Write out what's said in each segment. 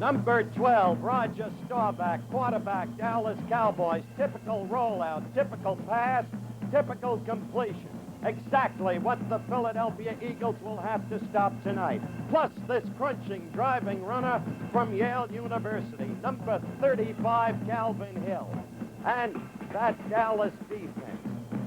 Number 12, Roger Staubach, quarterback, Dallas Cowboys. Typical rollout, typical pass, typical completion. Exactly what the Philadelphia Eagles will have to stop tonight. Plus this crunching, driving runner from Yale University, number 35, Calvin Hill. And that Dallas defense,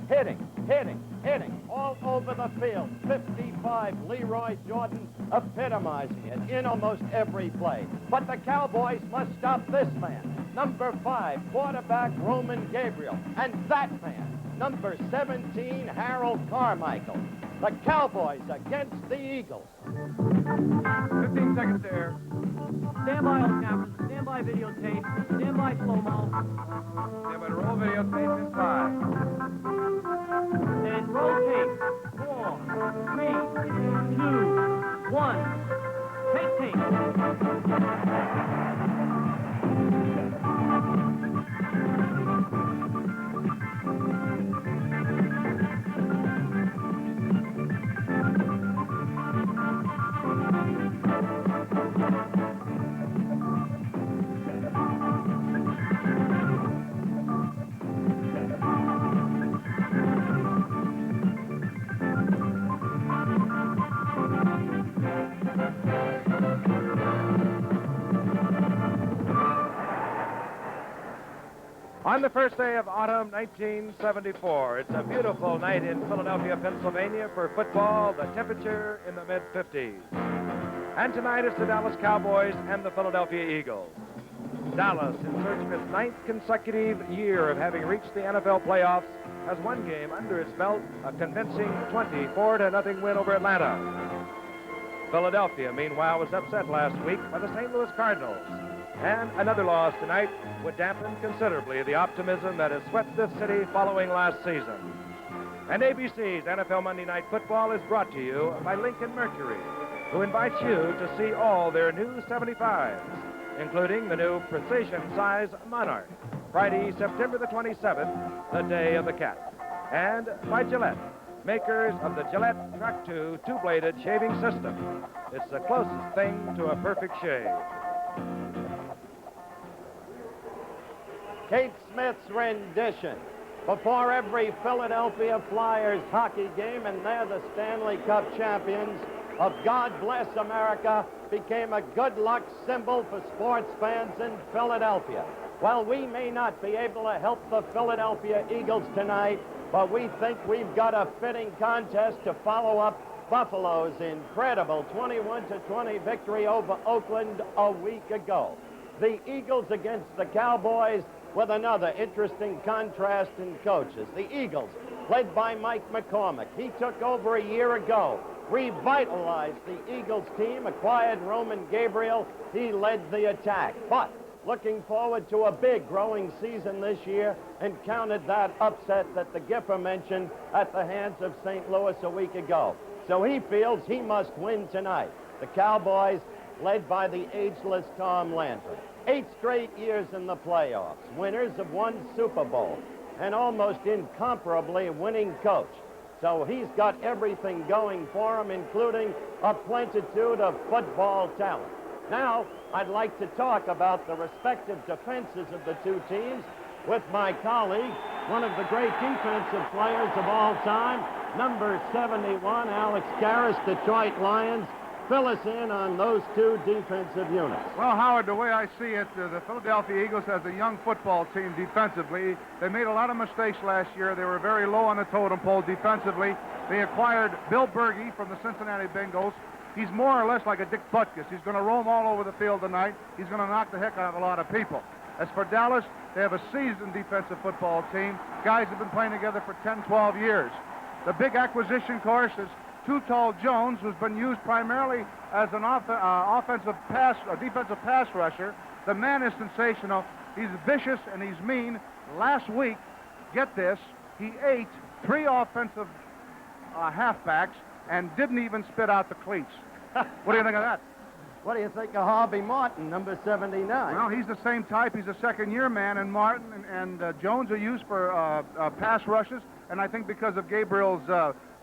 hitting all over the field. 55, Leroy Jordan, epitomizing it in almost every play. But the Cowboys must stop this man, number 5, quarterback Roman Gabriel. And that man, number 17, Harold Carmichael. The Cowboys against the Eagles. 15 seconds there. Stand by on cameras, stand by videotape, stand by slow-mo. Stand by to roll videotape in 5. And roll tape. 4, 3, 2, 1. Take tape. On the first day of autumn 1974, it's a beautiful night in Philadelphia, Pennsylvania for football, the temperature in the mid-50s. And tonight it's the Dallas Cowboys and the Philadelphia Eagles. Dallas, in search of its 9th consecutive year of having reached the NFL playoffs, has one game under its belt, a convincing 24-0 win over Atlanta. Philadelphia, meanwhile, was upset last week by the St. Louis Cardinals. And another loss tonight would dampen considerably the optimism that has swept this city following last season. And ABC's NFL Monday Night Football is brought to you by Lincoln Mercury, who invites you to see all their new 75s, including the new precision-size Monarch, Friday, September the 27th, the day of the cat. And by Gillette, makers of the Gillette Track 2 two-bladed shaving system. It's the closest thing to a perfect shave. Kate Smith's rendition before every Philadelphia Flyers hockey game, and they're the Stanley Cup champions of God Bless America, became a good luck symbol for sports fans in Philadelphia. Well, we may not be able to help the Philadelphia Eagles tonight, but we think we've got a fitting contest to follow up Buffalo's incredible 21-20 victory over Oakland a week ago. The Eagles against the Cowboys, with another interesting contrast in coaches. The Eagles, led by Mike McCormick. He took over a year ago, revitalized the Eagles team, acquired Roman Gabriel. He led the attack. But looking forward to a big growing season this year, encountered that upset that the Gipper mentioned at the hands of St. Louis a week ago. So he feels he must win tonight. The Cowboys, led by the ageless Tom Landry. 8 straight years in the playoffs, winners of 1 Super Bowl, and almost incomparably winning coach. So he's got everything going for him, including a plentitude of football talent. Now, I'd like to talk about the respective defenses of the two teams with my colleague, one of the great defensive players of all time, number 71, Alex Karras, Detroit Lions. Fill us in on those two defensive units. Well, Howard, the way I see it, the Philadelphia Eagles has a young football team defensively. They made a lot of mistakes last year. They were very low on the totem pole defensively. They acquired Bill Bergey from the Cincinnati Bengals. He's more or less like a Dick Butkus. He's going to roam all over the field tonight. He's going to knock the heck out of a lot of people. As for Dallas, they have a seasoned defensive football team. Guys have been playing together for 10, 12 years. The big acquisition, of course, is Too Tall Jones, who's been used primarily as an defensive pass rusher. The man is sensational. He's vicious and he's mean. Last week, get this, he ate 3 offensive halfbacks and didn't even spit out the cleats. What do you think of that? What do you think of Harvey Martin, number 79? Well, he's the same type. He's a second-year man, and Martin and Jones are used for pass rushes, and I think because of Gabriel's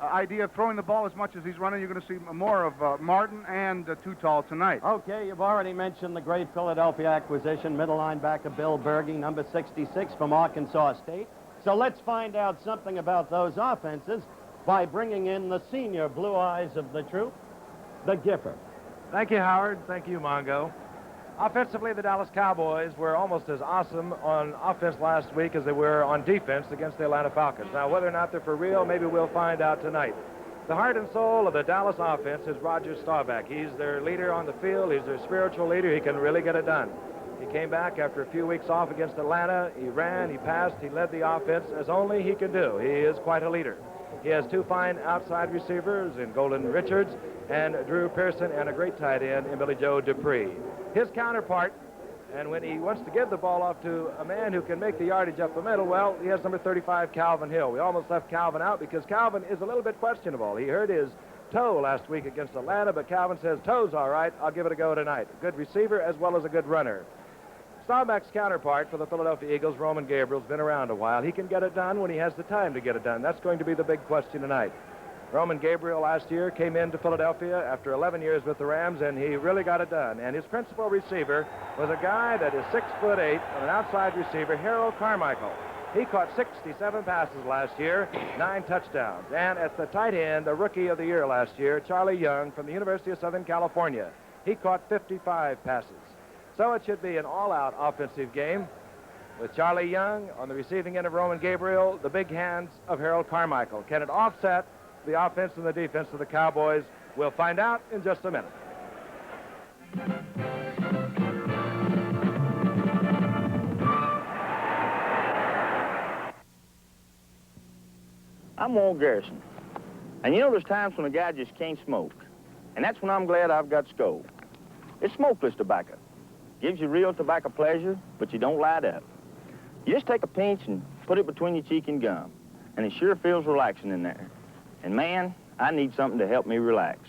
idea of throwing the ball as much as he's running. You're going to see more of Martin and Too Tall tonight. Okay, you've already mentioned the great Philadelphia acquisition, middle linebacker Bill Berge, number 66 from Arkansas State. So let's find out something about those offenses by bringing in the senior blue eyes of the troop, the Gipper. Thank you, Howard. Thank you, Mongo. Offensively, the Dallas Cowboys were almost as awesome on offense last week as they were on defense against the Atlanta Falcons. Now, whether or not they're for real, maybe we'll find out tonight. The heart and soul of the Dallas offense is Roger Staubach. He's their leader on the field. He's their spiritual leader. He can really get it done. He came back after a few weeks off against Atlanta. He ran, he passed, he led the offense as only he can do. He is quite a leader. He has two fine outside receivers in Golden Richards and Drew Pearson, and a great tight end in Billy Joe Dupree. His counterpart, and when he wants to give the ball off to a man who can make the yardage up the middle, well, he has number 35, Calvin Hill. We almost left Calvin out because Calvin is a little bit questionable. He hurt his toe last week against Atlanta, but Calvin says, toe's all right, I'll give it a go tonight. A good receiver as well as a good runner. Staubach's counterpart for the Philadelphia Eagles, Roman Gabriel's been around a while. He can get it done when he has the time to get it done. That's going to be the big question tonight. Roman Gabriel last year came into Philadelphia after 11 years with the Rams, and he really got it done. And his principal receiver was a guy that is 6'8", and an outside receiver, Harold Carmichael. He caught 67 passes last year, 9 touchdowns. And at the tight end, the rookie of the year last year, Charlie Young from the University of Southern California. He caught 55 passes. So it should be an all-out offensive game with Charlie Young on the receiving end of Roman Gabriel, the big hands of Harold Carmichael. Can it offset the offense and the defense of the Cowboys? We'll find out in just a minute. I'm Walt Garrison. And you know there's times when a guy just can't smoke. And that's when I'm glad I've got Skoal. It's smokeless tobacco. Gives you real tobacco pleasure, but you don't light up. You just take a pinch and put it between your cheek and gum. And it sure feels relaxing in there. And man, I need something to help me relax.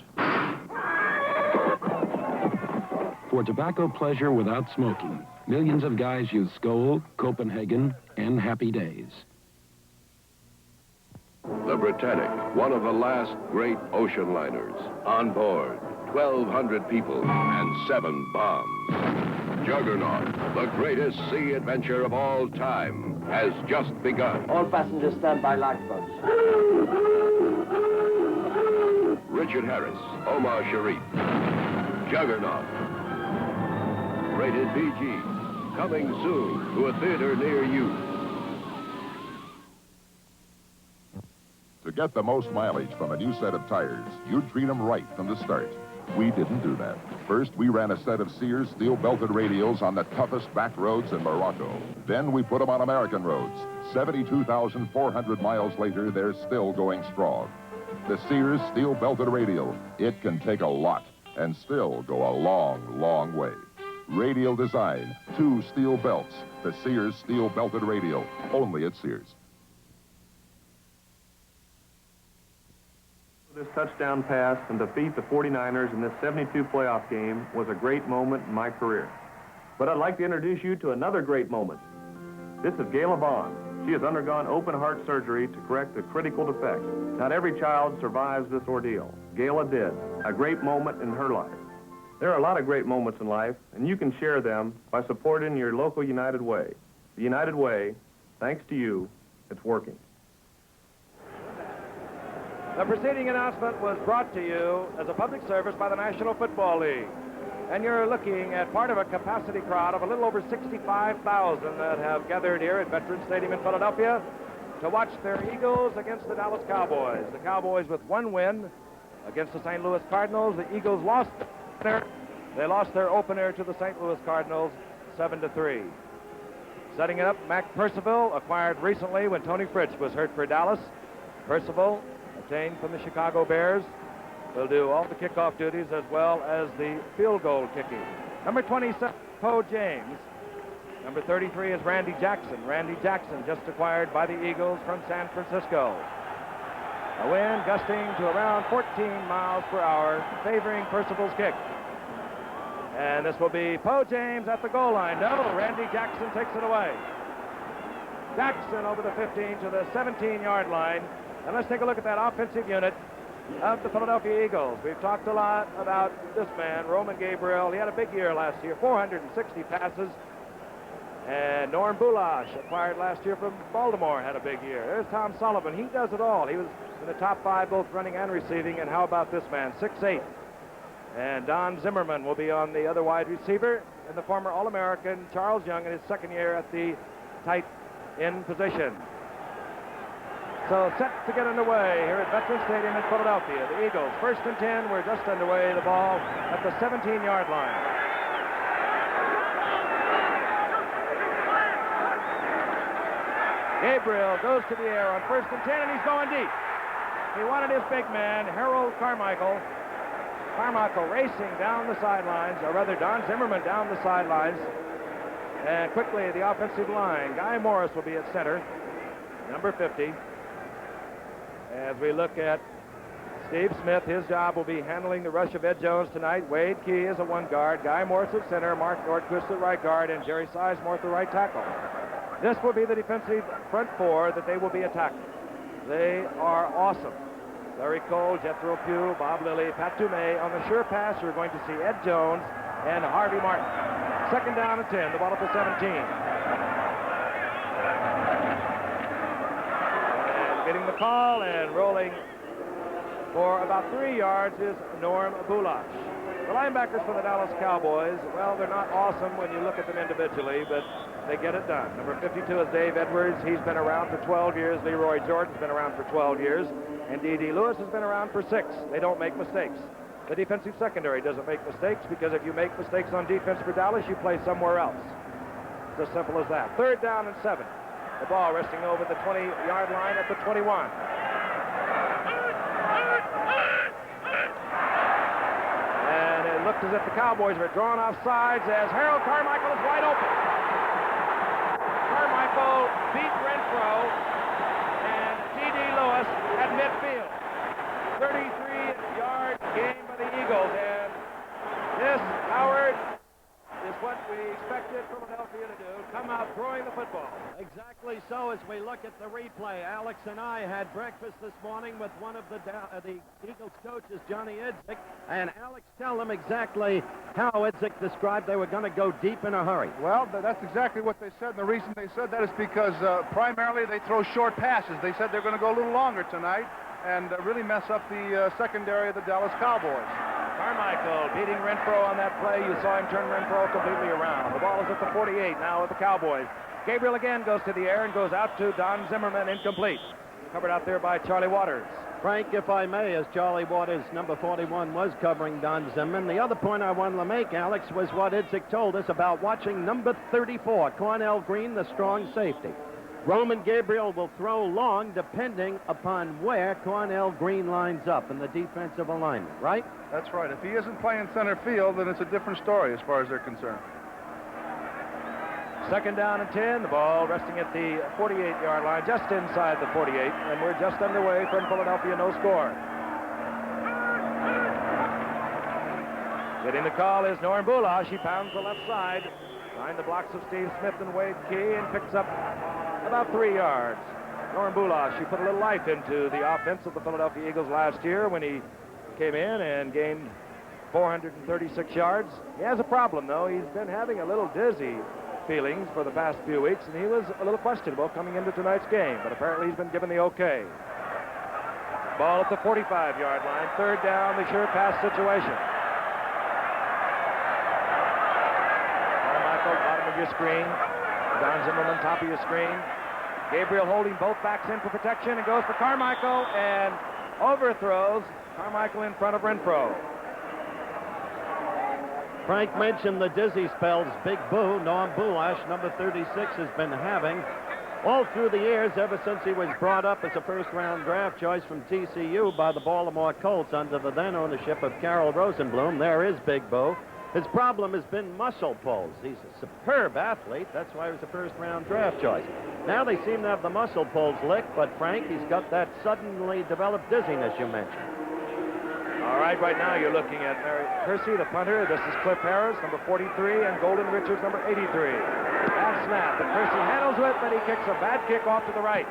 For tobacco pleasure without smoking, millions of guys use Skoal, Copenhagen, and Happy Days. The Britannic, one of the last great ocean liners. On board, 1,200 people and 7 bombs. Juggernaut, the greatest sea adventure of all time, has just begun. All passengers stand by lifeboats. Richard Harris, Omar Sharif. Juggernaut. Rated PG. Coming soon to a theater near you. To get the most mileage from a new set of tires, you'd treat them right from the start. We didn't do that. First, we ran a set of Sears steel-belted radials on the toughest back roads in Morocco. Then we put them on American roads. 72,400 miles later, they're still going strong. The Sears steel-belted radial, it can take a lot and still go a long, long way. Radial design, 2 steel belts. The Sears steel-belted radial, only at Sears. This touchdown pass and defeat the 49ers in this 72 playoff game was a great moment in my career. But I'd like to introduce you to another great moment. This is Gayla Bond. She has undergone open heart surgery to correct a critical defect. Not every child survives this ordeal. Gayla did. A great moment in her life. There are a lot of great moments in life, and you can share them by supporting your local United Way. The United Way, thanks to you, it's working. The preceding announcement was brought to you as a public service by the National Football League. And you're looking at part of a capacity crowd of a little over 65,000 that have gathered here at Veterans Stadium in Philadelphia to watch their Eagles against the Dallas Cowboys. The Cowboys with 1 win against the St. Louis Cardinals. The Eagles lost their opener to the St. Louis Cardinals 7-3. Setting it up, Mac Percival, acquired recently when Tony Fritz was hurt for Dallas. Percival, obtained from the Chicago Bears, will do all the kickoff duties as well as the field goal kicking. Number 27, Poe James. Number 33 is Randy Jackson. Randy Jackson just acquired by the Eagles from San Francisco. A wind gusting to around 14 miles per hour, favoring Percival's kick. And this will be Poe James at the goal line. No, Randy Jackson takes it away. Jackson over the 15 to the 17-yard line. And let's take a look at that offensive unit of the Philadelphia Eagles. We've talked a lot about this man, Roman Gabriel. He had a big year last year, 460 passes. And Norm Bulash, acquired last year from Baltimore, had a big year. There's Tom Sullivan. He does it all. He was in the top 5, both running and receiving. And how about this man, 6'8". And Don Zimmerman will be on the other wide receiver, and the former All-American Charles Young in his second year at the tight end position. So set to get underway here at Veterans Stadium in Philadelphia. The Eagles, 1st and 10. We're just underway. The ball at the 17-yard line. Gabriel goes to the air on 1st and 10, and he's going deep. He wanted his big man, Harold Carmichael. Carmichael racing down the sidelines, or rather Don Zimmerman down the sidelines. And quickly the offensive line. Guy Morris will be at center, number 50. As we look at Steve Smith, his job will be handling the rush of Ed Jones tonight. Wade Key is a 1 guard. Guy Morris at center, Mark Nordquist at right guard, and Jerry Sizemore at the right tackle. This will be the defensive front 4 that they will be attacking. They are awesome. Larry Cole, Jethro Pugh, Bob Lilly, Pat Toomey. On the sure pass, you're going to see Ed Jones and Harvey Martin. 2nd down and 10, the ball at the 17. And getting the call and rolling for about 3 yards is Norm Bulash. The linebackers for the Dallas Cowboys, well, they're not awesome when you look at them individually, but they get it done. Number 52 is Dave Edwards. He's been around for 12 years. Leroy Jordan's been around for 12 years. And D.D. Lewis has been around for 6. They don't make mistakes. The defensive secondary doesn't make mistakes, because if you make mistakes on defense for Dallas, you play somewhere else. It's as simple as that. 3rd down and 7. The ball resting over the 20-yard line at the 21. And it looked as if the Cowboys were drawn off sides as Harold Carmichael is wide open. Carmichael beat Renfro and D.D. Lewis at midfield. 33-yard gain by the Eagles, and this, Howard, is what we expected Philadelphia to do, come out throwing the football. Exactly so. As we look at the replay, Alex and I had breakfast this morning with one of the Eagles coaches, Johnny Idzik, and Alex, tell them exactly how Idzik described they were going to go deep in a hurry. Well, that's exactly what they said, and the reason they said that is because primarily they throw short passes. They said they're going to go a little longer tonight and really mess up the secondary of the Dallas Cowboys. Carmichael beating Renfro on that play. You saw him turn Renfro completely around. The ball is at the 48 now with the Cowboys. Gabriel again goes to the air and goes out to Don Zimmerman, incomplete. Covered out there by Charlie Waters. Frank, if I may, as Charlie Waters, number 41, was covering Don Zimmerman, the other point I wanted to make, Alex, was what Idzik told us about watching number 34, Cornell Green, the strong safety. Roman Gabriel will throw long depending upon where Cornell Green lines up in the defensive alignment, right? That's right. If he isn't playing center field, then it's a different story as far as they're concerned. 2nd down and 10. The ball resting at the 48-yard line, just inside the 48, and we're just underway from Philadelphia, no score. Getting the call is Norm Bulash. He pounds the left side behind the blocks of Steve Smith and Wade Key and picks up about 3 yards. Norm Bulash, he put a little life into the offense of the Philadelphia Eagles last year when he came in and gained 436 yards. He has a problem, though. He's been having a little dizzy feelings for the past few weeks, and he was a little questionable coming into tonight's game, but apparently he's been given the okay. Ball at the 45-yard line. 3rd down, the sure pass situation. Carmichael, bottom of your screen. Don Zimmerman, top of your screen. Gabriel holding both backs in for protection and goes for Carmichael and overthrows Carmichael in front of Renfro. Frank mentioned the dizzy spells Big Boo, Norm Bulash, number 36, has been having all through the years ever since he was brought up as a first-round draft choice from TCU by the Baltimore Colts under the then ownership of Carroll Rosenblum. There is Big Boo. His problem has been muscle pulls. He's a superb athlete. That's why he was a first-round draft choice. Now they seem to have the muscle pulls licked, but Frank, he's got that suddenly developed dizziness you mentioned. All right, right now you're looking at Mary Kersey, the punter. This is Cliff Harris, number 43, and Golden Richards, number 83. Bad snap, and Kersey handles it, but he kicks a bad kick off to the right.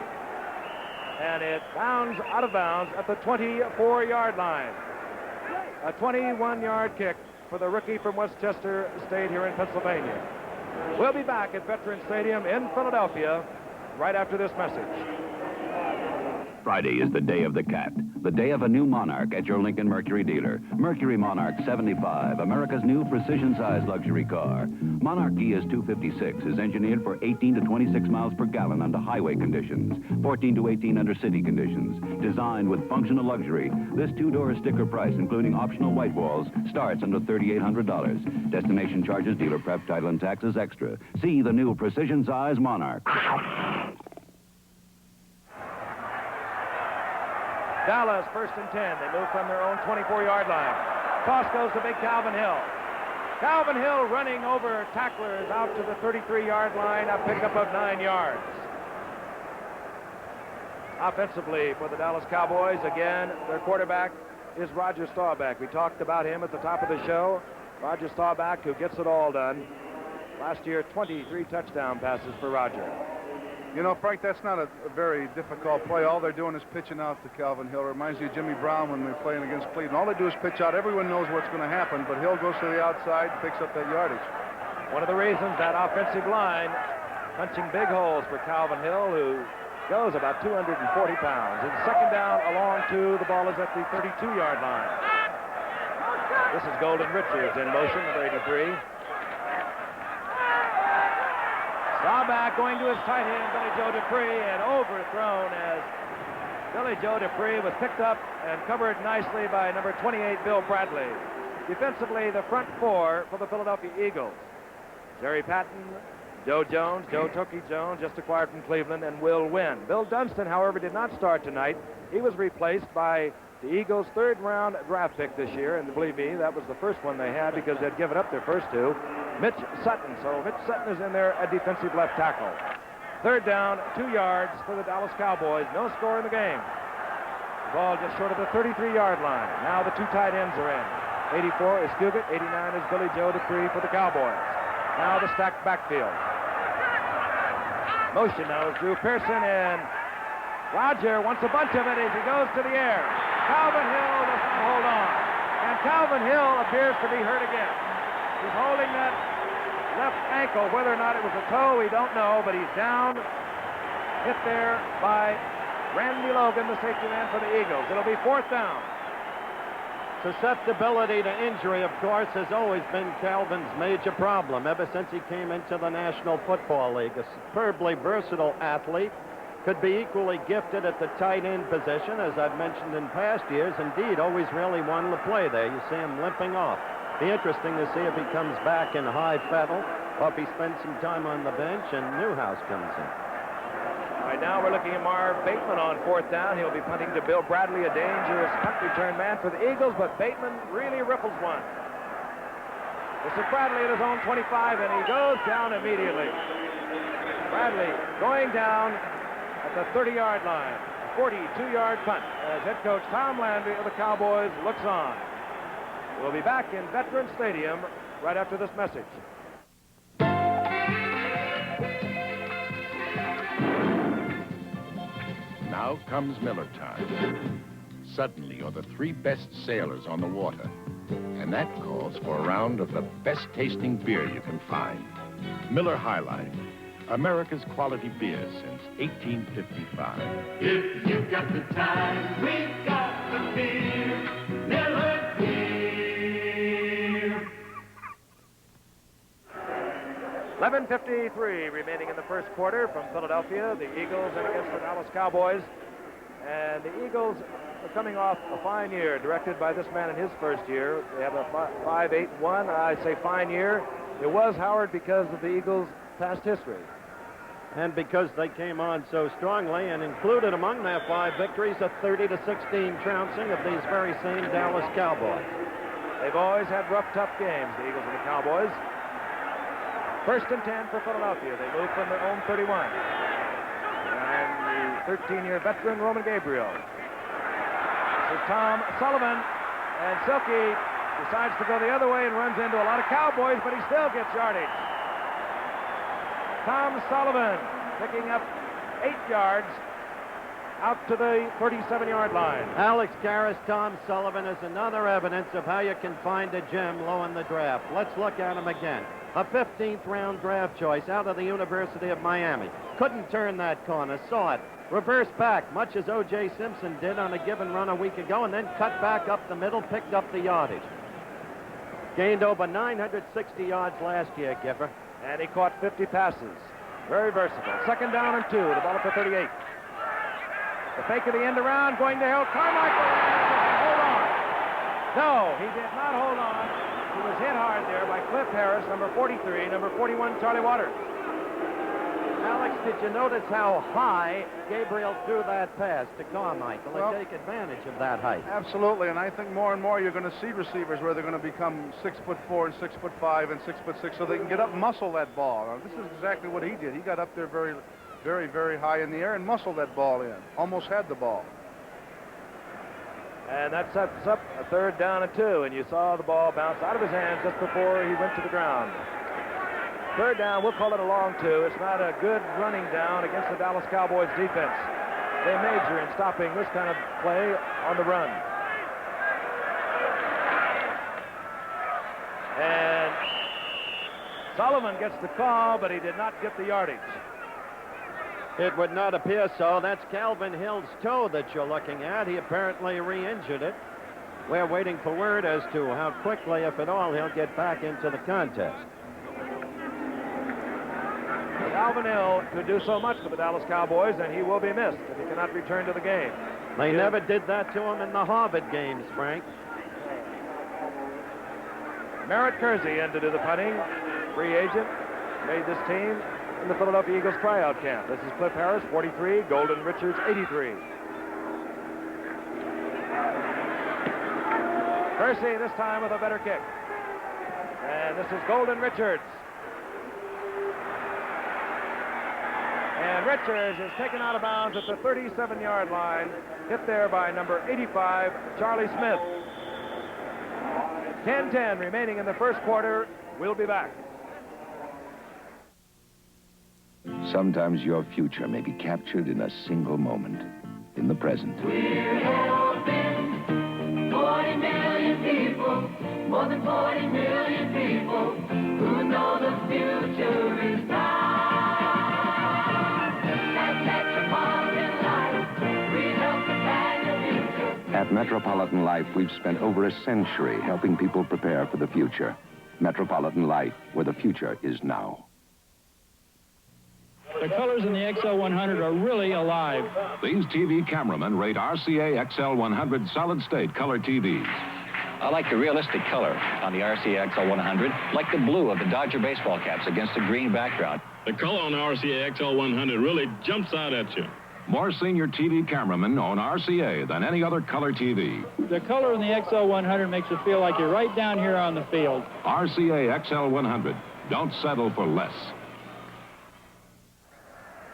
and it bounds out of bounds at the 24-yard line. A 21-yard kick for the rookie from Westchester State here in Pennsylvania. We'll be back at Veterans Stadium in Philadelphia right after this message. Friday is the day of the cat, the day of a new Monarch at your Lincoln Mercury dealer. Mercury Monarch 75, America's new precision-sized luxury car. Monarch ES 256 is engineered for 18 to 26 miles per gallon under highway conditions, 14 to 18 under city conditions. Designed with functional luxury, this two-door sticker price, including optional white walls, starts under $3,800. Destination charges, dealer prep, title, and taxes extra. See the new precision-sized Monarch. Dallas, 1st and 10. They move from their own 24-yard line. Toss goes to big Calvin Hill. Calvin Hill running over tacklers out to the 33-yard line, a pickup of 9 yards. Offensively for the Dallas Cowboys, again, their quarterback is Roger Staubach. We talked about him at the top of the show. Roger Staubach, who gets it all done. Last year, 23 touchdown passes for Roger. You know, Frank, that's not a very difficult play. All they're doing is pitching out to Calvin Hill. It reminds you of Jimmy Brown when they're playing against Cleveland. All they do is pitch out. Everyone knows what's going to happen, but Hill goes to the outside and picks up that yardage. One of the reasons that offensive line punching big holes for Calvin Hill, who goes about 240 pounds. And 2nd down along to the ball is at the 32-yard line. This is Golden Richards in motion, number 83. Staubach going to his tight end, Billy Joe Dupree, and overthrown as Billy Joe Dupree was picked up and covered nicely by number 28, Bill Bradley. Defensively, the front four for the Philadelphia Eagles. Jerry Patton, Joe Jones, Joe Tokey Jones, just acquired from Cleveland, and Will Wynn. Bill Dunston, however, did not start tonight. He was replaced by the Eagles' 3rd-round draft pick this year, and believe me, that was the first one they had because they'd given up their first two, Mitch Sutton. So Mitch Sutton is in there at defensive left tackle. 3rd down, 2 yards for the Dallas Cowboys. No score in the game. The ball just short of the 33-yard line. Now the 2 tight ends are in. 84 is Fugit, 89 is Billy Joe Dupree for the Cowboys. Now the stacked backfield. Motion now is Drew Pearson, and Roger wants a bunch of it as he goes to the air. Calvin Hill does not hold on. And Calvin Hill appears to be hurt again. He's holding that left ankle. Whether or not it was a toe, we don't know, but he's down, hit there by Randy Logan, the safety man for the Eagles. It'll be 4th down. Susceptibility to injury, of course, has always been Calvin's major problem ever since he came into the National Football League. A superbly versatile athlete, could be equally gifted at the tight end position, as I've mentioned in past years. Indeed, always really wanted to play there. You see him limping off. Be interesting to see if he comes back in high fettle or if he spends some time on the bench and Newhouse comes in. All right, now we're looking at Marv Bateman on 4th down. He'll be punting to Bill Bradley, a dangerous punt return man for the Eagles, but Bateman really ripples one. This is Bradley at his own 25, and he goes down immediately. Bradley going down at the 30-yard line. A 42-yard punt as head coach Tom Landry of the Cowboys looks on. We'll be back in Veterans Stadium right after this message. Now comes Miller time. Suddenly you're the 3 best sailors on the water. And that calls for a round of the best tasting beer you can find. Miller High Life, America's quality beer since 1855. If you've got the time, we've got the beer. Miller Beer. 11:53 remaining in the first quarter from Philadelphia. The Eagles in against the Dallas Cowboys. And the Eagles are coming off a fine year, directed by this man in his first year. They have a 5-8-1. I say fine year. It was, Howard, because of the Eagles' past history. And because they came on so strongly and included among their 5 victories a 30-16 trouncing of these very same Dallas Cowboys. They've always had rough, tough games, the Eagles and the Cowboys. 1st and 10 for Philadelphia. They move from their own 31. And the 13-year veteran, Roman Gabriel. This is Tom Sullivan. And Silky decides to go the other way and runs into a lot of Cowboys, but he still gets yardage. Tom Sullivan picking up 8 yards out to the 37-yard line. Alex Karras, Tom Sullivan is another evidence of how you can find a gem low in the draft. Let's look at him again. A 15th round draft choice out of the University of Miami. Couldn't turn that corner, saw it. Reverse back, much as O.J. Simpson did on a given run a week ago, and then cut back up the middle, picked up the yardage. Gained over 960 yards last year, Gipper. And he caught 50 passes. Very versatile. 2nd down and 2. The ball up to 38. The fake of the end around, going to Hill. Carmichael, hold on. No, he did not hold on. He was hit hard there by Cliff Harris, number 43, number 41, Charlie Waters. Alex, did you notice how high Gabriel threw that pass to Carmichael and take advantage of that height? Absolutely, and I think more and more you're going to see receivers where they're going to become 6'4" and 6'5" and 6'6", so they can get up and muscle that ball. Now, this is exactly what he did. He got up there very, very high in the air and muscled that ball in. Almost had the ball. And that sets up a 3rd down and 2, and you saw the ball bounce out of his hands just before he went to the ground. 3rd down, we'll call it a long 2. It's not a good running down against the Dallas Cowboys defense. They major in stopping this kind of play on the run. And Sullivan gets the call, but he did not get the yardage. It would not appear so. That's Calvin Hill's toe that you're looking at. He apparently re-injured it. We're waiting for word as to how quickly, if at all, he'll get back into the contest. Calvin Hill could do so much for the Dallas Cowboys, and he will be missed if he cannot return to the game. They never did that to him in the Harvard games, Frank. Merritt Kersey ended the punting. Free agent, made this team in the Philadelphia Eagles tryout camp. This is Cliff Harris, 43, Golden Richards, 83. Kersey this time with a better kick. And this is Golden Richards. And Richards is taken out of bounds at the 37-yard line, hit there by number 85, Charlie Smith. 10-10 remaining in the first quarter. We'll be back. Sometimes your future may be captured in a single moment, in the present. We're helping 40 million people, more than 40 million people, who know the future is now. At Metropolitan Life, we've spent over a century helping people prepare for the future. Metropolitan Life, where the future is now. The colors in the XL100 are really alive. These TV cameramen rate RCA XL100 solid-state color TVs. I like the realistic color on the RCA XL100, like the blue of the Dodger baseball caps against a green background. The color on the RCA XL100 really jumps out at you. More senior TV cameramen own RCA than any other color TV. The color in the XL100 makes you feel like you're right down here on the field. RCA XL100. Don't settle for less.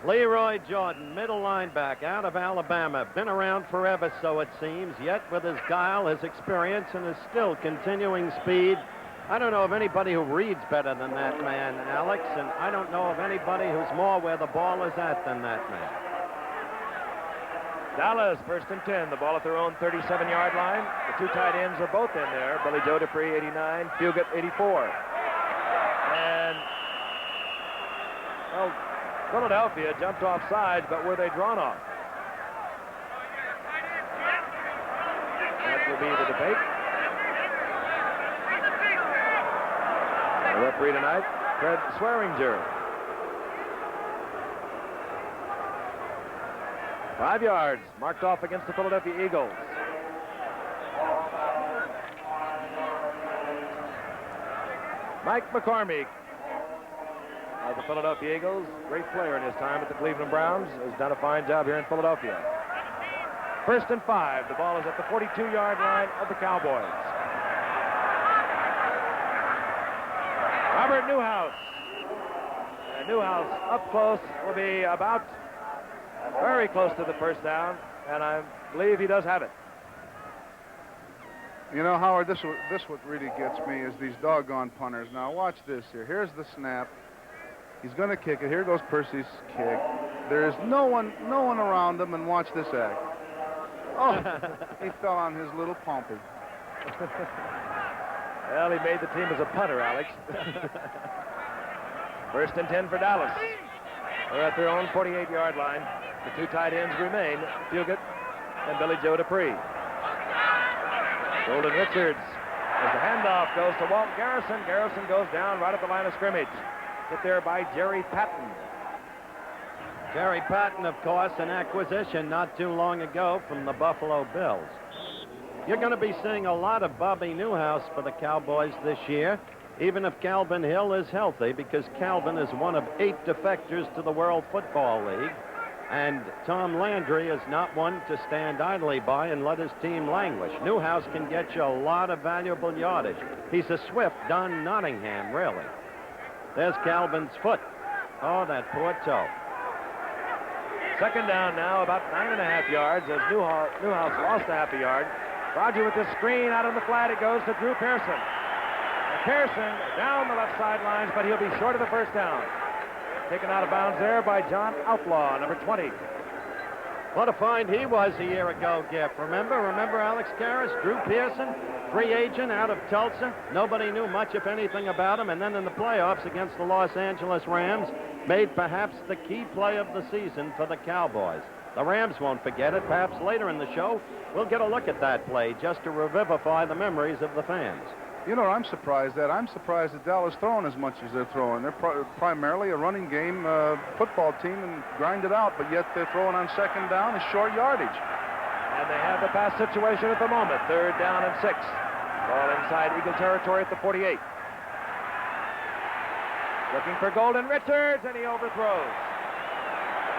Leroy Jordan, middle linebacker out of Alabama. Been around forever, so it seems, yet with his guile, his experience, and his still continuing speed. I don't know of anybody who reads better than that man, Alex, and I don't know of anybody who's more where the ball is at than that man. Dallas, 1st and 10. The ball at their own 37-yard line. The 2 tight ends are both in there. Billy Joe Dupree, 89. Fugate, 84. And, well, Philadelphia jumped off sides, but were they drawn off? That will be the debate. The referee tonight, Fred Swearinger. 5 yards, marked off against the Philadelphia Eagles. Mike McCormick of the Philadelphia Eagles, great player in his time at the Cleveland Browns, has done a fine job here in Philadelphia. 1st and 5, the ball is at the 42-yard line of the Cowboys. Robert Newhouse. And Newhouse up close will be about very close to the 1st down, and I believe he does have it. You know, Howard, this what really gets me is these doggone punters. Now, watch this here. Here's the snap. He's going to kick it. Here goes Percy's kick. There's no one around him, and watch this act. Oh, he fell on his little pompey. Well, he made the team as a punter, Alex. First and 10 for Dallas. They're at their own 48-yard line. The two tight ends remain, Fugit and Billy Joe Dupree. Golden Richards, as the handoff goes to Walt Garrison. Garrison goes down right at the line of scrimmage. Hit there by Jerry Patton. Jerry Patton, of course, an acquisition not too long ago from the Buffalo Bills. You're going to be seeing a lot of Bobby Newhouse for the Cowboys this year, even if Calvin Hill is healthy, because Calvin is one of 8 defectors to the World Football League. And Tom Landry is not one to stand idly by and let his team languish. Newhouse can get you a lot of valuable yardage. He's a swift Don Nottingham, really. There's Calvin's foot. Oh, that poor toe. Second down now, about 9.5 yards, as Newhouse lost a half a yard. Roger with the screen out on the flat. It goes to Drew Pearson. And Pearson down the left sidelines, but he'll be short of the first down. Taken out of bounds there by John Outlaw, number 20. What a find he was a year ago, Giff. Remember Alex Karras? Drew Pearson, free agent out of Tulsa. Nobody knew much, if anything, about him. And then in the playoffs against the Los Angeles Rams, made perhaps the key play of the season for the Cowboys. The Rams won't forget it. Perhaps later in the show, we'll get a look at that play just to revivify the memories of the fans. You know what I'm surprised at? I'm surprised that Dallas throwing as much as they're throwing. They're primarily a running game football team and grind it out, but yet they're throwing on second down and short yardage. And they have the pass situation at the moment. 3rd down and 6. Ball inside Eagle territory at the 48. Looking for Golden Richards, and he overthrows.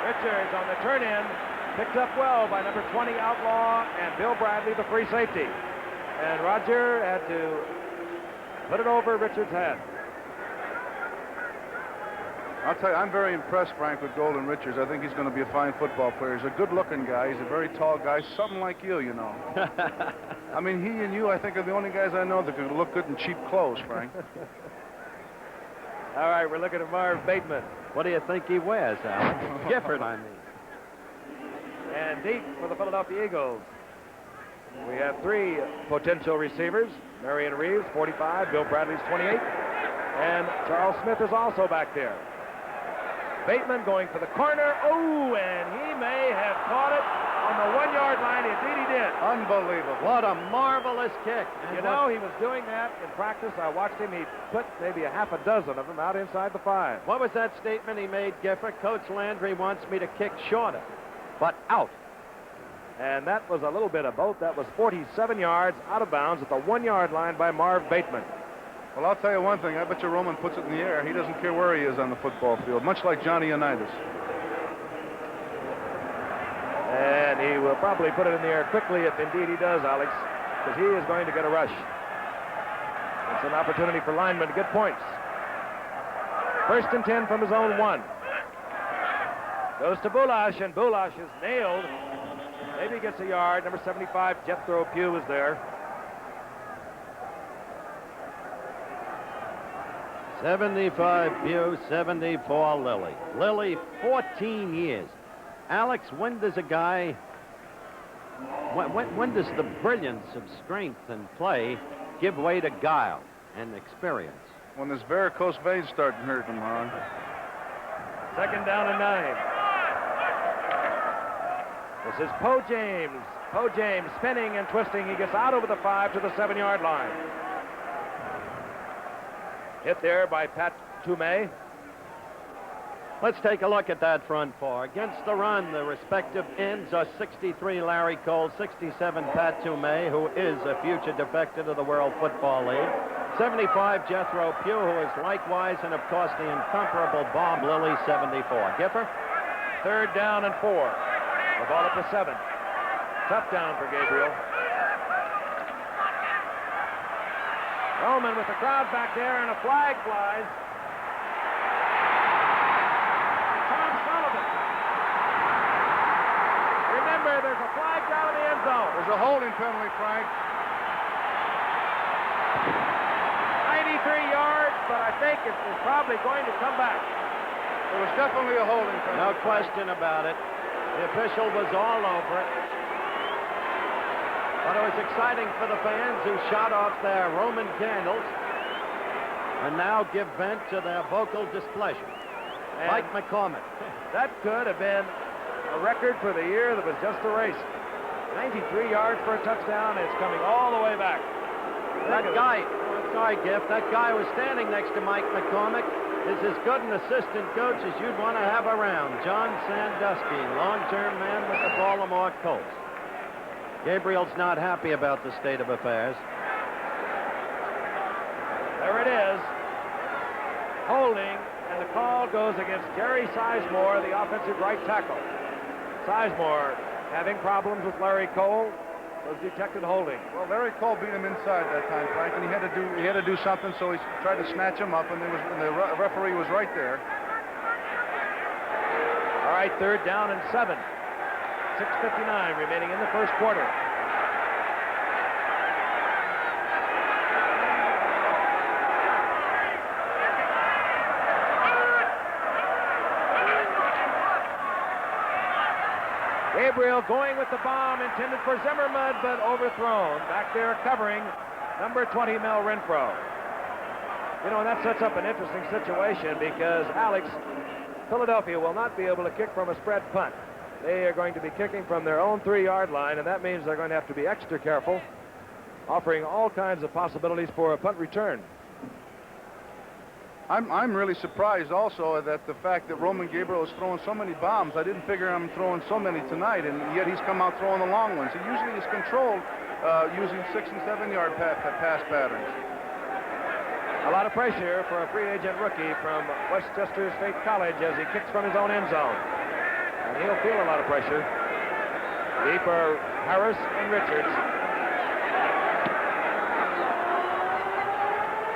Richards on the turn-in, picked up well by number 20 Outlaw and Bill Bradley, the free safety. And Roger had to put it over Richards' head. I'll tell you, I'm very impressed, Frank, with Golden Richards. I think he's going to be a fine football player. He's a good-looking guy. He's a very tall guy, something like you, you know. I mean, he and you, I think, are the only guys I know that can look good in cheap clothes, Frank. All right, we're looking at Marv Bateman. What do you think he wears, Alex? Gifford, I mean. And deep for the Philadelphia Eagles. We have 3 potential receivers. Marion Reeves, 45. Bill Bradley's 28. And Charles Smith is also back there. Bateman going for the corner. Oh, and he may have caught it on the 1-yard line. Indeed he did. Unbelievable. What a marvelous kick. And you know, he was doing that in practice. I watched him. He put maybe a half a dozen of them out inside the 5. What was that statement he made, Gifford? Coach Landry wants me to kick shorter, but out. And that was a little bit of both. That was 47 yards out of bounds at the 1-yard line by Marv Bateman. Well, I'll tell you one thing. I bet you Roman puts it in the air. He doesn't care where he is on the football field, much like Johnny Unitas. And he will probably put it in the air quickly if indeed he does, Alex, because he is going to get a rush. It's an opportunity for linemen to get points. 1st and 10 from his own 1. Goes to Bulash, and Bulash is nailed. Maybe he gets a yard. Number 75, Jethro Pugh, is there. 75 Pugh, 74 Lilly. Lilly, 14 years. Alex, when does a guy, when does the brilliance of strength and play give way to guile and experience? When this varicose veins start hurting him, Ron. 2nd down and 9. This is Poe James. Poe James spinning and twisting. He gets out over the 5 to the 7-yard line. Hit there by Pat Toomey. Let's take a look at that front 4. Against the run, the respective ends are 63 Larry Cole, 67 Pat Toomey, who is a future defector to the World Football League, 75 Jethro Pugh, who is likewise, and of course the incomparable Bob Lilly, 74. Giffer? 3rd down and 4. The ball at the 7. Tough down for Gabriel. Roman with the crowd back there, and a flag flies. Tom Sullivan. Remember, there's a flag down in the end zone. There's a holding penalty, Frank. 93 yards, but I think it's probably going to come back. It was definitely a holding. No question about it. The official was all over it. But it was exciting for the fans who shot off their Roman candles and now give vent to their vocal displeasure. And Mike McCormick. That could have been a record for the year that was just erased. 93 yards for a touchdown. It's coming all the way back. That guy, sorry, Giff, that guy was standing next to Mike McCormick is as good an assistant coach as you'd want to have around. John Sandusky, long-term man with the Baltimore Colts. Gabriel's not happy about the state of affairs. There it is. Holding, and the call goes against Jerry Sizemore, the offensive right tackle. Sizemore having problems with Larry Cole, was detected holding. Well, Larry Cole beat him inside that time, Frank, and he had to do something, so he tried to snatch him up, and the referee was right there. All right, 3rd down and 7. 6:59 remaining in the first quarter. Gabriel going with the bomb intended for Zimmerman, but overthrown. Back there covering number 20, Mel Renfro. You know, and that sets up an interesting situation because, Alex, Philadelphia will not be able to kick from a spread punt. They are going to be kicking from their own 3-yard line, and that means they're going to have to be extra careful, offering all kinds of possibilities for a punt return. I'm really surprised also that the fact that Roman Gabriel is throwing so many bombs. I didn't figure him throwing so many tonight, and yet he's come out throwing the long ones. He usually is controlled using 6- and 7-yard pass patterns. A lot of pressure for a free agent rookie from Westchester State College as he kicks from his own end zone. And he'll feel a lot of pressure. Deep are Harris and Richards.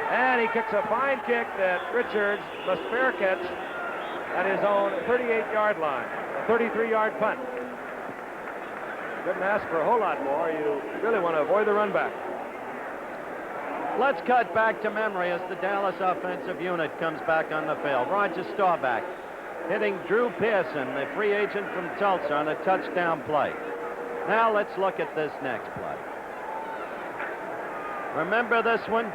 And he kicks a fine kick that Richards must fair catch at his own 38-yard line. A 33-yard punt. Couldn't ask for a whole lot more. You really want to avoid the run back. Let's cut back to memory as the Dallas offensive unit comes back on the field. Roger Staubach hitting Drew Pearson, the free agent from Tulsa, on a touchdown play. Now let's look at this next play. Remember this one?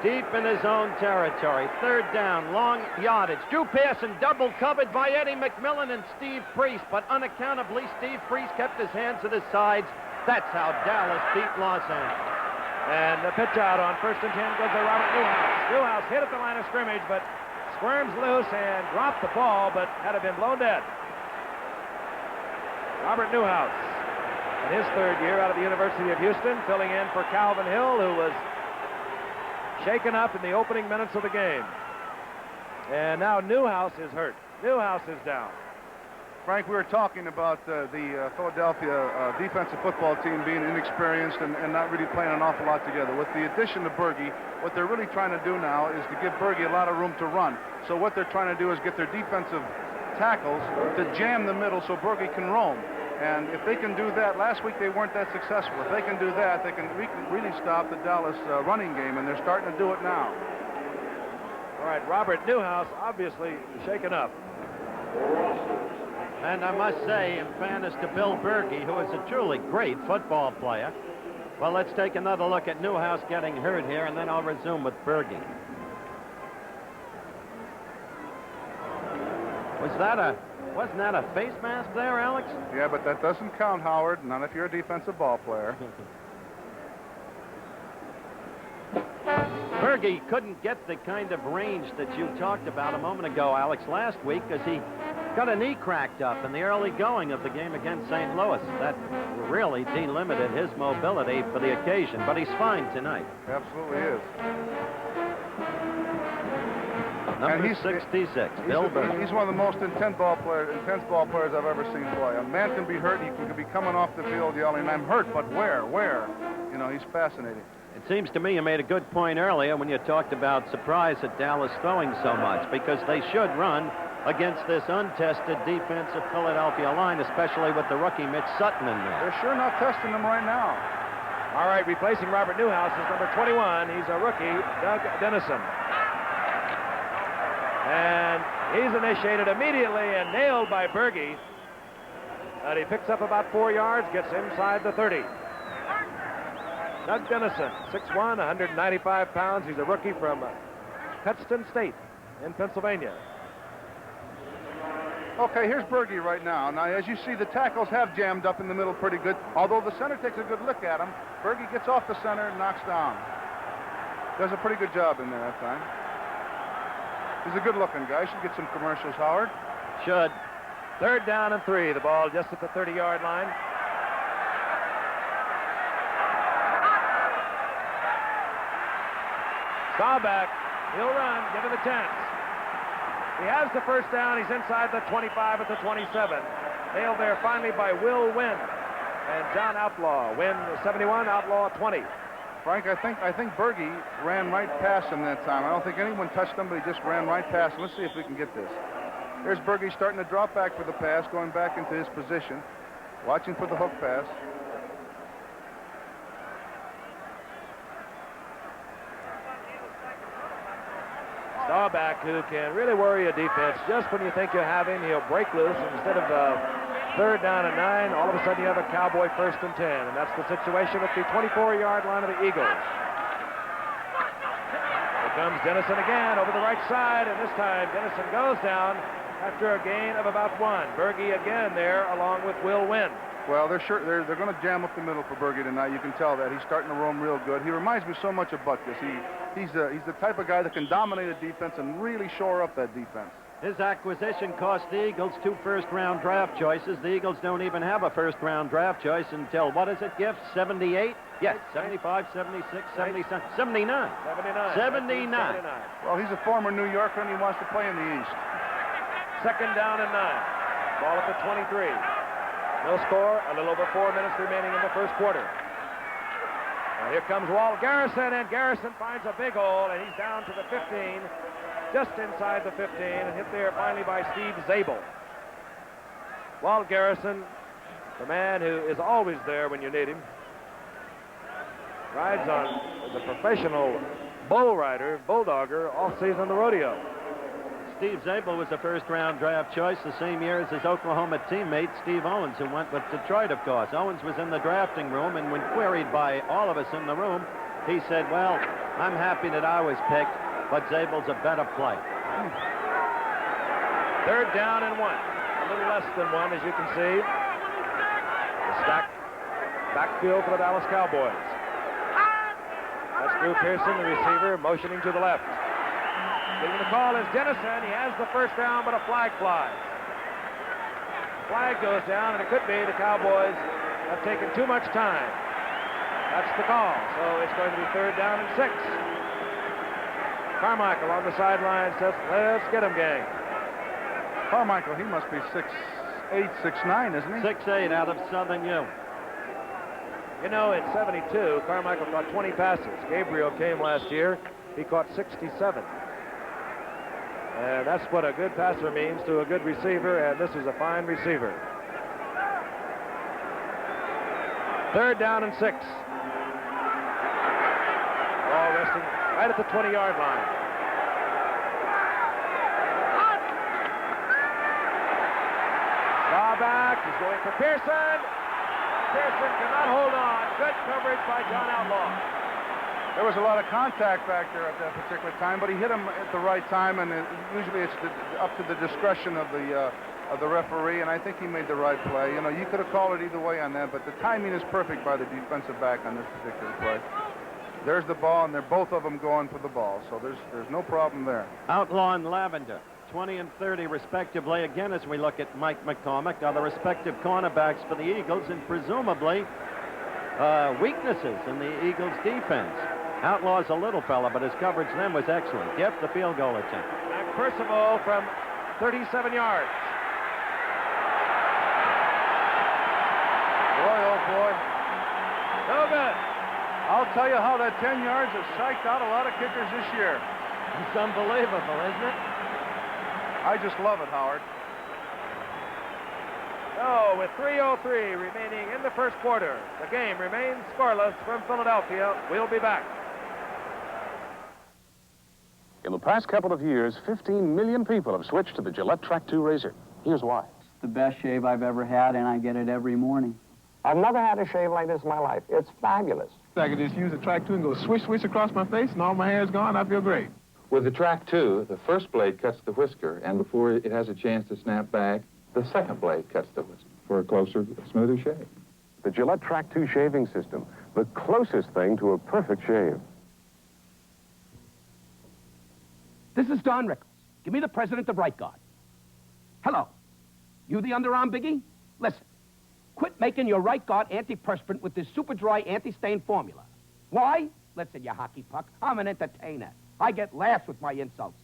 Deep in his own territory. 3rd down, long yardage. Drew Pearson double covered by Eddie McMillan and Steve Priest, but unaccountably Steve Priest kept his hands at his sides. That's how Dallas beat Los Angeles. And the pitch out on 1st and 10 goes to Robert Newhouse. Newhouse hit at the line of scrimmage, but squirms loose and dropped the ball, but had it been blown dead. Robert Newhouse, in his 3rd year out of the University of Houston, filling in for Calvin Hill, who was shaken up in the opening minutes of the game. And now Newhouse is hurt. Newhouse is down. Frank, we were talking about the Philadelphia defensive football team being inexperienced and not really playing an awful lot together. With the addition of Berge, what they're really trying to do now is to give Berge a lot of room to run. So what they're trying to do is get their defensive tackles to jam the middle so Berge can roam. And if they can do that, last week they weren't that successful. If they can do that, they can really stop the Dallas running game, and they're starting to do it now. All right, Robert Newhouse obviously shaken up. And I must say, in fairness to Bill Berge, who is a truly great football player. Well, let's take another look at Newhouse getting hurt here, and then I'll resume with Berge. Wasn't that a face mask there, Alex? Yeah, but that doesn't count, Howard. Not if you're a defensive ball player. Berge couldn't get the kind of range that you talked about a moment ago, Alex, last week, because he got a knee cracked up in the early going of the game against St. Louis. That really delimited his mobility for the occasion, but he's fine tonight. Absolutely is. Number 66, Bill Berge. He's one of the most intense ball players I've ever seen play. A man can be hurt. He can be coming off the field yelling, "I'm hurt," but where? You know, he's fascinating. It seems to me you made a good point earlier when you talked about surprise at Dallas throwing so much, because they should run against this untested defensive Philadelphia line, especially with the rookie Mitch Sutton in there. They're sure not testing them right now. All right, replacing Robert Newhouse is number 21. He's a rookie, Doug Dennison. And He's initiated immediately and nailed by Berge. And he picks up about 4 yards, gets inside the 30. Doug Dennison, 6'1", 195 pounds. He's a rookie from Cutston State in Pennsylvania. Okay, here's Berge right now. Now, as you see, the tackles have jammed up in the middle pretty good. Although the center takes a good look at him, Berge gets off the center and knocks down. Does a pretty good job in there that time. He's a good-looking guy. Should get some commercials, Howard. Should. 3rd down and 3. The ball just at the 30-yard line. Staubach, he'll run, give him a chance. He has the first down. He's inside the 25 at the 27. Nailed there finally by Will Wynn and John Outlaw. Wynn 71, Outlaw 20. Frank, I think Berge ran right past him that time. I don't think anyone touched him, but he just ran right past him. Let's see if we can get this. Here's Berge starting to drop back for the pass, going back into his position, watching for the hook pass. Staubach, who can really worry a defense. Just when you think you have him, he'll break loose. And instead of 3rd down and 9, all of a sudden you have a Cowboy 1st and 10. And that's the situation at the 24-yard line of the Eagles. Here comes Dennison again over the right side. And this time Dennison goes down after a gain of about 1. Berge again there along with Will Wynn. Well, they're going to jam up the middle for Berge tonight. You can tell that. He's starting to roam real good. He reminds me so much of Butkus. He's the type of guy that can dominate a defense and really shore up that defense. His acquisition cost the Eagles 2 first-round draft choices. The Eagles don't even have a first-round draft choice until, what is it, Gift? 78? Yes, 75, 76, 77, 79. 79. Well, he's a former New Yorker, and he wants to play in the East. 2nd down and 9. Ball at the 23. No score, a little over 4 minutes remaining in the first quarter. Now here comes Walt Garrison, and Garrison finds a big hole, and he's down to the 15, just inside the 15, and hit there finally by Steve Zabel. Walt Garrison, the man who is always there when you need him, rides on as a professional bull rider, bulldogger, all season on the rodeo. Steve Zabel was a first-round draft choice the same year as his Oklahoma teammate, Steve Owens, who went with Detroit, of course. Owens was in the drafting room, and when queried by all of us in the room, he said, well, I'm happy that I was picked, but Zabel's a better play. 3rd down and 1. A little less than 1, as you can see. The stacked backfield for the Dallas Cowboys. That's Drew Pearson, the receiver, motioning to the left. Getting the call is Dennison. He has the first down, but a flag flies. Flag goes down, and it could be the Cowboys have taken too much time. That's the call. So it's going to be 3rd down and 6. Carmichael on the sideline says, let's get him, gang. Carmichael, he must be 6'8", 6'9", isn't he? 6'8", out of Southern U. You know, in 72, Carmichael caught 20 passes. Gabriel came last year. He caught 67. And that's what a good passer means to a good receiver, and this is a fine receiver. 3rd down and 6. Ball resting right at the 20-yard line. Staubach is going for Pearson. Pearson cannot hold on. Good coverage by John Outlaw. There was a lot of contact back there at that particular time, but he hit him at the right time, and usually it's up to the discretion of the referee, and I think he made the right play. You know, you could have called it either way on that, but the timing is perfect by the defensive back on this particular play. There's the ball, and they're both of them going for the ball, so there's no problem there. Outlaw and Lavender, 20 and 30 respectively. Again, as we look at Mike McCormick, are the respective cornerbacks for the Eagles, and presumably weaknesses in the Eagles' defense. Outlaw's a little fella, but his coverage then was excellent. Yep, the field goal attempt. Mac Percival from 37 yards. Boy, oh boy. No good. I'll tell you how that 10 yards has psyched out a lot of kickers this year. It's unbelievable, isn't it? I just love it, Howard. So, with 3:03 remaining in the first quarter, the game remains scoreless from Philadelphia. We'll be back. In the past couple of years, 15 million people have switched to the Gillette Track 2 razor. Here's why. It's the best shave I've ever had, and I get it every morning. I've never had a shave like this in my life. It's fabulous. I can just use the Track 2 and go swish, swish across my face, and all my hair's gone. I feel great. With the Track 2, the first blade cuts the whisker, and before it has a chance to snap back, the second blade cuts the whisker for a closer, smoother shave. The Gillette Track 2 shaving system, the closest thing to a perfect shave. This is Don Rickles. Give me the president of Right Guard. Hello. You the underarm biggie? Listen. Quit making your Right Guard antiperspirant with this super dry anti-stain formula. Why? Listen, you hockey puck. I'm an entertainer. I get laughs with my insults.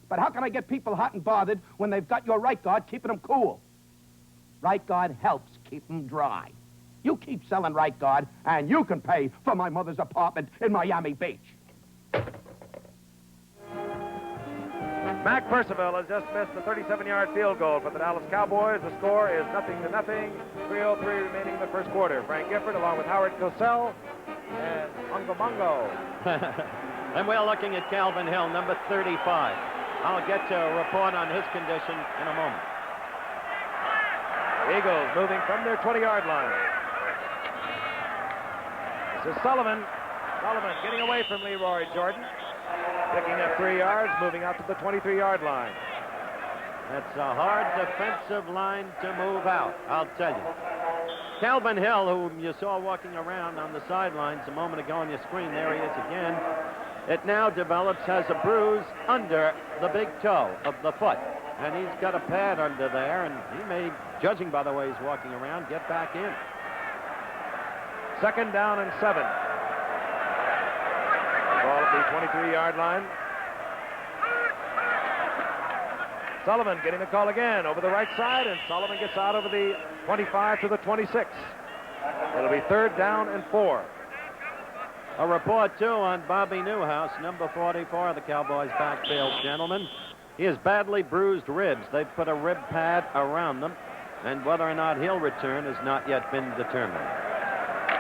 But how can I get people hot and bothered when they've got your Right Guard keeping them cool? Right Guard helps keep them dry. You keep selling Right Guard, and you can pay for my mother's apartment in Miami Beach. Mac Percival has just missed a 37-yard field goal for the Dallas Cowboys. The score is 0-0. 3:03 remaining in the first quarter. Frank Gifford along with Howard Cosell and Mungo. And we're looking at Calvin Hill, number 35. I'll get to a report on his condition in a moment. Eagles moving from their 20-yard line. This is Sullivan. Sullivan getting away from Leroy Jordan. Picking up 3 yards, moving out to the 23-yard line. That's a hard defensive line to move out, I'll tell you. Calvin Hill, whom you saw walking around on the sidelines a moment ago on your screen, there he is again. It now develops, has a bruise under the big toe of the foot. And he's got a pad under there, and he may, judging by the way he's walking around, get back in. 2nd down and 7. Ball at the 23-yard line. Sullivan getting the call again over the right side, and Sullivan gets out over the 25 to the 26. It'll be 3rd down and 4. A report, too, on Bobby Newhouse, number 44 of the Cowboys backfield, gentlemen. He has badly bruised ribs. They've put a rib pad around them, and whether or not he'll return has not yet been determined.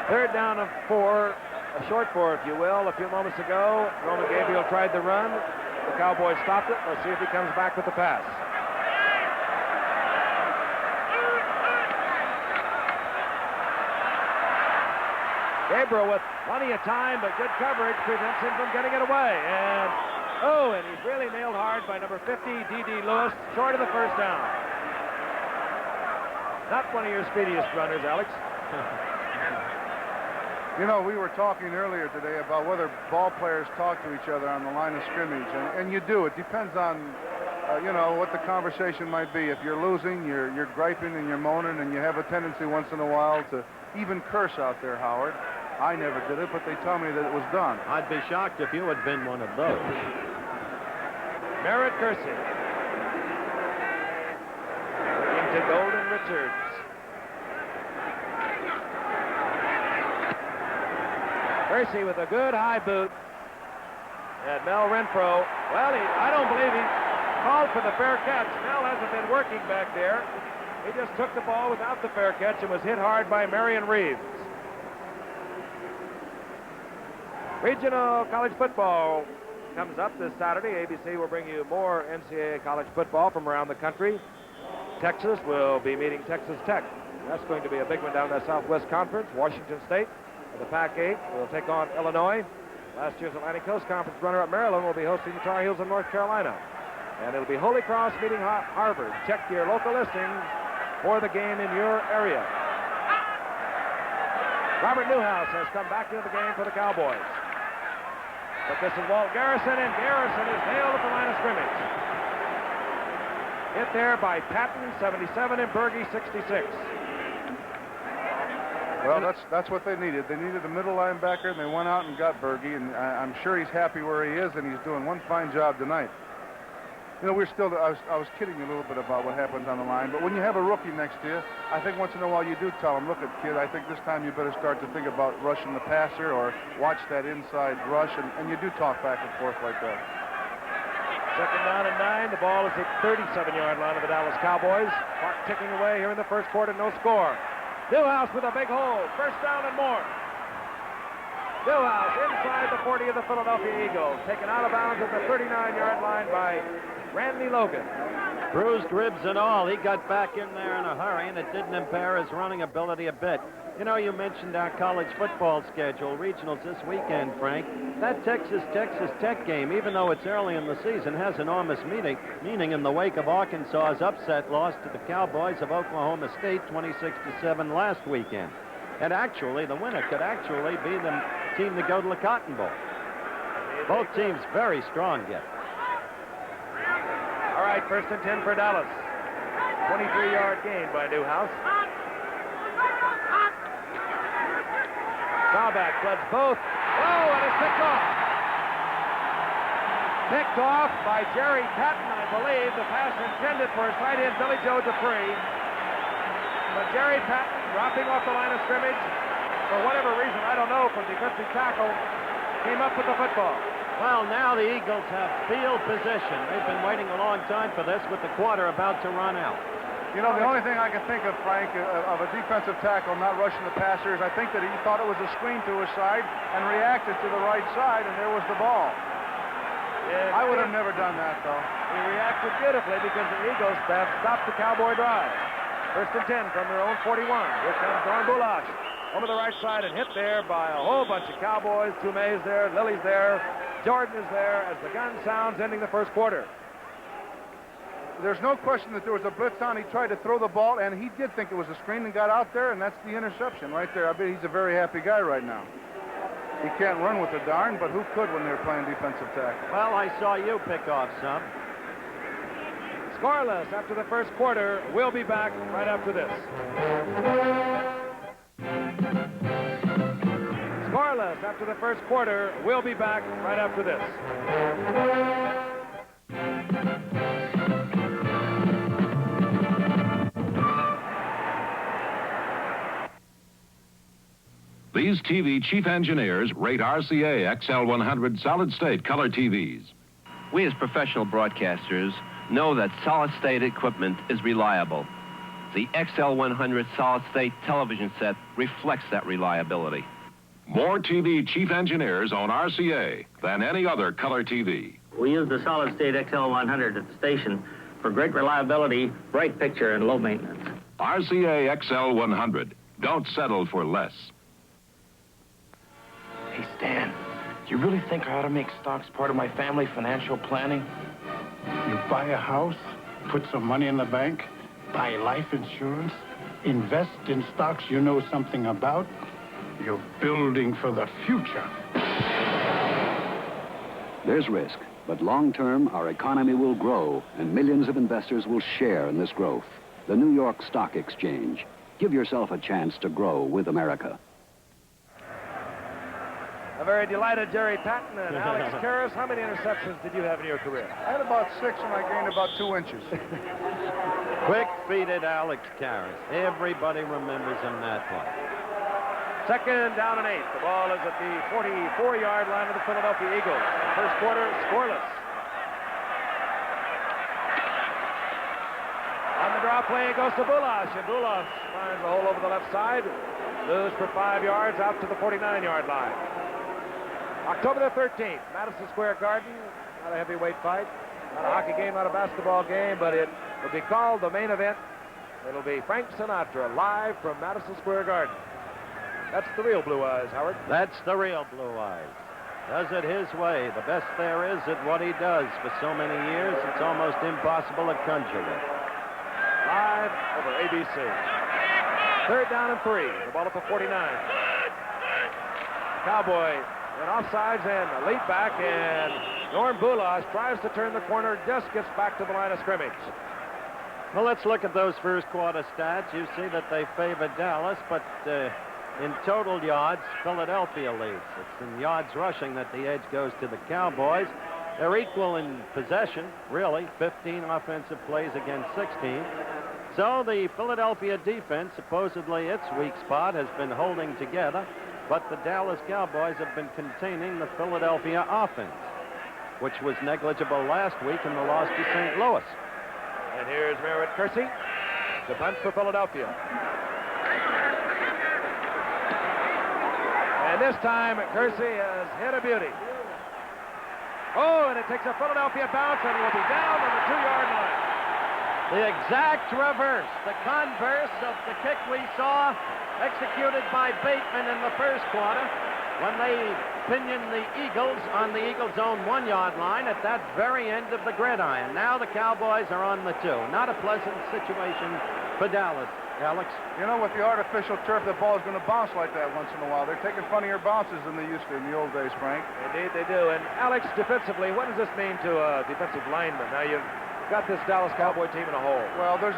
3rd down and 4, a short 4, if you will. A few moments ago, Roman Gabriel tried the run. The Cowboys stopped it. Let's see if he comes back with the pass. Gabriel with plenty of time, but good coverage prevents him from getting it away. And he's really nailed hard by number 50, D.D. Lewis, short of the 1st down. Not one of your speediest runners, Alex. You know, we were talking earlier today about whether ball players talk to each other on the line of scrimmage, and you do. It depends on, you know, what the conversation might be. If you're losing, you're griping and you're moaning, and you have a tendency once in a while to even curse out there, Howard. I never did it, but they tell me that it was done. I'd be shocked if you had been one of those. Merritt Kersey. Looking to Golden Richards. Kersey with a good high boot. And Mel Renfro, well, I don't believe he called for the fair catch. Mel hasn't been working back there. He just took the ball without the fair catch and was hit hard by Marion Reeves. Regional college football comes up this Saturday. ABC will bring you more NCAA college football from around the country. Texas will be meeting Texas Tech. That's going to be a big one down the Southwest Conference. Washington State, the Pac-8, will take on Illinois. Last year's Atlantic Coast Conference runner-up Maryland will be hosting the Tar Heels of North Carolina. And it'll be Holy Cross meeting Harvard. Check your local listings for the game in your area. Robert Newhouse has come back into the game for the Cowboys. But this is Walt Garrison, and Garrison is nailed at the line of scrimmage. Hit there by Patton, 77, and Berge, 66. Well, that's what they needed. They needed a middle linebacker, and they went out and got Berge, and I'm sure he's happy where he is, and he's doing one fine job tonight. You know, I was kidding you a little bit about what happens on the line, but when you have a rookie next to you, I think once in a while you do tell him, look, kid, I think this time you better start to think about rushing the passer or watch that inside rush, and you do talk back and forth like that. 2nd down and 9. The ball is at 37-yard line of the Dallas Cowboys. Clock ticking away here in the first quarter, no score. Newhouse with a big hole. 1st down and more. Newhouse inside the 40 of the Philadelphia Eagles, taken out of bounds at the 39-yard line by Randy Logan. Bruised ribs and all, he got back in there in a hurry, and it didn't impair his running ability a bit. You know, you mentioned our college football schedule, regionals this weekend, Frank. That Texas Tech game, even though it's early in the season, has enormous meaning in the wake of Arkansas's upset loss to the Cowboys of Oklahoma State 26-7 last weekend. And actually, the winner could actually be the team to go to the Cotton Bowl. Both teams very strong yet. All right, 1st and 10 for Dallas. 23-yard gain by Newhouse. Stauback floods both. Oh, and it's picked off. Picked off by Jerry Patton, I believe. The pass intended for his tight end, Billy Joe Dupree. But Jerry Patton, dropping off the line of scrimmage, for whatever reason, I don't know, from defensive tackle, came up with the football. Well, now the Eagles have field position. They've been waiting a long time for this with the quarter about to run out. You know, the only thing I can think of, Frank, of a defensive tackle not rushing the passer is I think that he thought it was a screen to his side and reacted to the right side, and there was the ball. Yeah, I would have never done that, though. He reacted beautifully because the Eagles have stopped the Cowboy drive. 1st and 10 from their own 41. Here comes Norm Bulash over the right side and hit there by a whole bunch of Cowboys. Toumé's there, Lily's there, Jordan is there as the gun sounds, ending the first quarter. There's no question that there was a blitz on. He tried to throw the ball, and he did think it was a screen and got out there, and that's the interception right there. I bet he's a very happy guy right now. He can't run with the darn, but who could when they're playing defensive tackle? Well, I saw you pick off some. Scoreless after the first quarter. We'll be back right after this. Scoreless after the first quarter. We'll be back right after this. These TV chief engineers rate RCA XL100 solid-state color TVs. We as professional broadcasters know that solid-state equipment is reliable. The XL100 solid-state television set reflects that reliability. More TV chief engineers own RCA than any other color TV. We use the solid-state XL100 at the station for great reliability, bright picture, and low maintenance. RCA XL100. Don't settle for less. Hey, Stan, you really think I ought to make stocks part of my family financial planning? You buy a house, put some money in the bank, buy life insurance, invest in stocks you know something about. You're building for the future. There's risk, but long-term, our economy will grow, and millions of investors will share in this growth. The New York Stock Exchange. Give yourself a chance to grow with America. A very delighted Jerry Patton and Alex Karras. How many interceptions did you have in your career? I had about 6, and I gained about 2 inches. Quick-feeted Alex Karras. Everybody remembers him that way. 2nd down and 8. The ball is at the 44-yard line of the Philadelphia Eagles. First quarter, scoreless. On the draw play goes to Bulash, and Bulash finds a hole over the left side. Lose for 5 yards out to the 49-yard line. October the 13th, Madison Square Garden. Not a heavyweight fight, not a hockey game, not a basketball game, but it will be called the main event. It'll be Frank Sinatra live from Madison Square Garden. That's the real Blue Eyes, Howard. That's the real Blue Eyes. Does it his way. The best there is at what he does for so many years, it's almost impossible to conjure with. Live over ABC. 3rd down and 3. The ball at the 49. Cowboy in offsides and a lead back, and Norm Bulash tries to turn the corner, just gets back to the line of scrimmage. Well, let's look at those first quarter stats. You see that they favor Dallas, but in total yards, Philadelphia leads. It's in yards rushing that the edge goes to the Cowboys. They're equal in possession, really, 15 offensive plays against 16. So the Philadelphia defense, supposedly its weak spot, has been holding together, but the Dallas Cowboys have been containing the Philadelphia offense, which was negligible last week in the loss to St. Louis. And here's Merritt Kersey to punt for Philadelphia. And this time, Kersey has hit a beauty. Oh, and it takes a Philadelphia bounce, and will be down on the 2-yard line. The exact reverse, the converse of the kick we saw executed by Bateman in the first quarter when they pinioned the Eagles on the Eagles' own 1-yard line at that very end of the gridiron. Now the Cowboys are on the 2. Not a pleasant situation for Dallas. Alex? You know, with the artificial turf, the ball is going to bounce like that once in a while. They're taking funnier bounces than they used to in the old days, Frank. Indeed, they do. And Alex, defensively, what does this mean to a defensive lineman? Now, you've got this Dallas Cowboy team in a hole. Well, you're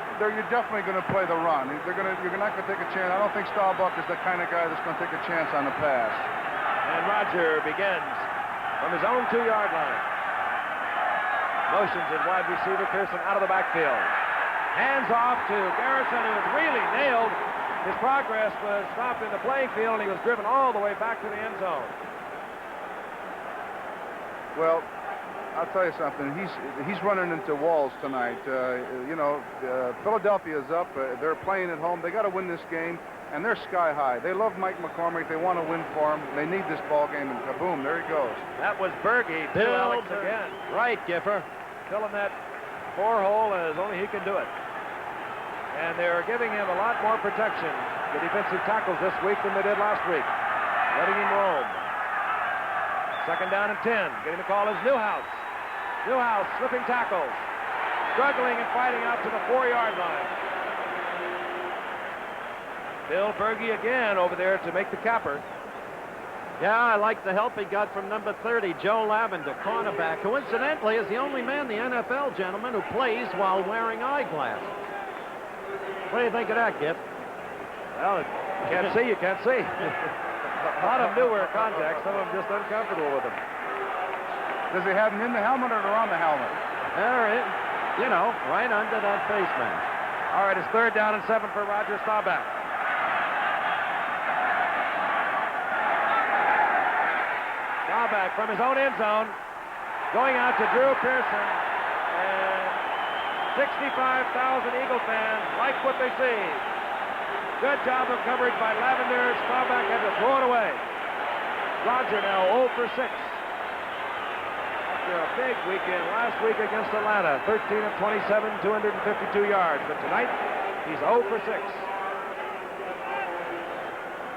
definitely going to play the run. You're not going to take a chance. I don't think Staubach is the kind of guy that's going to take a chance on the pass. And Roger begins from his own 2-yard line. Motions in wide receiver Pearson out of the backfield. Hands off to Garrison, who was really nailed. His progress was stopped in the playing field, and he was driven all the way back to the end zone. Well, I'll tell you something. He's running into walls tonight. Philadelphia's up. They're playing at home. They got to win this game, and they're sky high. They love Mike McCormick. They want to win for him. They need this ball game, and kaboom, there he goes. That was Berge, to Alex again. Right, Giffer. Filling that 4-hole as only he can do it. And they're giving him a lot more protection, the defensive tackles this week, than they did last week. Letting him roam. 2nd down and 10. Getting the call is Newhouse. Newhouse slipping tackles. Struggling and fighting out to the 4-yard line. Bill Berge again over there to make the capper. Yeah, I like the help he got from number 30, Joe Lavender, cornerback, who incidentally is the only man in the NFL, gentlemen, who plays while wearing eyeglasses. What do you think of that, Gip? Well, you can't see, you can't see. A lot of them do wear contacts. Some of them just uncomfortable with them. Does he have them in the helmet or around the helmet? There, right under that face mask. All right, it's 3rd down and 7 for Roger Staubach. Staubach from his own end zone, going out to Drew Pearson. And 65,000 Eagle fans like what they see. Good job of coverage by Lavender. Staubach had to throw it away. Roger now 0 for 6. After a big weekend last week against Atlanta, 13 of 27, 252 yards. But tonight, he's 0 for 6.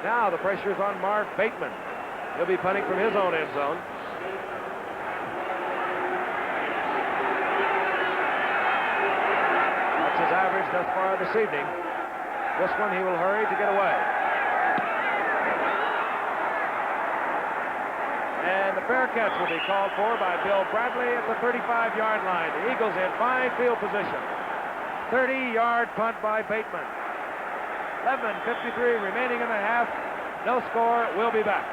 Now the pressure's on Marv Bateman. He'll be punting from his own end zone. His average thus far this evening. This one he will hurry to get away. And the fair catch will be called for by Bill Bradley at the 35-yard line. The Eagles in fine field position. 30-yard punt by Bateman. 11:53 remaining in the half. No score. We'll be back.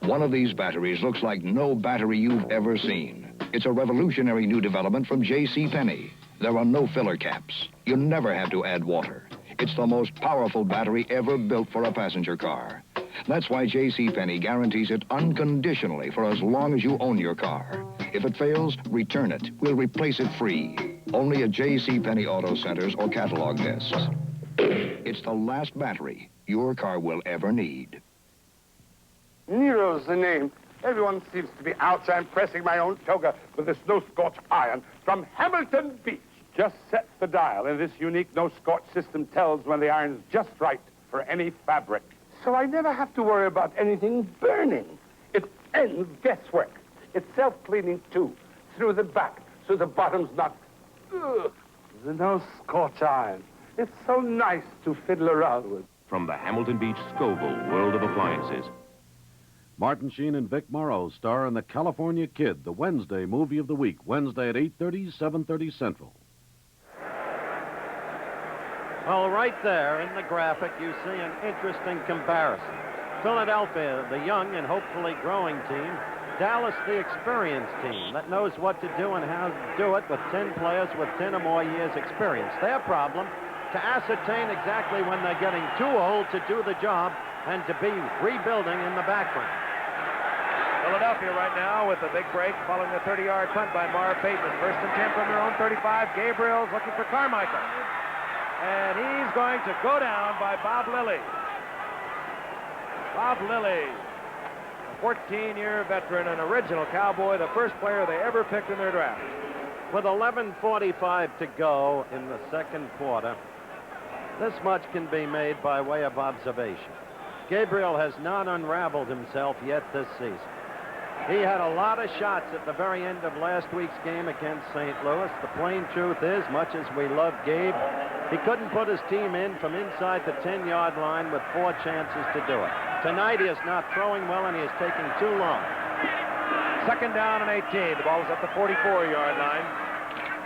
One of these batteries looks like no battery you've ever seen. It's a revolutionary new development from J.C. Penney. There are no filler caps. You never have to add water. It's the most powerful battery ever built for a passenger car. That's why J.C. Penney guarantees it unconditionally for as long as you own your car. If it fails, return it. We'll replace it free. Only at J.C. Penney Auto Centers or catalog desks. It's the last battery your car will ever need. Nero's the name. Everyone seems to be outside pressing my own toga with this no-scorch iron from Hamilton Beach. Just set the dial, and this unique no-scorch system tells when the iron's just right for any fabric. So I never have to worry about anything burning. It ends guesswork. It's self-cleaning, too, through the back, so the bottom's not... Ugh, the no-scorch iron. It's so nice to fiddle around with. From the Hamilton Beach Scoville World of Appliances. Martin Sheen and Vic Morrow star in The California Kid, the Wednesday movie of the week, Wednesday at 8:30, 7:30 Central. Well, right there in the graphic, you see an interesting comparison. Philadelphia, the young and hopefully growing team. Dallas, the experienced team that knows what to do and how to do it with 10 players with 10 or more years experience. Their problem, to ascertain exactly when they're getting too old to do the job and to be rebuilding in the background. Philadelphia right now with a big break following the 30-yard punt by Marv Bateman. 1st and 10 from their own 35. Gabriel's looking for Carmichael. And he's going to go down by Bob Lilly. Bob Lilly, a 14-year veteran, an original Cowboy, the first player they ever picked in their draft. With 11:45 to go in the second quarter, this much can be made by way of observation. Gabriel has not unraveled himself yet this season. He had a lot of shots at the very end of last week's game against St. Louis. The plain truth is, much as we love Gabe, he couldn't put his team in from inside the 10-yard line with 4 chances to do it. Tonight, he is not throwing well, and he is taking too long. Second down and 18. The ball is at the 44-yard line.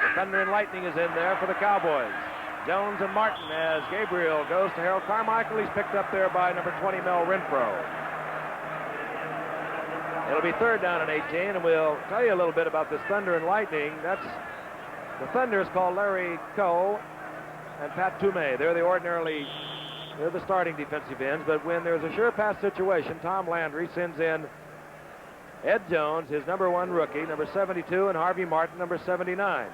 The Thunder and Lightning is in there for the Cowboys. Jones and Martin as Gabriel goes to Harold Carmichael. He's picked up there by number 20, Mel Renfro. It'll be third down and 18, and we'll tell you a little bit about this Thunder and Lightning. The Thunder is called Larry Coe and Pat Toomey. They're the starting defensive ends, but when there's a sure pass situation, Tom Landry sends in Ed Jones, his number 1 rookie, number 72, and Harvey Martin, number 79.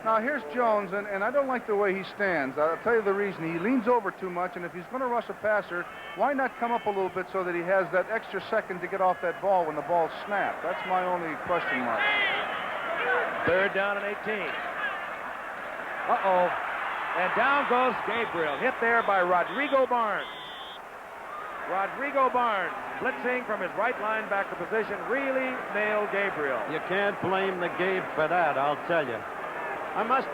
Now, here's Jones, and I don't like the way he stands. I'll tell you the reason. He leans over too much, and if he's going to rush a passer, why not come up a little bit so that he has that extra second to get off that ball when the ball's snapped? That's my only question mark. Third down and 18. Uh-oh. And down goes Gabriel, hit there by Rodrigo Barnes. Rodrigo Barnes, blitzing from his right linebacker position, really nailed Gabriel. You can't blame the Gabe for that, I'll tell you. I must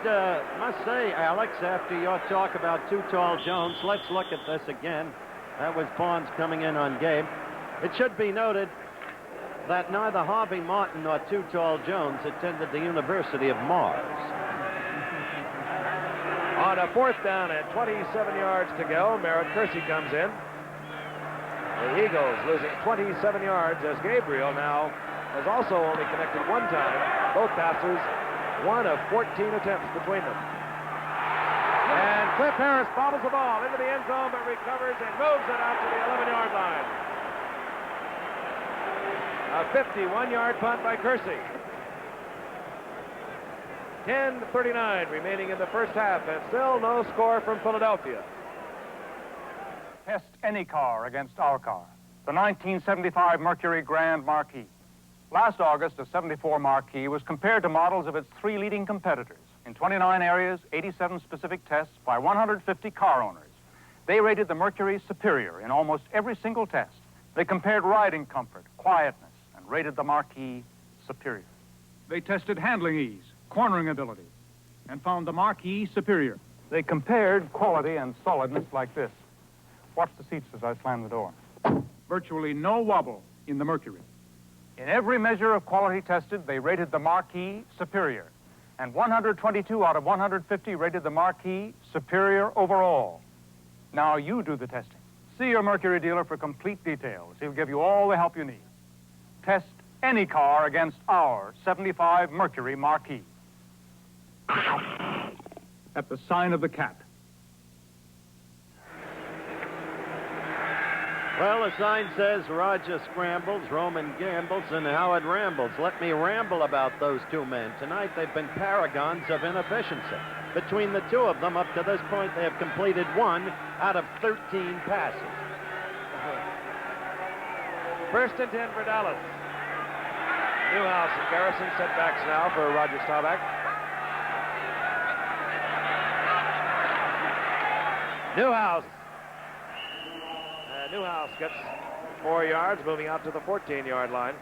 say, Alex, after your talk about Too Tall Jones, let's look at this again. That was Barnes coming in on Gabe. It should be noted that neither Harvey Martin nor Too Tall Jones attended the University of Mars. On a fourth down and 27 yards to go, Merritt Kersey comes in. The Eagles losing 27 yards as Gabriel now has also only connected 1 time. Both passers, 1 of 14 attempts between them. And Cliff Harris bobbles the ball into the end zone, but recovers and moves it out to the 11-yard line. A 51-yard punt by Kersey. 10:39 remaining in the first half, and still no score from Philadelphia. Test any car against our car, the 1975 Mercury Grand Marquis. Last August, a 74 Marquis was compared to models of its 3 leading competitors in 29 areas, 87 specific tests by 150 car owners. They rated the Mercury superior in almost every single test. They compared riding comfort, quietness, and rated the Marquis superior. They tested handling ease, cornering ability, and found the Marquis superior. They compared quality and solidness like this. Watch the seats as I slam the door. Virtually no wobble in the Mercury. In every measure of quality tested, they rated the Marquis superior. And 122 out of 150 rated the Marquis superior overall. Now you do the testing. See your Mercury dealer for complete details. He'll give you all the help you need. Test any car against our 75 Mercury Marquis. At the sign of the cat. Well, the sign says Roger scrambles, Roman gambles, and Howard rambles. Let me ramble about those 2 men. Tonight, they've been paragons of inefficiency. Between the 2 of them, up to this point, they have completed 1 out of 13 passes. First and 10 for Dallas. Newhouse and Garrison setbacks now for Roger Staubach. Newhouse. Newhouse gets 4 yards, moving out to the 14-yard line.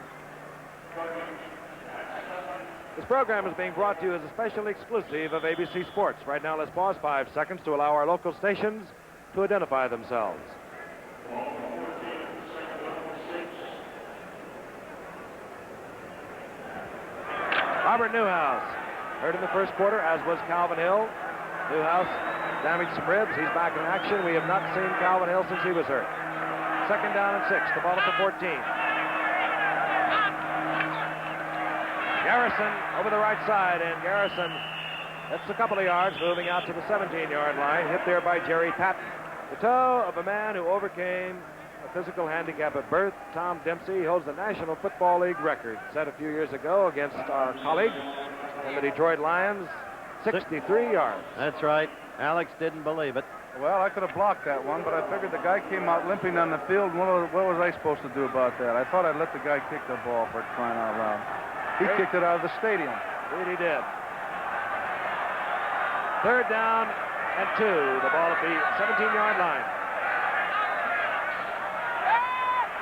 This program is being brought to you as a special exclusive of ABC Sports. Right now, let's pause 5 seconds to allow our local stations to identify themselves. Robert Newhouse, hurt in the first quarter, as was Calvin Hill. Newhouse damaged some ribs. He's back in action. We have not seen Calvin Hill since he was hurt. Second down and 6. The ball at the 14. Garrison over the right side, and Garrison gets a couple of yards, moving out to the 17-yard line. Hit there by Jerry Patton. The toe of a man who overcame a physical handicap at birth. Tom Dempsey holds the National Football League record set a few years ago against our colleague and the Detroit Lions. 63 yards. That's right. Alex didn't believe it. Well, I could have blocked that one, but I figured the guy came out limping on the field. What was I supposed to do about that? I thought I'd let the guy kick the ball for crying out loud. He kicked it out of the stadium. Indeed he did. Third down and 2. The ball at the 17-yard line.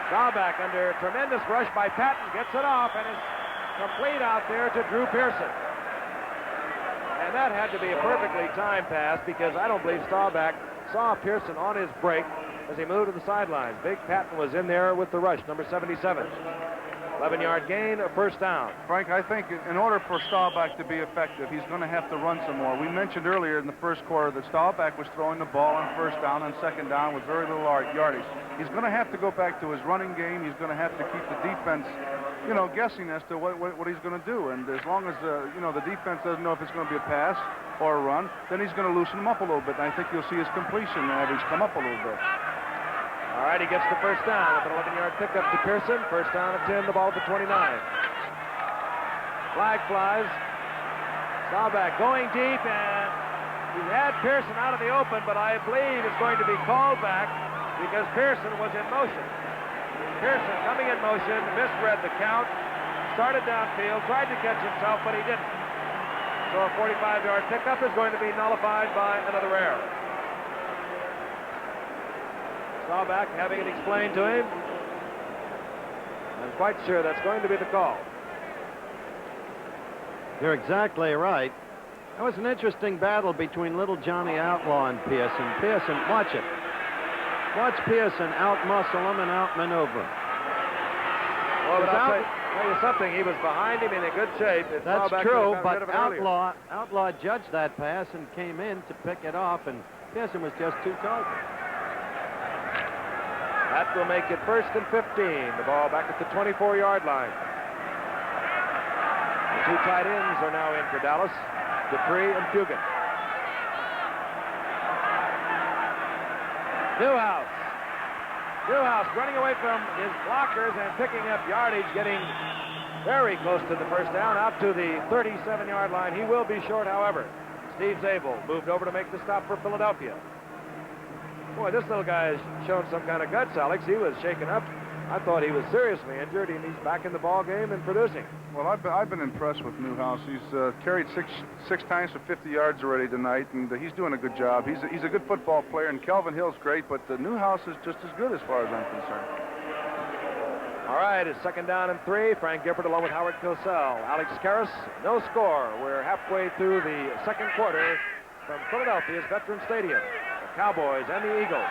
Staubach under tremendous rush by Patton. Gets it off and is complete out there to Drew Pearson. And that had to be a perfectly timed pass because I don't believe Staubach saw Pearson on his break as he moved to the sidelines. Big Patton was in there with the rush, number 77. 11-yard gain, a first down. Frank, I think in order for Staubach to be effective, he's going to have to run some more. We mentioned earlier in the first quarter that Staubach was throwing the ball on first down and second down with very little yardage. He's going to have to go back to his running game. He's going to have to keep the defense, guessing as to what he's going to do. And as long as, the defense doesn't know if it's going to be a pass or a run, then he's going to loosen him up a little bit. And I think you'll see his completion average come up a little bit. All right, he gets the first down with an 11-yard pickup to Pearson. First down at 10, the ball at the 29. Flag flies. Staubach going deep, and he had Pearson out of the open, but I believe it's going to be called back because Pearson was in motion. Pearson coming in motion, misread the count, started downfield, tried to catch himself, but he didn't. So a 45-yard pickup is going to be nullified by another error. Staubach having it explained to him. I'm quite sure that's going to be the call. You're exactly right. That was an interesting battle between little Johnny Outlaw and Pearson. Pearson, watch it. Watch Pearson out-muscle him and out-maneuver him. Well, but I'll tell you something. He was behind him in a good shape. That's true, but Outlaw judged that pass and came in to pick it off, and Pearson was just too tall. That will make it first and 15. The ball back at the 24-yard line. The two tight ends are now in for Dallas, Dupree and Fugan. Newhouse running away from his blockers and picking up yardage, getting very close to the first down, out to the 37-yard line. He will be short, however. Steve Zabel moved over to make the stop for Philadelphia. Boy, this little guy has shown some kind of guts, Alex. He was shaken up. I thought he was seriously injured, and he's back in the ball game and producing. Well, I've been impressed with Newhouse. He's carried six times for 50 yards already tonight, and he's doing a good job. He's a good football player, and Calvin Hill's great, but Newhouse is just as good as far as I'm concerned. All right, it's second down and 3. Frank Gifford along with Howard Cosell. Alex Karras, no score. We're halfway through the second quarter from Philadelphia's Veterans Stadium. The Cowboys and the Eagles.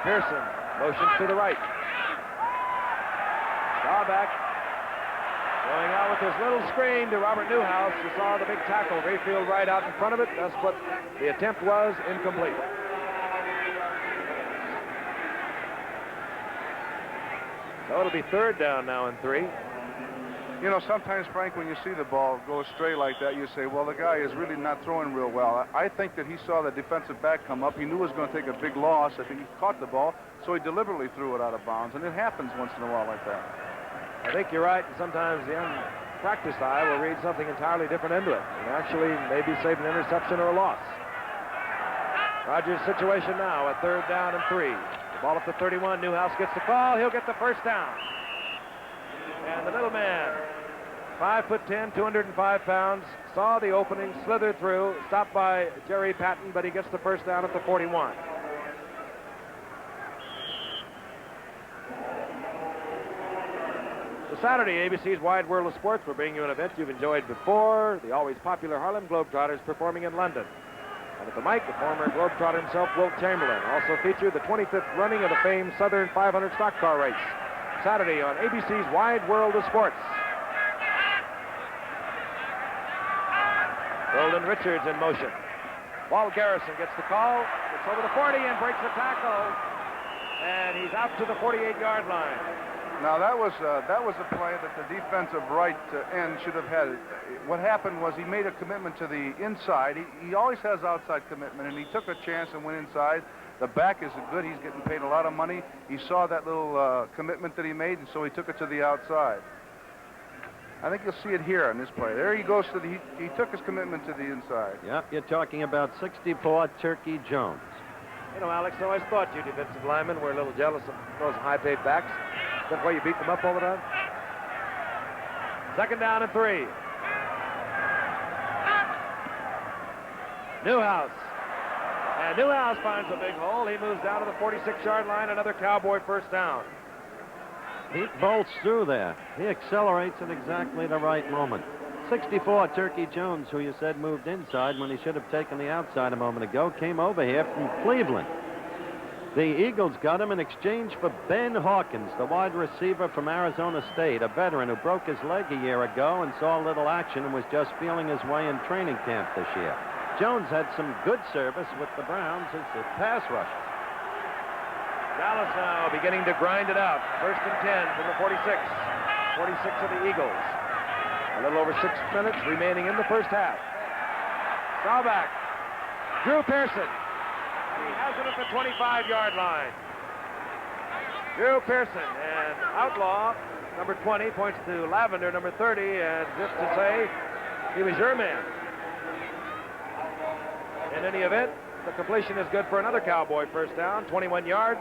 Pearson motions to the right. Staubach going out with his little screen to Robert Newhouse, who saw the big tackle, Rayfield right out in front of it. That's what the attempt was, incomplete. So it'll be third down now and 3. You know, sometimes, Frank, when you see the ball go astray like that, you say, well, the guy is really not throwing real well. I think that he saw the defensive back come up. He knew he was going to take a big loss if he caught the ball, so he deliberately threw it out of bounds, and it happens once in a while like that. I think you're right, and sometimes the unpracticed eye will read something entirely different into it, and actually maybe save an interception or a loss. Rodgers' situation now at third down and 3. The ball at the 31. Newhouse gets the call. He'll get the first down. And the little man, 5'10", 205 pounds, saw the opening, slithered through, stopped by Jerry Patton, but he gets the first down at the 41. So Saturday, ABC's Wide World of Sports will bring you an event you've enjoyed before, the always popular Harlem Globetrotters performing in London. And at the mic, the former Globetrotter himself, Wilt Chamberlain, also featured the 25th running of the famed Southern 500 stock car race. Saturday on ABC's Wide World of Sports. Golden Richards in motion. Walt Garrison gets the call. Gets over the 40 and breaks the tackle. And he's out to the 48-yard line. Now, that was a play that the defensive right end should have had. What happened was he made a commitment to the inside. He always has outside commitment, and he took a chance and went inside. The back is good. He's getting paid a lot of money. He saw that little commitment that he made, and so he took it to the outside. I think you'll see it here on this play. There he goes he took his commitment to the inside. Yep, you're talking about 64 Turkey Jones. You know, Alex, I always thought you defensive linemen were a little jealous of those high-paid backs. That's why you beat them up all the time. 2nd down and 3. Newhouse. And Newhouse finds a big hole. He moves down to the 46-yard line. Another Cowboy first down. He bolts through there. He accelerates at exactly the right moment. 64 Turkey Jones, who you said moved inside when he should have taken the outside a moment ago, came over here from Cleveland. The Eagles got him in exchange for Ben Hawkins, the wide receiver from Arizona State, a veteran who broke his leg a year ago and saw little action and was just feeling his way in training camp this year. Jones had some good service with the Browns as a pass rusher. Dallas now beginning to grind it out. 1st and 10 from the 46. 46 of the Eagles. A little over 6 minutes remaining in the first half. Strawback. Drew Pearson. He has it at the 25-yard line. Drew Pearson and Outlaw, number 20, points to Lavender, number 30, and just to say he was your man. In any event, the completion is good for another Cowboy first down, 21 yards,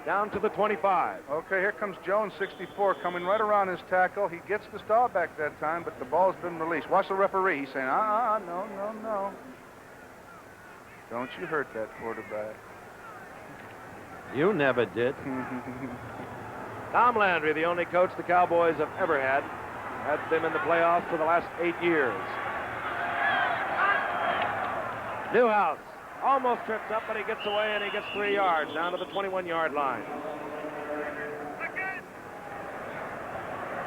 down to the 25. Okay, here comes Jones, 64, coming right around his tackle. He gets the stall back that time, but the ball's been released. Watch the referee. He's saying, no. Don't you hurt that quarterback. You never did. Tom Landry, the only coach the Cowboys have ever had them in the playoffs for the last 8 years. Newhouse almost trips up, but he gets away and he gets 3 yards down to the 21-yard line.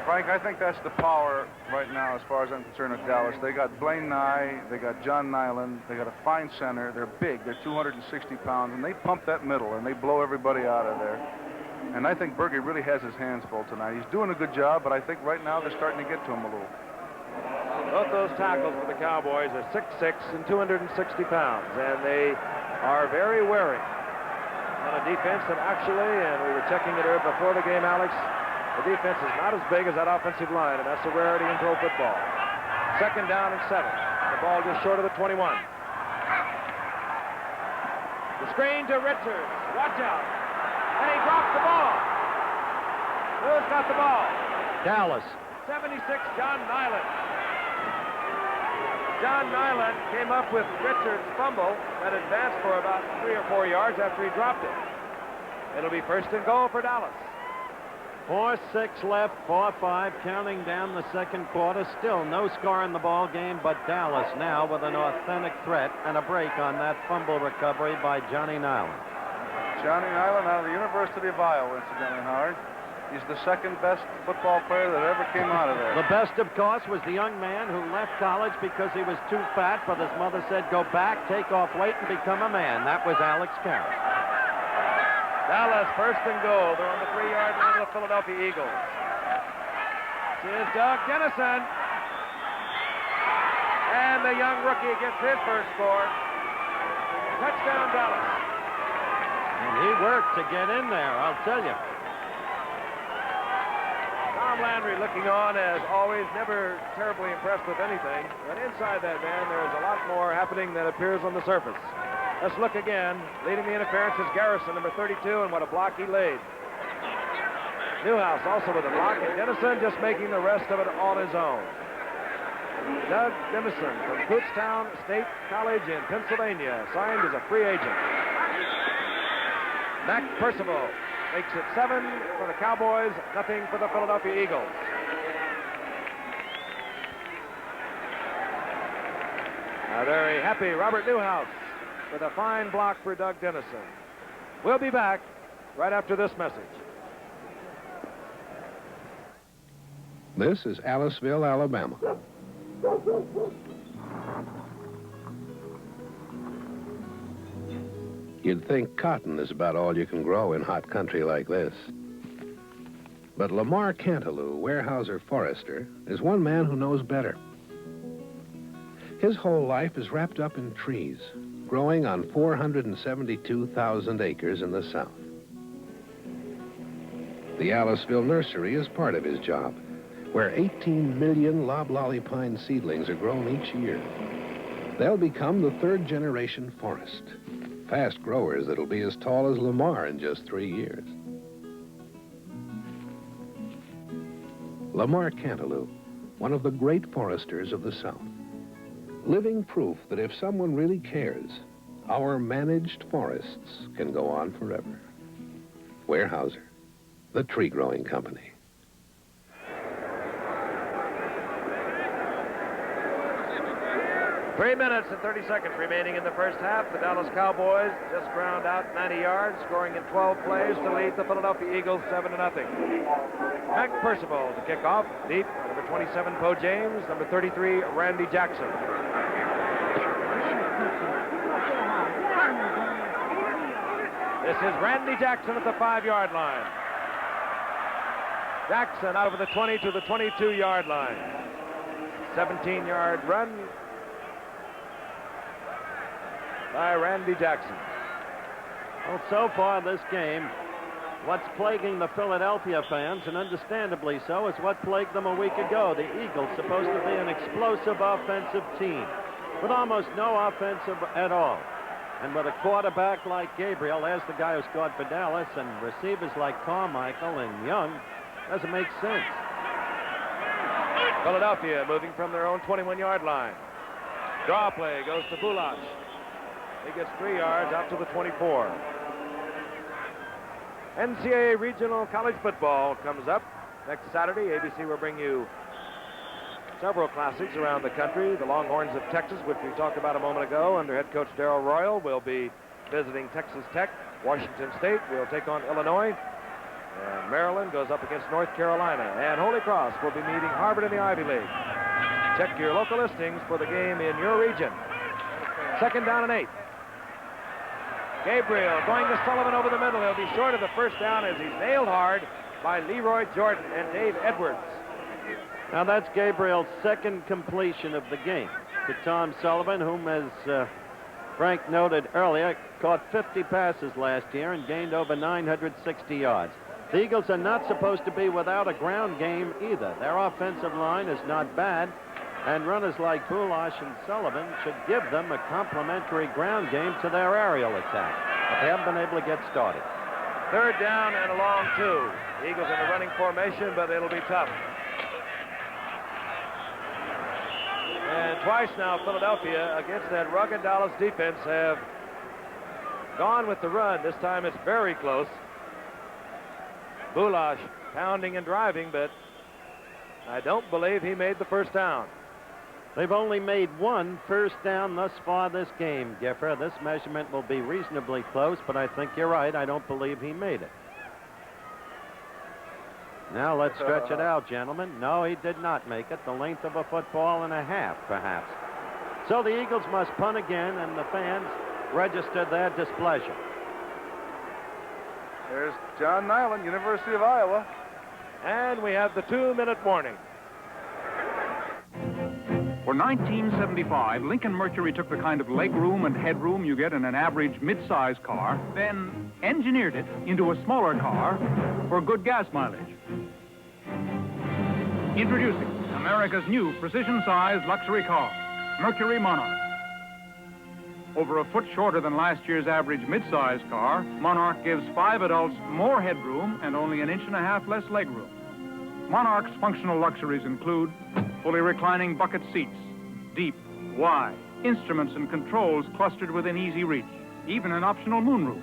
Frank, I think that's the power right now as far as I'm concerned with Dallas. They got Blaine Nye, they got John Nyland, they got a fine center. They're big, they're 260 pounds, and they pump that middle and they blow everybody out of there. And I think Berge really has his hands full tonight. He's doing a good job, but I think right now they're starting to get to him a little. Both those tackles for the Cowboys are 6'6" and 260 pounds, and they are very wary on a defense that actually, and we were checking it before the game, Alex, the defense is not as big as that offensive line, and that's a rarity in pro football. 2nd down and 7. The ball just short of the 21. The screen to Richards. Watch out. And he drops the ball. Who's got the ball? Dallas. 76, John Nyland. John Nyland came up with Richards' fumble that advanced for about 3 or 4 yards after he dropped it. It'll be 1st and goal for Dallas. 4-6 left, 4-5, counting down the second quarter. Still no score in the ball game, but Dallas now with an authentic threat and a break on that fumble recovery by Johnny Nyland. Johnny Nyland out of the University of Iowa, incidentally, Howard. He's the 2nd best football player that ever came out of there. The best, of course, was the young man who left college because he was too fat, but his mother said, go back, take off weight, and become a man. That was Alex Karras. Dallas 1st and goal. They're on the 3-yard line of the Philadelphia Eagles. Here's Doug Dennison. And the young rookie gets his first score. Touchdown, Dallas. And he worked to get in there, I'll tell you. Tom Landry looking on as always, never terribly impressed with anything. But inside that man, there is a lot more happening than appears on the surface. Let's look again. Leading the interference is Garrison, number 32, and what a block he laid. Newhouse also with a block, and Dennison just making the rest of it on his own. Doug Dennison from Kutztown State College in Pennsylvania, signed as a free agent. Mac Percival makes it 7 for the Cowboys, nothing for the Philadelphia Eagles. A very happy Robert Newhouse with a fine block for Doug Dennison. We'll be back right after this message. This is Aliceville, Alabama. You'd think cotton is about all you can grow in hot country like this. But Lamar Cantalou, Weyerhaeuser Forester, is one man who knows better. His whole life is wrapped up in trees, growing on 472,000 acres in the south. The Aliceville Nursery is part of his job, where 18 million loblolly pine seedlings are grown each year. They'll become the third-generation forest. Fast growers that'll be as tall as Lamar in just 3 years. Lamar Cantalou, one of the great foresters of the South. Living proof that if someone really cares, our managed forests can go on forever. Weyerhaeuser, the tree-growing company. 3 minutes and 30 seconds remaining in the first half. The Dallas Cowboys just ground out 90 yards, scoring in 12 plays to lead the Philadelphia Eagles 7-0. Mac Percival to kick off. Deep, number 27, Poe James. Number 33, Randy Jackson. This is Randy Jackson at the 5-yard line. Jackson out of the 20 to the 22-yard line. 17-yard run by Randy Jackson. Well, so far this game, what's plaguing the Philadelphia fans, and understandably so, is what plagued them a week ago. The Eagles, supposed to be an explosive offensive team, with almost no offensive at all. And with a quarterback like Gabriel, there's the guy who scored for Dallas, and receivers like Carmichael and Young, doesn't make sense. Philadelphia moving from their own 21-yard line. Draw play goes to Bulash. He gets 3 yards out to the 24. NCAA Regional College Football comes up next Saturday. ABC will bring you several classics around the country. The Longhorns of Texas, which we talked about a moment ago, under head coach Darrell Royal, will be visiting Texas Tech. Washington State will take on Illinois. And Maryland goes up against North Carolina. And Holy Cross will be meeting Harvard in the Ivy League. Check your local listings for the game in your region. 2nd down and 8. Gabriel going to Sullivan over the middle. He'll be short of the first down as he's nailed hard by Leroy Jordan and Dave Edwards. Now that's Gabriel's second completion of the game to Tom Sullivan, whom, as Frank noted earlier, caught 50 passes last year and gained over 960 yards. The Eagles are not supposed to be without a ground game either. Their offensive line is not bad, and runners like Bulash and Sullivan should give them a complementary ground game to their aerial attack. But they haven't been able to get started. 3rd down and a long 2. The Eagles in a running formation, but it'll be tough. And twice now, Philadelphia, against that rugged Dallas defense, have gone with the run. This time it's very close. Bulash pounding and driving, but I don't believe he made the first down. They've only made one first down thus far this game, Giffer. This measurement will be reasonably close, but I think you're right. I don't believe he made it. Now let's stretch it out, gentlemen. No, he did not make it. The length of a football and a half, perhaps. So the Eagles must punt again, and the fans registered their displeasure. There's John Nyland, University of Iowa. And we have the 2-minute warning. For 1975, Lincoln Mercury took the kind of legroom and headroom you get in an average mid-size car, then engineered it into a smaller car for good gas mileage. Introducing America's new precision-sized luxury car, Mercury Monarch. Over a foot shorter than last year's average mid-size car, Monarch gives 5 adults more headroom and only 1.5 inches less legroom. Monarch's functional luxuries include fully reclining bucket seats, deep, wide, instruments and controls clustered within easy reach, even an optional moonroof.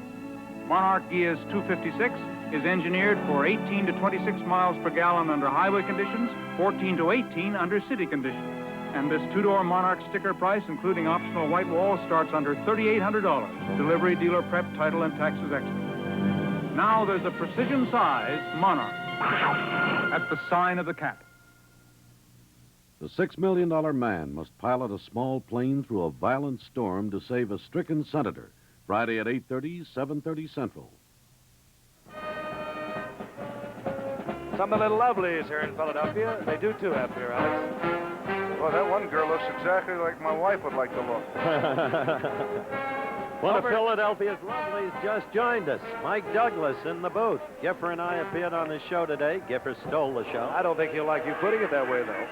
Monarch GS 256 is engineered for 18 to 26 miles per gallon under highway conditions, 14 to 18 under city conditions. And this 2-door Monarch sticker price, including optional white wall, starts under $3,800. Delivery, dealer prep, title, and taxes extra. Now there's a precision-sized Monarch at the sign of the cat. The $6 million man must pilot a small plane through a violent storm to save a stricken senator. Friday at 8:30, 7:30 Central. Some of the little lovelies here in Philadelphia. They do too up here, Alex. Well, that one girl looks exactly like my wife would like to look. One of Philadelphia's lovelies just joined us. Mike Douglas in the booth. Giffer and I appeared on the show today. Giffer stole the show. I don't think he'll like you putting it that way, though.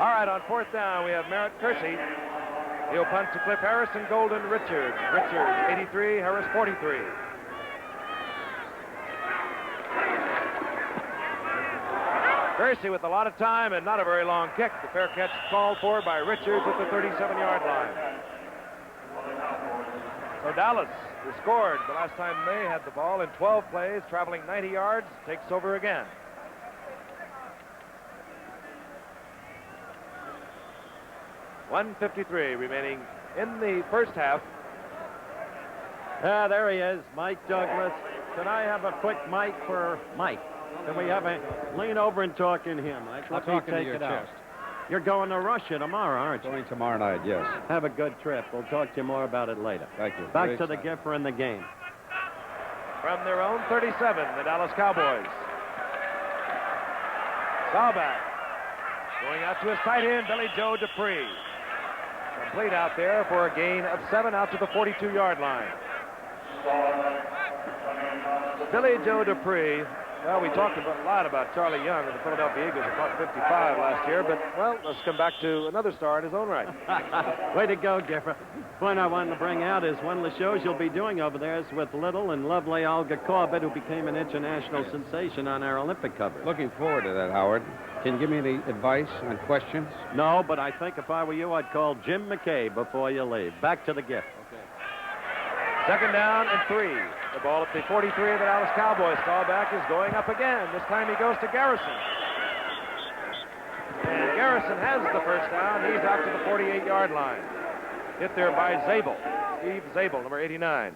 All right, on fourth down, we have Merritt Kersey. He'll punt to Cliff Harris and Golden Richards. Richards, 83, Harris, 43. Kersey with a lot of time and not a very long kick. The fair catch called for by Richards at the 37-yard line. So Dallas has scored the last time they had the ball in 12 plays, traveling 90 yards, takes over again. .153 remaining in the first half. There he is, Mike Douglas. Can I have a quick mic for Mike? Can we have a lean over and talk in here, Mike? I'll talk into your chest. You're going to Russia tomorrow, aren't you? Going tomorrow night, yes. Have a good trip. We'll talk to you more about it later. Thank you. Back to the Giffer and the game. From their own 37, the Dallas Cowboys. Staubach going out to his tight end, Billy Joe Dupree. Complete out there for a gain of 7 out to the 42-yard line. Billy Joe Dupree. Well, we talked a lot about Charlie Young of the Philadelphia Eagles, who caught 55 last year, but, well, let's come back to another star in his own right. Way to go, Giffer. Point I wanted to bring out is one of the shows you'll be doing over there is with little and lovely Olga Corbett, who became an international sensation on our Olympic coverage. Looking forward to that, Howard. Can you give me any advice on questions? No, but I think if I were you, I'd call Jim McKay before you leave. Back to the Gift. Okay. Second down and 3. The ball at the 43 of the Dallas Cowboys. Staubach is going up again. This time he goes to Garrison. And Garrison has the first down. He's out to the 48-yard line. Hit there by Zabel. Steve Zabel, number 89.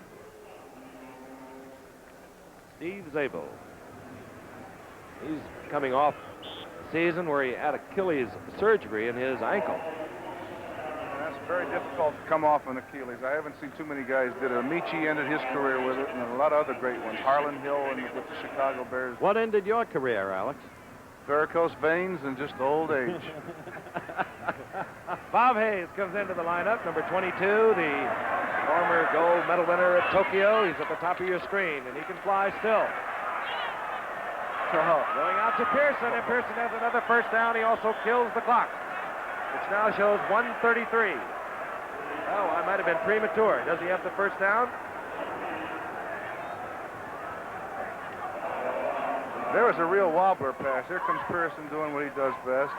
Steve Zabel. He's coming off a season where he had Achilles surgery in his ankle. That's very difficult to come off an Achilles. I haven't seen too many guys did it. Amici ended his career with it, and a lot of other great ones. Harlan Hill and with the Chicago Bears. What ended your career, Alex? Varicose veins and just old age. Bob Hayes comes into the lineup, number 22, the former gold medal winner at Tokyo. He's at the top of your screen, and he can fly still. Going out to Pearson, and Pearson has another first down. He also kills the clock, which now shows 1:33. Oh, I might have been premature. Does he have the first down? There was a real wobbler pass. Here comes Pearson doing what he does best.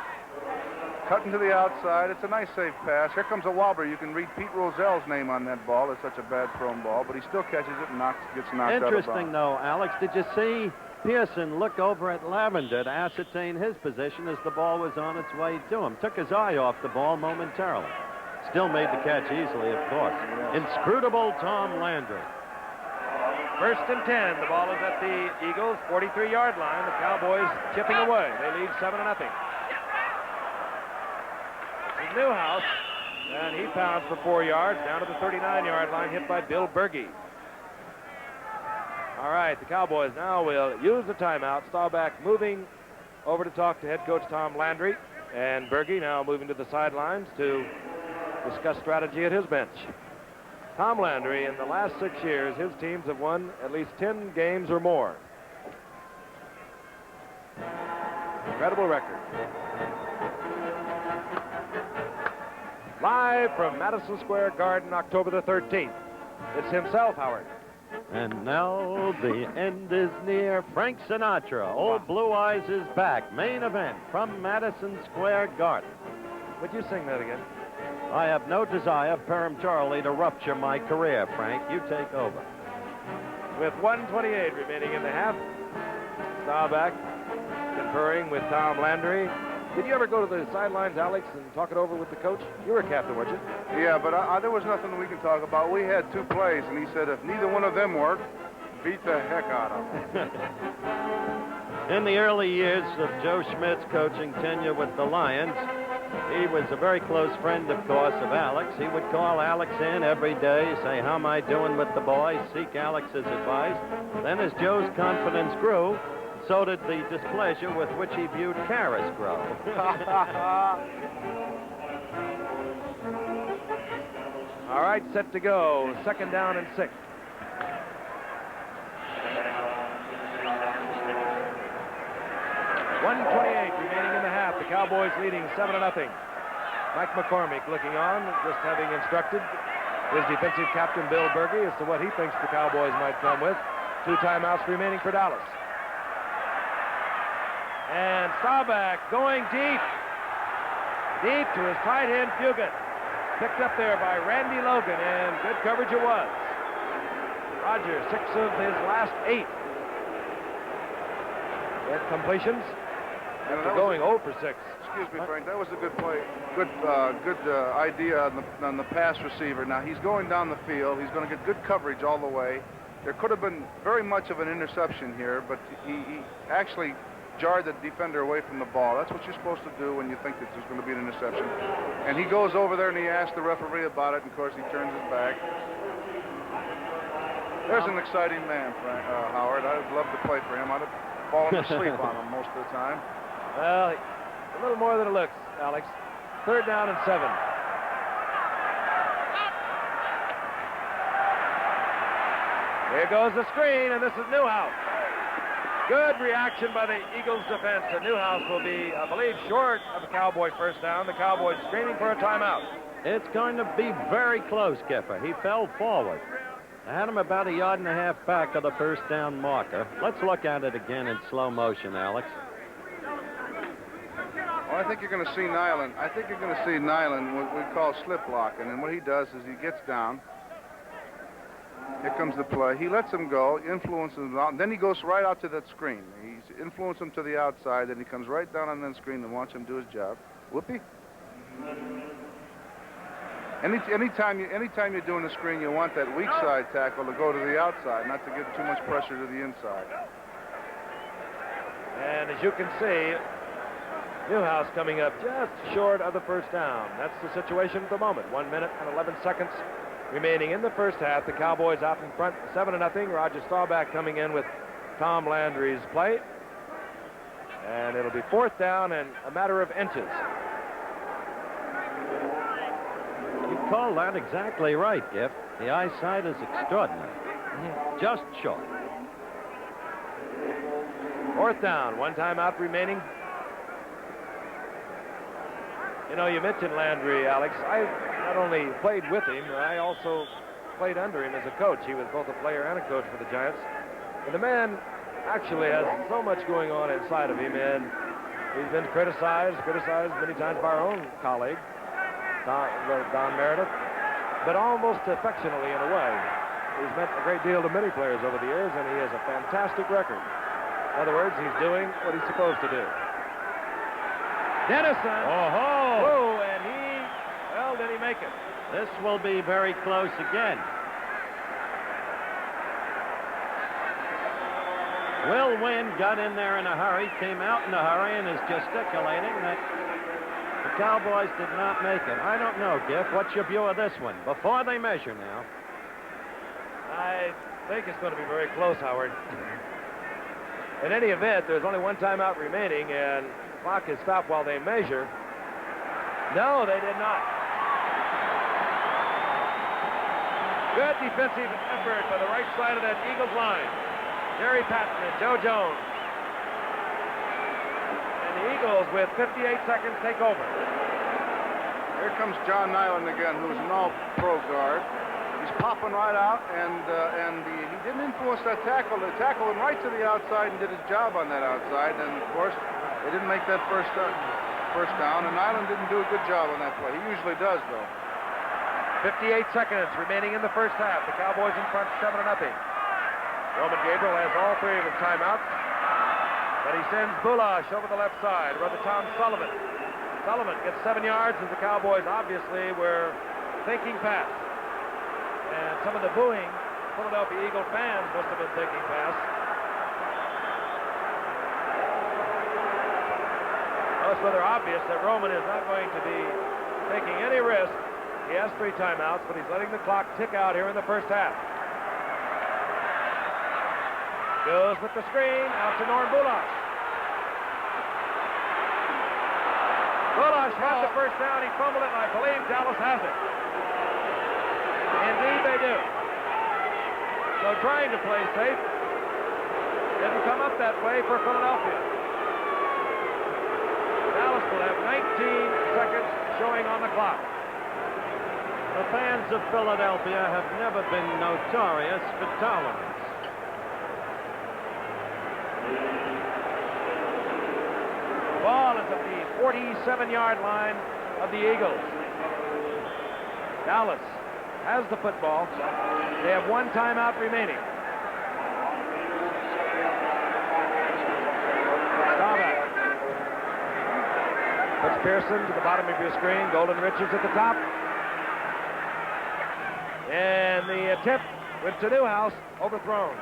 Cutting to the outside. It's a nice, safe pass. Here comes a wobbler. You can read Pete Rozell's name on that ball. It's such a bad thrown ball, but he still catches it and gets knocked out of bounds. Interesting, though, Alex. Did you see Pearson look over at Lavender to ascertain his position as the ball was on its way to him? Took his eye off the ball momentarily. Still made the catch easily, of course. Inscrutable Tom Landry. First and 10. The ball is at the Eagles' 43-yard line. The Cowboys chipping away. They lead 7-0. This is Newhouse, and he pounds for 4 yards down to the 39-yard line, hit by Bill Berge. All right, the Cowboys now will use the timeout. Staubach moving over to talk to head coach Tom Landry, and Berge now moving to the sidelines to discuss strategy at his bench. Tom Landry, in the last 6 years, his teams have won at least 10 games or more. Incredible record. Live from Madison Square Garden, October the 13th. It's himself, Howard. And now the end is near. Frank Sinatra, Old Blue Eyes is back. Main event from Madison Square Garden. Would you sing that again? I have no desire peremptorily to rupture my career, Frank. You take over. With 1:28 remaining in the half, Staubach conferring with Tom Landry. Did you ever go to the sidelines, Alex, and talk it over with the coach? You were a captain, weren't you? Yeah, but there was nothing we can talk about. We had 2 plays, and he said if neither one of them worked, beat the heck out of them. In the early years of Joe Schmidt's coaching tenure with the Lions, he was a very close friend, of course, of Alex. He would call Alex in every day, say, how am I doing with the boys, seek Alex's advice. Then as Joe's confidence grew, so did the displeasure with which he viewed Karras grow. All right, set to go. 2nd down and 6. .128 remaining in the half. The Cowboys leading 7-0. Mike McCormick looking on, just having instructed his defensive captain, Bill Berge, as to what he thinks the Cowboys might come with. 2 timeouts remaining for Dallas. And Staubach going deep. Deep to his tight end, Fugit. Picked up there by Randy Logan, and good coverage it was. Rogers, 6 of his last 8. With completions. After going 0 for 6. Excuse me, Frank. That was a good play. Good idea on the pass receiver. Now, he's going down the field. He's going to get good coverage all the way. There could have been very much of an interception here, but he actually jarred the defender away from the ball. That's what you're supposed to do when you think that there's going to be an interception. And he goes over there and he asks the referee about it, and of course he turns his back. There's an exciting man, Howard. I'd love to play for him. I'd have fallen asleep on him most of the time. Well, a little more than it looks, Alex. 3rd down and 7. Here goes the screen, and this is Newhouse. Good reaction by the Eagles defense, and Newhouse will be, I believe, short of a Cowboy 1st down. The Cowboys screaming for a timeout. It's going to be very close, Kipper. He fell forward. I had him about 1.5 yards back of the 1st down marker. Let's look at it again in slow motion, Alex. Well, I think you're going to see Nyland. I think you're going to see Nyland, what we call slip blocking. And what he does is he gets down. Here comes the play. He lets him go, influences him out, and then he goes right out to that screen. He's influenced him to the outside, then he comes right down on that screen and watch him do his job. Whoopee. Anytime you're doing a screen, you want that weak side tackle to go to the outside, not to give too much pressure to the inside. And as you can see, Newhouse coming up just short of the 1st down. That's the situation at the moment. 1 minute and 11 seconds remaining in the 1st half. The Cowboys out in front, 7-0. Roger Staubach coming in with Tom Landry's play. And it'll be 4th down and a matter of inches. You call that exactly right, Giff. The eyesight is extraordinary. Just short. 4th down, 1 timeout remaining. You know, you mentioned Landry, Alex. I not only played with him, I also played under him as a coach. He was both a player and a coach for the Giants. And the man actually has so much going on inside of him, and he's been criticized many times by our own colleague, Don Meredith, but almost affectionately in a way. He's meant a great deal to many players over the years, and he has a fantastic record. In other words, he's doing what he's supposed to do. Dennison. Oh, and did he make it? This will be very close again. Will Wynn got in there in a hurry, came out in a hurry, and is gesticulating that the Cowboys did not make it. I don't know, Giff. What's your view of this one? Before they measure now. I think it's going to be very close, Howard. In any event, there's only 1 timeout remaining, and the clock is stopped while they measure. No, they did not. Good defensive effort by the right side of that Eagles line. Jerry Patton and Joe Jones. And the Eagles, with 58 seconds, take over. Here comes John Nyland again, who's an all-pro guard. He's popping right out, and he didn't influence that tackle. The tackle went right to the outside and did his job on that outside. And, of course, they didn't make that first down, and Nyland didn't do a good job on that play. He usually does, though. 58 seconds remaining in the 1st half. The Cowboys in front, 7-0. Roman Gabriel has all 3 of his timeouts, but he sends Bulash over the left side. Brother Tom Sullivan. Sullivan gets 7 yards, as the Cowboys obviously were thinking pass. And some of the booing Philadelphia Eagle fans must have been thinking pass. Well, it's rather obvious that Roman is not going to be taking any risk. He has 3 timeouts, but he's letting the clock tick out here in the 1st half. Goes with the screen, out to Norm Bulash. Bulash had the 1st down, he fumbled it, and I believe Dallas has it. Indeed they do. So trying to play safe didn't come up that way for Philadelphia. Dallas will have 19 seconds showing on the clock. The fans of Philadelphia have never been notorious for tolerance. Ball is at the 47-yard line of the Eagles. Dallas has the football. They have one timeout remaining. Staubach puts Pearson to the bottom of your screen. Golden Richards at the top. And the attempt went to Newhouse, overthrown.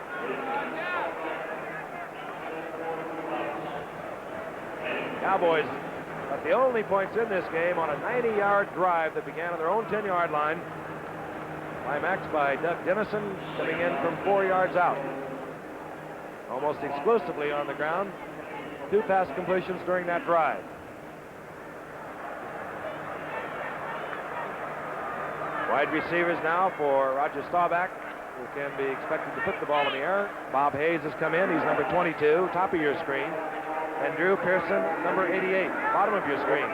Cowboys got the only points in this game on a 90-yard drive that began on their own 10-yard line. Climaxed by Doug Dennison coming in from 4 yards out. Almost exclusively on the ground. 2 pass completions during that drive. Wide receivers now for Roger Staubach, who can be expected to put the ball in the air. Bob Hayes has come in. He's number 22, top of your screen. And Drew Pearson, number 88, bottom of your screen.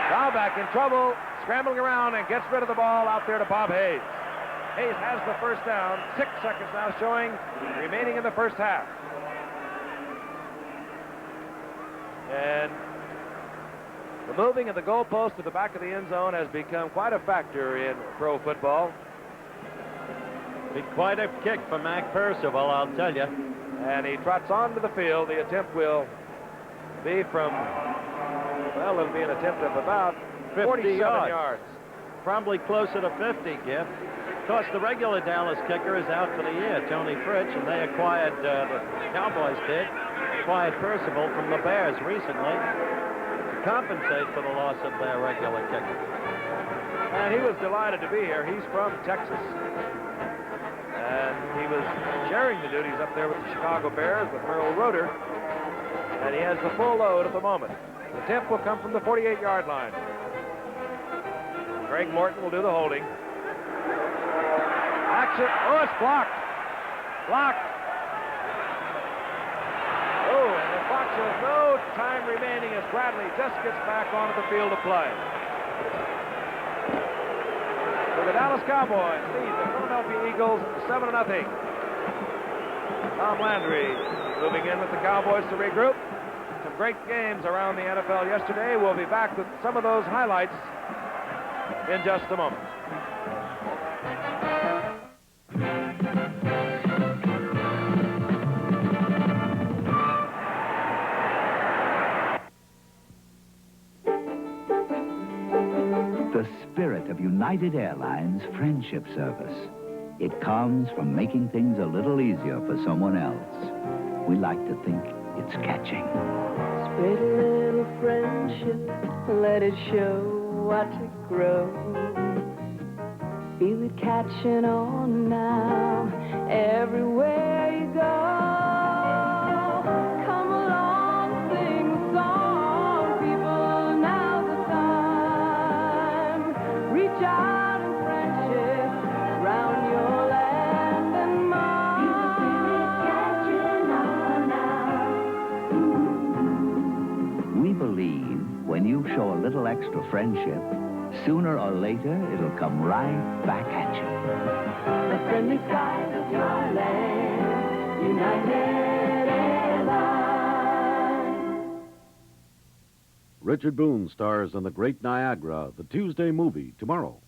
Staubach in trouble, scrambling around and gets rid of the ball out there to Bob Hayes. Hayes has the first down. 6 seconds now showing remaining in the first half. And the moving of the goalpost to the back of the end zone has become quite a factor in pro football. Be quite a kick for Mac Percival, I'll tell you. And he trots onto the field. The attempt will be from, well, it'll be an attempt of about 47 yards. Probably closer to 50, Giff. Of course, the regular Dallas kicker is out for the year, Tony Fritsch, and they acquired, the Cowboys did, acquired Percival from the Bears recently to compensate for the loss of their regular kicker. And he was delighted to be here. He's from Texas. And he was sharing the duties up there with the Chicago Bears with Merrill Roeder. And he has the full load at the moment. The tip will come from the 48-yard line. Greg Morton will do the holding. Action. Oh, it's blocked. Blocked. Oh, and the Fox has no time remaining as Bradley just gets back onto the field of play. So the Dallas Cowboys lead the Philadelphia Eagles 7-0. Tom Landry moving in with the Cowboys to regroup. Some great games around the NFL yesterday. We'll be back with some of those highlights in just a moment. The spirit of United Airlines Friendship Service. It comes from making things a little easier for someone else. We like to think it's catching. Spread a little friendship, let it show, watch it grow. Feel it catching on now, everywhere you go. Come along, sing a song, people, now's the time. Reach out in friendship, round your land and mine. Feel it catching on now. We believe when you show a little extra friendship, sooner or later, it'll come right back at you. The friendly skies of your land, United Airlines. Richard Boone stars in The Great Niagara, the Tuesday movie, tomorrow.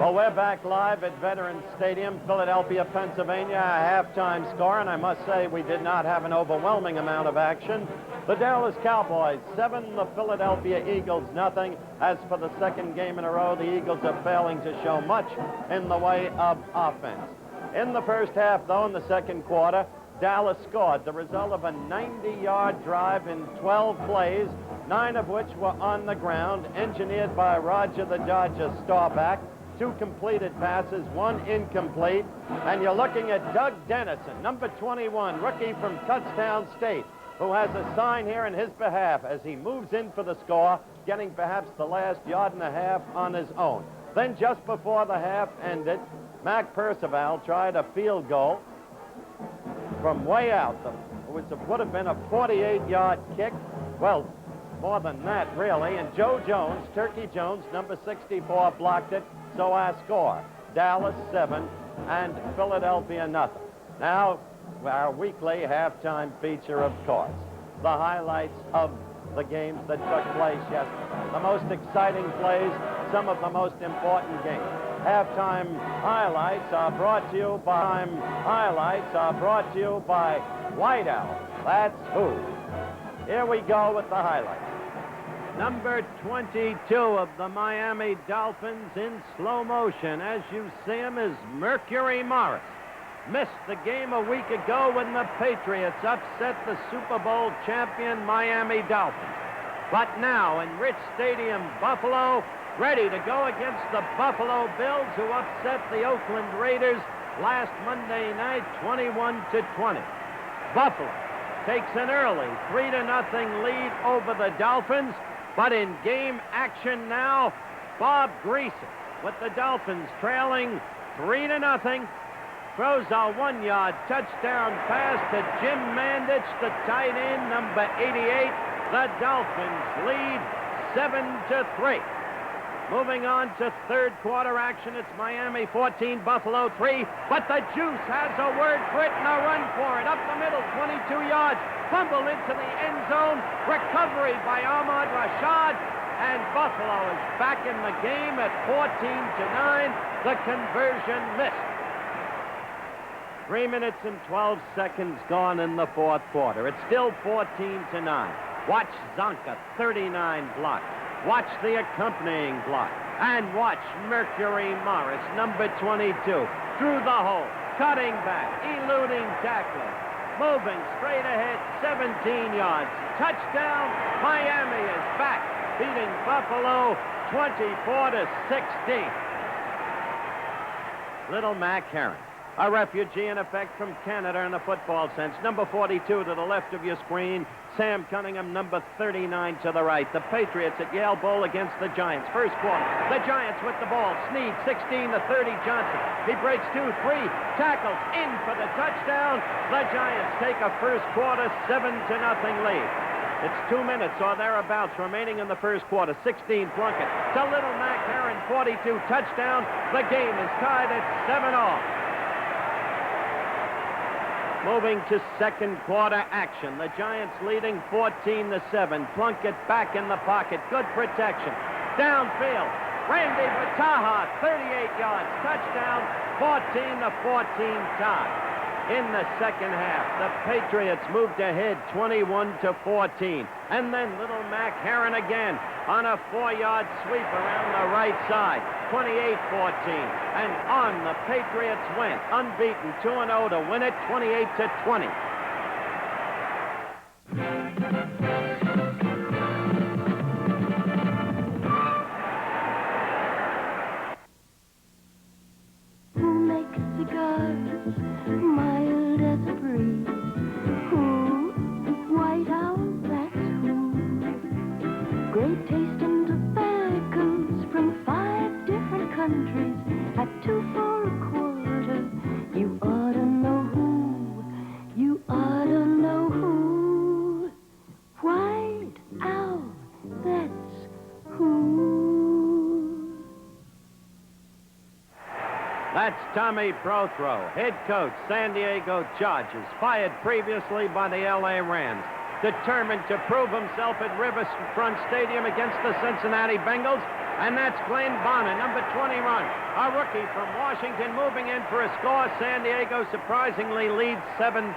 Well, we're back live at Veterans Stadium, Philadelphia, Pennsylvania. A halftime score, and I must say we did not have an overwhelming amount of action. The Dallas Cowboys 7, the Philadelphia Eagles nothing. As for the second game in a row, the Eagles are failing to show much in the way of offense. In the first half, though, in the second quarter, Dallas scored, the result of a 90-yard drive in 12 plays, 9 of which were on the ground, engineered by Roger the Dodger Staubach. 2 completed passes, 1 incomplete. And you're looking at Doug Dennison, number 21, rookie from Kutztown State, who has a sign here in his behalf as he moves in for the score, getting perhaps the last yard and a half on his own. Then just before the half ended, Mac Percival tried a field goal from way out. Would have been a 48-yard kick. Well, more than that, really. And Joe Jones, Turkey Jones, number 64, blocked it. So our score, Dallas 7 and Philadelphia nothing. Now, our weekly halftime feature, of course. The highlights of the games that took place yesterday. The most exciting plays, some of the most important games. Halftime highlights are brought to you by White Owl. That's who. Here we go with the highlights. Number 22 of the Miami Dolphins in slow motion, as you see him, is Mercury Morris. Missed the game a week ago when the Patriots upset the Super Bowl champion Miami Dolphins. But now in Rich Stadium, Buffalo, ready to go against the Buffalo Bills, who upset the Oakland Raiders last Monday night, 21-20. Buffalo takes an early 3-0 lead over the Dolphins, but in game action now, Bob Greasy, with the Dolphins trailing 3-0, throws a 1-yard touchdown pass to Jim Mandich, the tight end, number 88. The Dolphins lead 7-3. Moving on to third quarter action, it's Miami 14, Buffalo 3, but the Juice has a word for it and a run for it. Up the middle, 22 yards, fumble into the end zone, recovery by Ahmad Rashad, and Buffalo is back in the game at 14-9. The conversion missed. 3 minutes and 12 seconds gone in the fourth quarter. It's still 14-9. Watch Zonka, 39 block. Watch the accompanying block. And watch Mercury Morris, number 22, through the hole, cutting back, eluding tackling, moving straight ahead, 17 yards. Touchdown, Miami is back, beating Buffalo 24-16. Little Mac Herron, a refugee in effect from Canada in a football sense. Number 42 to the left of your screen. Sam Cunningham, number 39 to the right. The Patriots at Yale Bowl against the Giants. First quarter, the Giants with the ball. Snead, 16-30, Johnson. He breaks 2-3, tackles in for the touchdown. The Giants take a first quarter 7-0 lead. It's 2 minutes or thereabouts remaining in the first quarter. 16 Plunkett to Little Mac Herron, 42 touchdown. The game is tied at 7-all. Moving to second quarter action. The Giants leading 14-7. Plunkett back in the pocket. Good protection. Downfield. Randy Vataha, 38 yards. Touchdown. 14-14 tie. In the second half, the Patriots moved ahead 21-14. And then Little Mac Herron again on a 4-yard sweep around the right side. 28-14. And on the Patriots went, unbeaten, 2-0 to win it, 28-20. Who makes cigars mild as a breeze? Who? White Owl, that's who. Great taste in tobaccos from 5 different countries at 2 for a quarter. You ought to know who. You ought to know who. White Owl, that's who. That's Tommy Prothro, head coach, San Diego Chargers, fired previously by the L.A. Rams. determined to prove himself at Riverfront Stadium against the Cincinnati Bengals. And that's Glenn Bonner, number 21, a rookie from Washington, moving in for a score. San Diego surprisingly leads 7-0.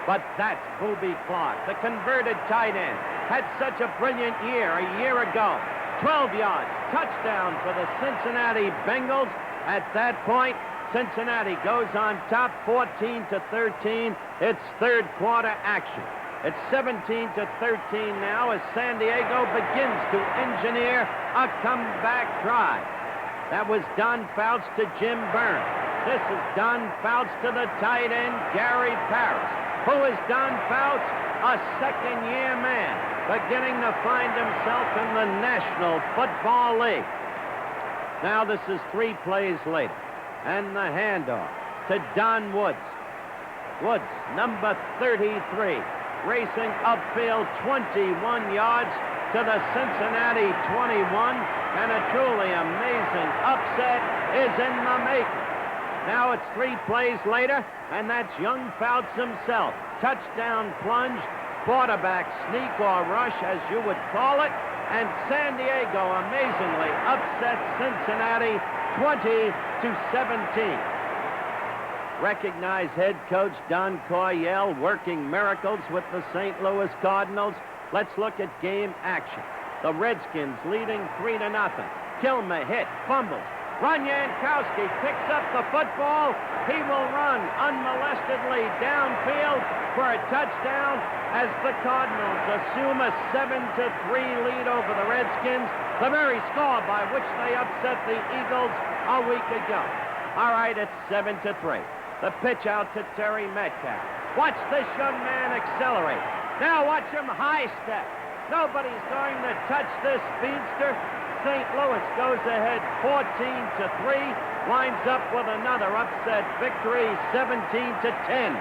But that's Booby Clark, the converted tight end. Had such a brilliant year a year ago. 12 yards, touchdown for the Cincinnati Bengals. At that point, Cincinnati goes on top 14-13. It's third quarter action. It's 17-13 now as San Diego begins to engineer a comeback drive. That was Don Fouts to Jim Byrne. This is Don Fouts to the tight end, Gary Parrish. Who is Don Fouts? A second-year man, beginning to find himself in the National Football League. Now this is 3 plays later. And the handoff to Don Woods. Woods, number 33, racing upfield 21 yards to the Cincinnati 21, and a truly amazing upset is in the making. Now it's 3 plays later, and that's young Fouts himself. Touchdown plunge, quarterback sneak or rush, as you would call it, and San Diego amazingly upsets Cincinnati 20-17. Recognized head coach Don Coryell working miracles with the St. Louis Cardinals. Let's look at game action. The Redskins leading 3-0. Kilmer hit, fumbles. Ron Yankowski picks up the football. He will run unmolestedly downfield for a touchdown as the Cardinals assume a 7-3 lead over the Redskins, the very score by which they upset the Eagles a week ago. All right, it's 7-3. The pitch out to Terry Metcalf. Watch this young man accelerate. Now watch him high step. Nobody's going to touch this speedster. St. Louis goes ahead 14-3, winds up with another upset victory, 17-10.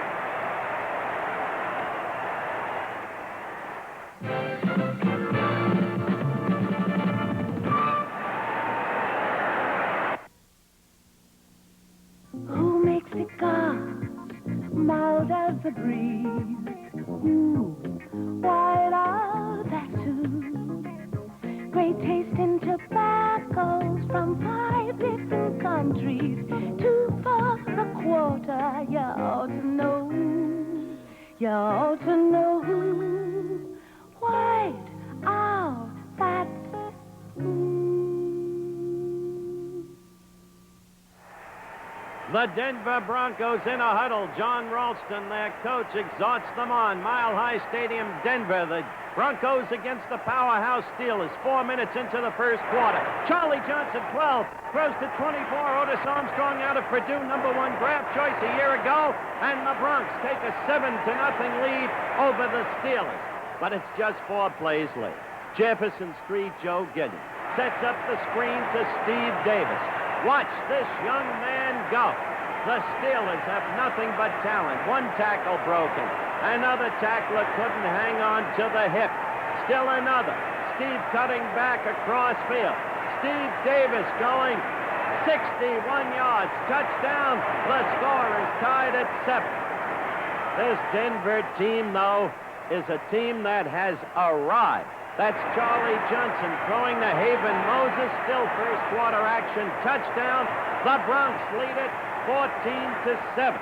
Who makes cigars mild as the breeze? White out that too. Great taste in tobaccos from 5 different countries. 2 for a quarter. You ought to know. You ought to know. White out that The Denver Broncos in a huddle. John Ralston, their coach, exhorts them on. Mile High Stadium, Denver. The Broncos against the powerhouse Steelers. 4 minutes into the first quarter. Charlie Johnson, 12, throws to 24. Otis Armstrong out of Purdue, number 1 draft choice a year ago. And the Bronx take a 7-0 lead over the Steelers. But it's just 4 plays later. Jefferson Street Joe Gideon sets up the screen to Steve Davis. Watch this young man go. The Steelers have nothing but talent. 1 tackle broken. Another tackler couldn't hang on to the hip. Still another. Steve cutting back across field. Steve Davis going 61 yards. Touchdown. The score is tied at 7. This Denver team, though, is a team that has arrived. That's Charlie Johnson throwing to Haven Moses. Still first quarter action. Touchdown. The Bronx lead it 14-7.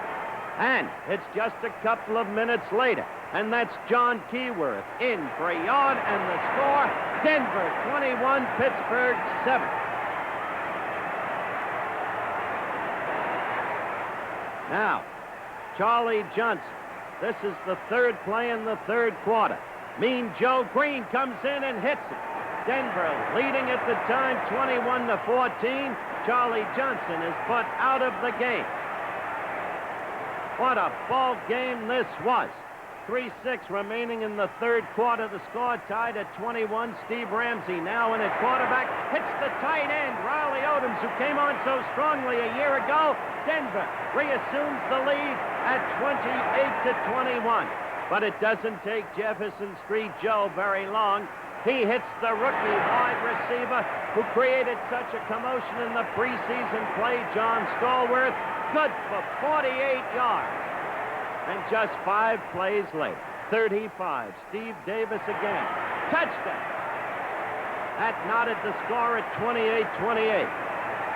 And it's just a couple of minutes later. And that's John Keyworth in for a yard. And the score, Denver 21, Pittsburgh 7. Now, Charlie Johnson. This is the 3rd play in the 3rd quarter. Mean Joe Green comes in and hits it. Denver leading at the time 21-14. Charlie Johnson is put out of the game. What a ball game this was. 3:06 remaining in the 3rd quarter. The score tied at 21. Steve Ramsey now in at quarterback. Hits the tight end, Riley Odoms, who came on so strongly a year ago. Denver reassumes the lead at 28-21. But it doesn't take Jefferson Street Joe very long. He hits the rookie wide receiver who created such a commotion in the preseason play, John Stallworth. Good for 48 yards. And just 5 plays later, 35. Steve Davis again. Touchdown. That knotted the score at 28-28.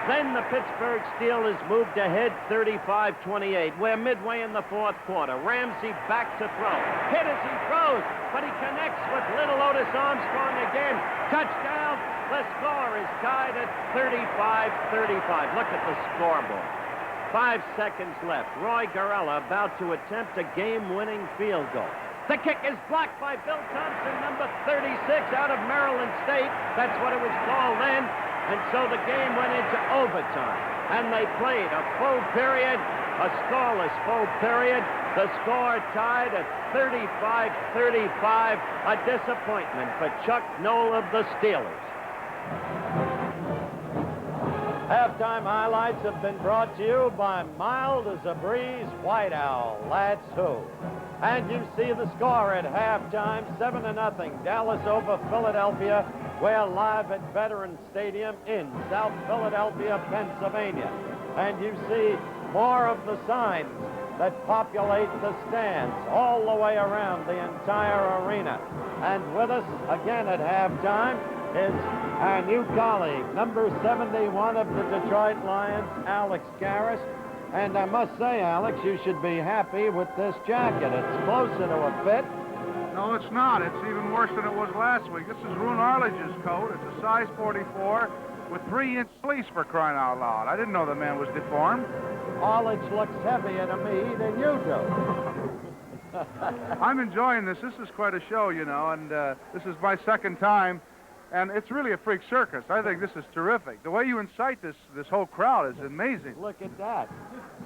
Then the Pittsburgh Steelers moved ahead 35-28. We're midway in the fourth quarter. Ramsey back to throw. Hit as he throws, but he connects with little Otis Armstrong again. Touchdown. The score is tied at 35-35. Look at the scoreboard. 5 seconds left. Roy Garella about to attempt a game-winning field goal. The kick is blocked by Bill Thompson, number 36, out of Maryland State. That's what it was called then. And so the game went into overtime. And they played a full period, a scoreless full period. The score tied at 35-35. A disappointment for Chuck Noll of the Steelers. Halftime highlights have been brought to you by Mild as a Breeze White Owl. That's who. And you see the score at halftime, 7-0, Dallas over Philadelphia. We're live at Veterans Stadium in South Philadelphia, Pennsylvania. And you see more of the signs that populate the stands all the way around the entire arena. And with us again at halftime is our new colleague, number 71 of the Detroit Lions, Alex Garris. And I must say, Alex, you should be happy with this jacket. It's closer to a fit. No, it's not. It's even worse than it was last week. This is Roone Arledge's coat. It's a size 44 with 3-inch sleeves, for crying out loud. I didn't know the man was deformed. Arledge looks heavier to me than you do. I'm enjoying this. This is quite a show, you know, and this is my second time. And it's really a freak circus. I think this is terrific. The way you incite this whole crowd is amazing. Look at that.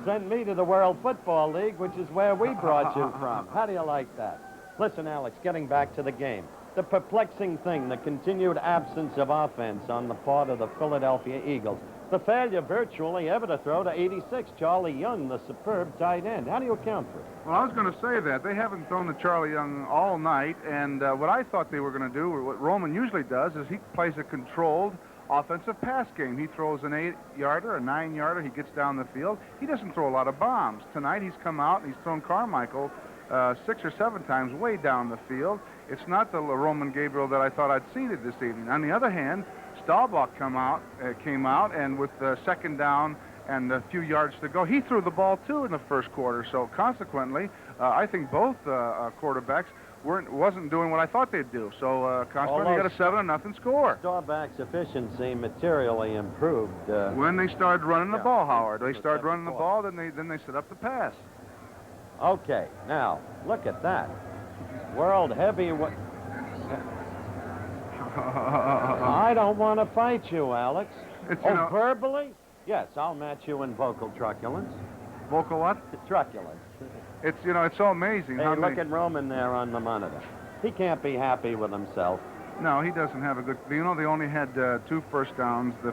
Send me to the World Football League, which is where we brought you from. How do you like that? Listen, Alex, getting back to the game. The perplexing thing, the continued absence of offense on the part of the Philadelphia Eagles. The failure virtually ever to throw to 86, Charlie Young, the superb tight end. How do you account for it? Well, I was going to say that. They haven't thrown to Charlie Young all night, and what I thought they were going to do, or what Roman usually does, is he plays a controlled offensive pass game. He throws an 8-yarder, a 9-yarder, he gets down the field. He doesn't throw a lot of bombs. Tonight he's come out and he's thrown Carmichael 6 or 7 times way down the field. It's not the Roman Gabriel that I thought I'd seen it this evening. On the other hand, Staubach came out, and with the second down and a few yards to go, he threw the ball too in the first quarter. So consequently, I think both quarterbacks wasn't doing what I thought they'd do. So consequently, you got a 7-0 score. Staubach's efficiency materially improved when they started running the ball. Howard, they started running the ball, then they set up the pass. Okay, now look at that. World heavyweight. I don't want to fight you, Alex. Verbally? Yes, I'll match you in vocal truculence. Vocal what? Truculence. It's, it's so amazing. Hey, look at Roman there on the monitor. He can't be happy with himself. No, he doesn't have a good... You know, they only had 2 first downs the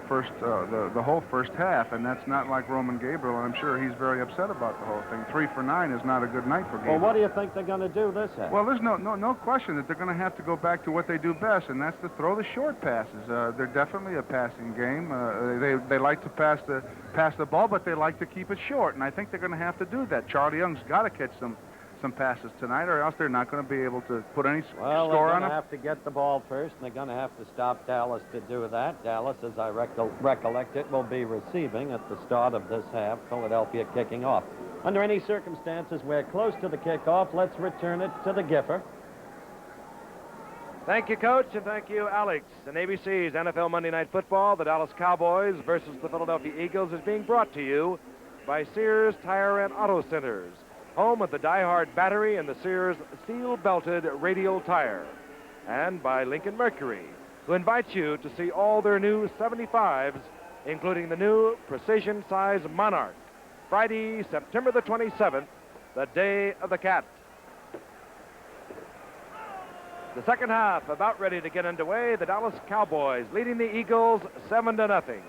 whole first half, and that's not like Roman Gabriel, and I'm sure he's very upset about the whole thing. 3 for 9 is not a good night for Gabriel. Well, what do you think they're going to do this half? Well, there's no question that they're going to have to go back to what they do best, and that's to throw the short passes. They're definitely a passing game. They like to pass the ball, but they like to keep it short, and I think they're going to have to do that. Charlie Young's got to catch some passes tonight, or else they're not going to be able to put any score on them. They're going to have to get the ball first, and they're going to have to stop Dallas to do that. Dallas, as I recollect it, will be receiving at the start of this half, Philadelphia kicking off. Under any circumstances, we're close to the kickoff. Let's return it to the Giffer. Thank you, Coach, and thank you, Alex. And ABC's NFL Monday Night Football, the Dallas Cowboys versus the Philadelphia Eagles, is being brought to you by Sears Tire and Auto Centers, home of the Die-Hard battery and the Sears steel-belted radial tire, and by Lincoln Mercury, who invites you to see all their new 75s, including the new Precision Size Monarch, Friday, September the 27th, the Day of the Cat. The second half about ready to get underway. The Dallas Cowboys leading the Eagles 7-0.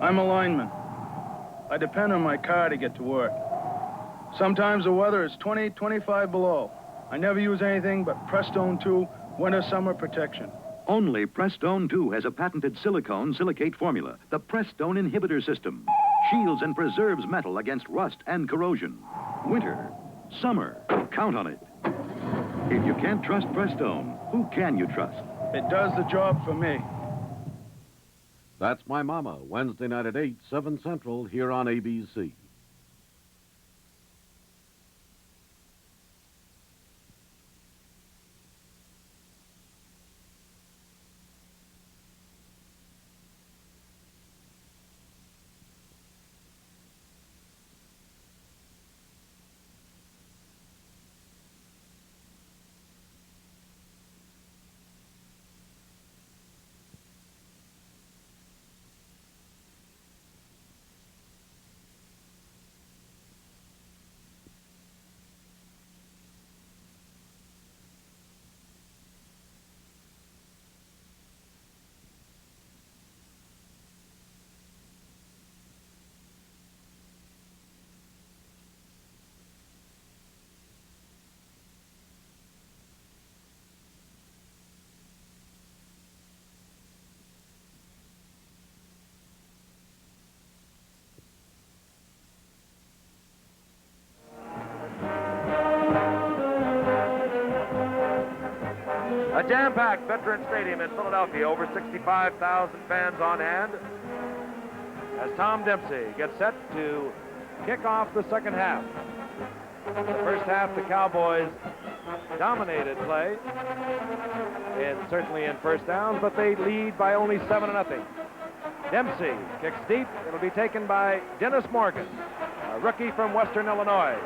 I'm a lineman. I depend on my car to get to work. Sometimes the weather is 20, 25 below. I never use anything but Prestone 2 winter-summer protection. Only Prestone 2 has a patented silicone silicate formula, the Prestone inhibitor system. Shields and preserves metal against rust and corrosion. Winter, summer, count on it. If you can't trust Prestone, who can you trust? It does the job for me. That's My Mama, Wednesday night at 8, 7 Central, here on ABC. A jam-packed Veterans Stadium in Philadelphia, over 65,000 fans on hand, as Tom Dempsey gets set to kick off the second half. The first half, the Cowboys dominated play, and certainly in first downs, but they lead by only 7-0. Dempsey kicks deep. It'll be taken by Dennis Morgan, a rookie from Western Illinois.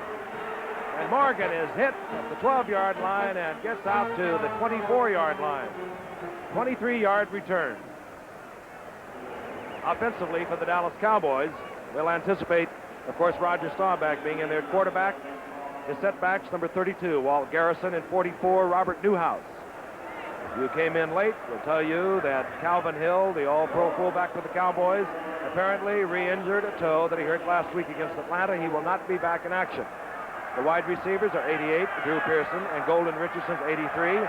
And Morgan is hit at the 12-yard line and gets out to the 24-yard line. 23-yard return. Offensively for the Dallas Cowboys, we'll anticipate, of course, Roger Staubach being in there. Quarterback is setbacks number 32, Walt Garrison, and 44, Robert Newhouse. If you came in late, we'll tell you that Calvin Hill, the all-pro fullback for the Cowboys, apparently re-injured a toe that he hurt last week against Atlanta. He will not be back in action. The wide receivers are 88, Drew Pearson, and Golden Richardson's 83.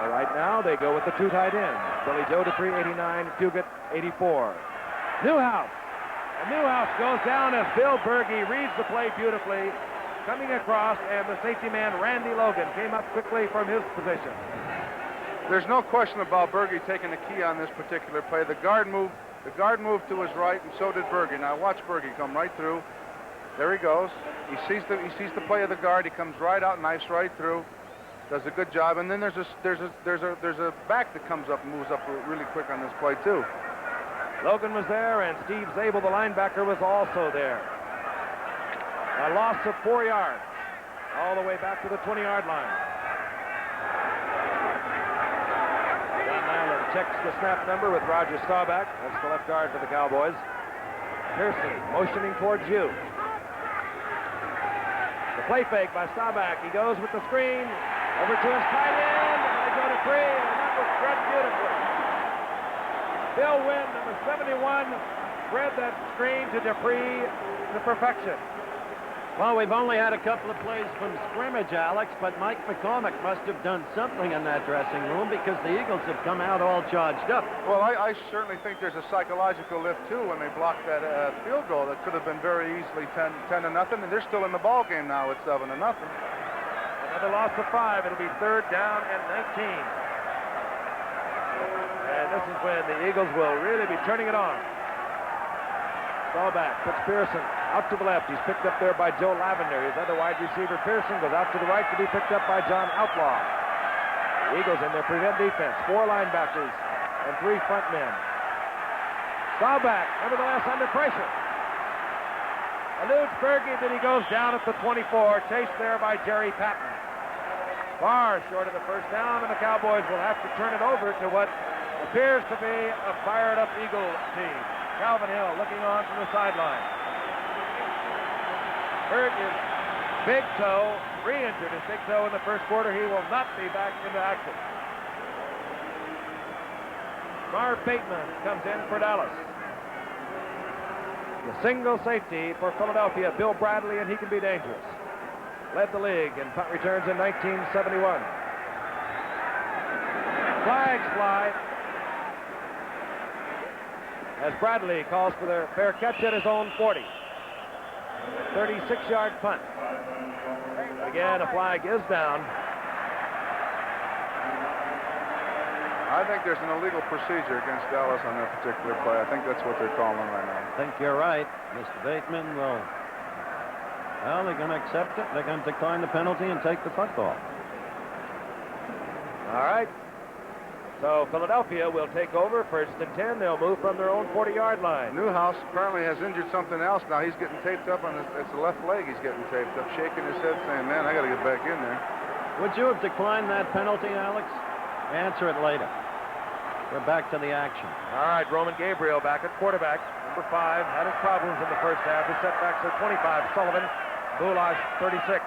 Right now, they go with the two tight ends. Billy Joe Dupree, 89, Fugit, 84. Newhouse. And Newhouse goes down as Bill Berge reads the play beautifully, coming across, and the safety man, Randy Logan, came up quickly from his position. There's no question about Berge taking the key on this particular play. The guard moved to his right, and so did Berge. Now watch Berge come right through. There he goes. He sees the play of the guard. He comes right out, knifes right through, does a good job. And then there's a back that comes up and moves up really quick on this play too. Logan was there, and Steve Zabel, the linebacker, was also there. A loss of 4 yards, all the way back to the 20-yard line. John Nyland checks the snap number with Roger Staubach. That's the left guard for the Cowboys. Pearson motioning towards you. The play fake by Staubach. He goes with the screen over to his tight end. They go to three, and that was spread beautifully. Bill Wynn, number 71, spread that screen to Dupree to perfection. Well, we've only had a couple of plays from scrimmage, Alex, but Mike McCormick must have done something in that dressing room because the Eagles have come out all charged up. Well, I certainly think there's a psychological lift, too, when they blocked that field goal that could have been very easily 10-0, and they're still in the ball game now at 7-0. Another loss of 5. It'll be 3rd down and 19. And this is when the Eagles will really be turning it on. Staubach puts Pearson out to the left. He's picked up there by Joe Lavender. His other wide receiver, Pearson, goes out to the right to be picked up by John Outlaw. The Eagles in their prevent defense. 4 linebackers and 3 front men. Staubach, nevertheless, under pressure. Eludes Berge, then he goes down at the 24, chased there by Jerry Patton. Far short of the first down, and the Cowboys will have to turn it over to what appears to be a fired-up Eagle team. Calvin Hill looking on from the sideline. Hurt his big toe, re-injured his big toe in the first quarter. He will not be back into action. Marv Bateman comes in for Dallas. The single safety for Philadelphia, Bill Bradley, and he can be dangerous. Led the league in punt returns in 1971. Flag takes fly. As Bradley calls for the fair catch at his own 40. 36-yard punt. Again, a flag is down. I think there's an illegal procedure against Dallas on that particular play. I think that's what they're calling right now. I think you're right. Mr. Bateman will... Well, they're going to accept it. They're going to decline the penalty and take the football. All right. So Philadelphia will take over 1st and 10. They'll move from their own 40-yard line. Newhouse apparently has injured something else now. He's getting taped up on it's the left leg he's getting taped up, shaking his head saying, man, I got to get back in there. Would you have declined that penalty, Alex? Answer it later. We're back to the action. All right, Roman Gabriel back at quarterback. Number 5 had his problems in the first half. His setbacks are 25. Sullivan, Bulash, 36.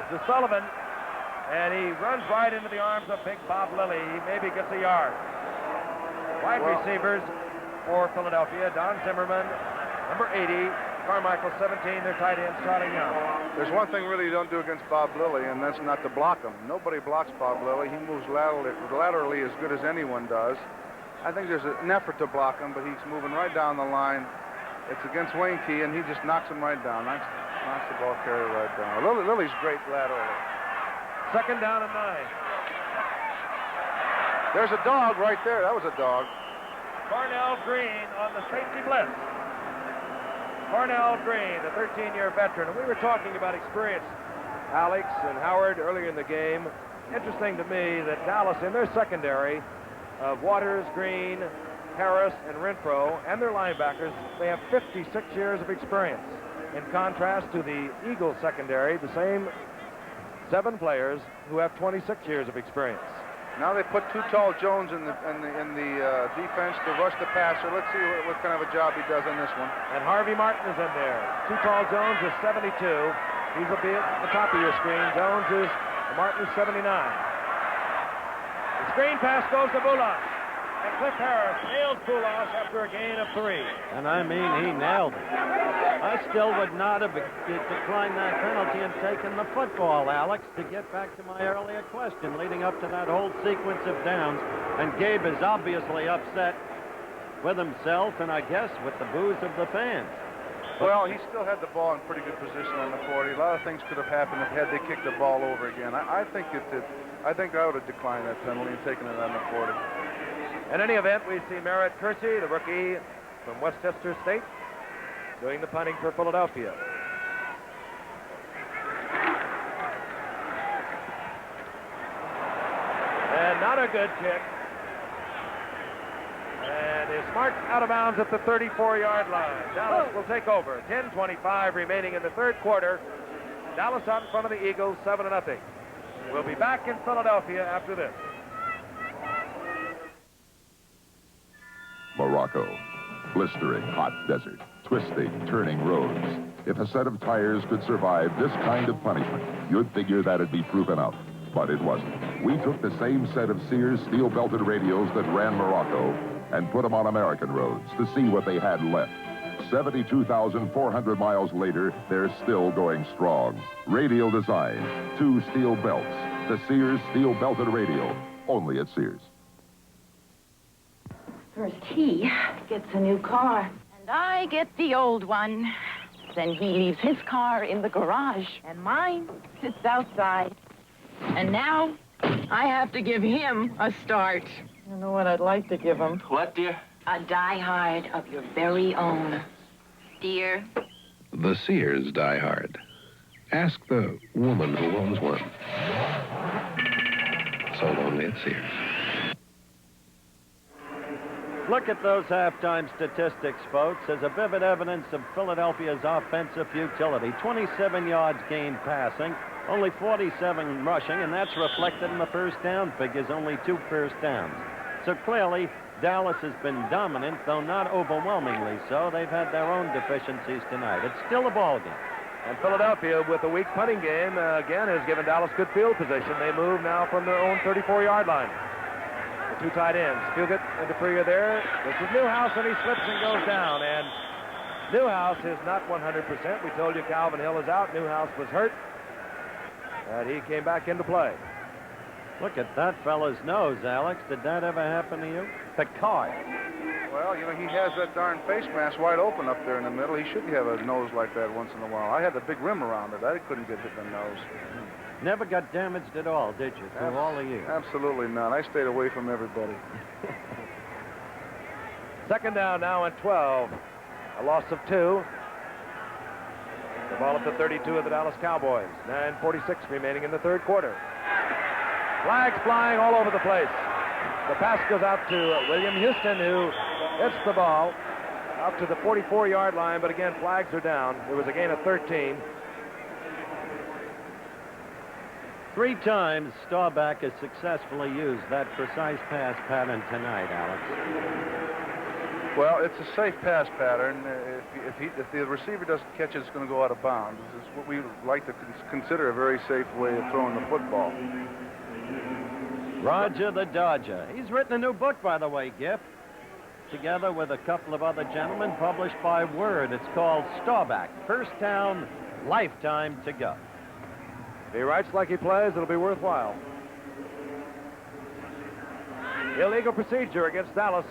This is Sullivan. And he runs right into the arms of big Bob Lilly. He maybe gets a yard. Wide receivers for Philadelphia, Don Zimmerman, number 80, Carmichael, 17, their tight end, Charlie Young. There's one thing really you don't do against Bob Lilly, and that's not to block him. Nobody blocks Bob Lilly. He moves laterally as good as anyone does. I think there's an effort to block him, but he's moving right down the line. It's against Wayne Key, and he just knocks him right down. Knocks the ball carrier right down. Lilly's great laterally. 2nd down and 9. There's a dog right there. That was a dog. Cornell Green on the safety blitz. Cornell Green, the 13-year veteran. And we were talking about experience, Alex and Howard, earlier in the game. Interesting to me that Dallas, in their secondary of Waters, Green, Harris, and Renfro, and their linebackers, they have 56 years of experience. In contrast to the Eagles secondary, the same 7 players who have 26 years of experience. Now they put Too Tall Jones in the defense to rush the passer. Let's see what kind of a job he does on this one. And Harvey Martin is in there. Too Tall Jones is 72. He's will be at the top of your screen. Jones is, Martin is 79. The screen pass goes to Bulash. And Cliff Harris nails Bulash after a gain of 3. And I mean, he nailed it. I still would not have declined that penalty and taken the football, Alex, to get back to my earlier question leading up to that whole sequence of downs. And Gabe is obviously upset with himself and I guess with the boos of the fans. Well, he still had the ball in pretty good position on the 40. A lot of things could have happened had they kicked the ball over again. I think it did. I think I would have declined that penalty and taken it on the 40. In any event, we see Merritt Kersey, the rookie from Westchester State, doing the punting for Philadelphia. And not a good kick. And is marked out of bounds at the 34-yard line. Dallas will take over. 10:25 remaining in the 3rd quarter. Dallas out in front of the Eagles, 7-0. We'll be back in Philadelphia after this. Morocco. Blistering hot desert. Twisting, turning roads. If a set of tires could survive this kind of punishment, you'd figure that'd be proof enough. But it wasn't. We took the same set of Sears steel-belted radios that ran Morocco and put them on American roads to see what they had left. 72,400 miles later, they're still going strong. Radial design, 2 steel belts. The Sears steel-belted radio, only at Sears. First he gets a new car, and I get the old one. Then he leaves his car in the garage, and mine sits outside. And now I have to give him a start. I don't know what I'd like to give him. What, dear? A die-hard of your very own. Dear. The Sears Die Hard. Ask the woman who owns one. Sold only at Sears. Look at those halftime statistics, folks, as a vivid evidence of Philadelphia's offensive futility. 27 yards gained passing, only 47 rushing, and that's reflected in the first down figures, only 2 first downs. So clearly, Dallas has been dominant, though not overwhelmingly so. They've had their own deficiencies tonight. It's still a ball game. And Philadelphia, with a weak punting game, again, has given Dallas good field position. They move now from their own 34-yard line. The 2 tight ends, Fugit and Dupree are there. This is Newhouse, and he slips and goes down. And Newhouse is not 100%. We told you Calvin Hill is out. Newhouse was hurt. And he came back into play. Look at that fella's nose, Alex. Did that ever happen to you? Picard. Well, you know, he has that darn face mask wide open up there in the middle. He should have a nose like that once in a while. I had the big rim around it. I couldn't get hit in the nose. Never got damaged at all, did you, through all the years? Absolutely not. I stayed away from everybody. Second down now and 12. A loss of 2. The ball at the 32 of the Dallas Cowboys. 9:46 remaining in the third quarter. Flags flying all over the place. The pass goes out to William Houston, who hits the ball out to the 44-yard line, but again, flags are down. It was a gain of 13. 3 times Staubach has successfully used that precise pass pattern tonight, Alex. Well, it's a safe pass pattern. If the receiver doesn't catch it, it's going to go out of bounds. It's what we like to consider a very safe way of throwing the football. Roger the Dodger. He's written a new book, by the way, Giff, together with a couple of other gentlemen, published by Word. It's called Staubach, First Down, Lifetime to Go. If he writes like he plays, it'll be worthwhile. Illegal procedure against Dallas.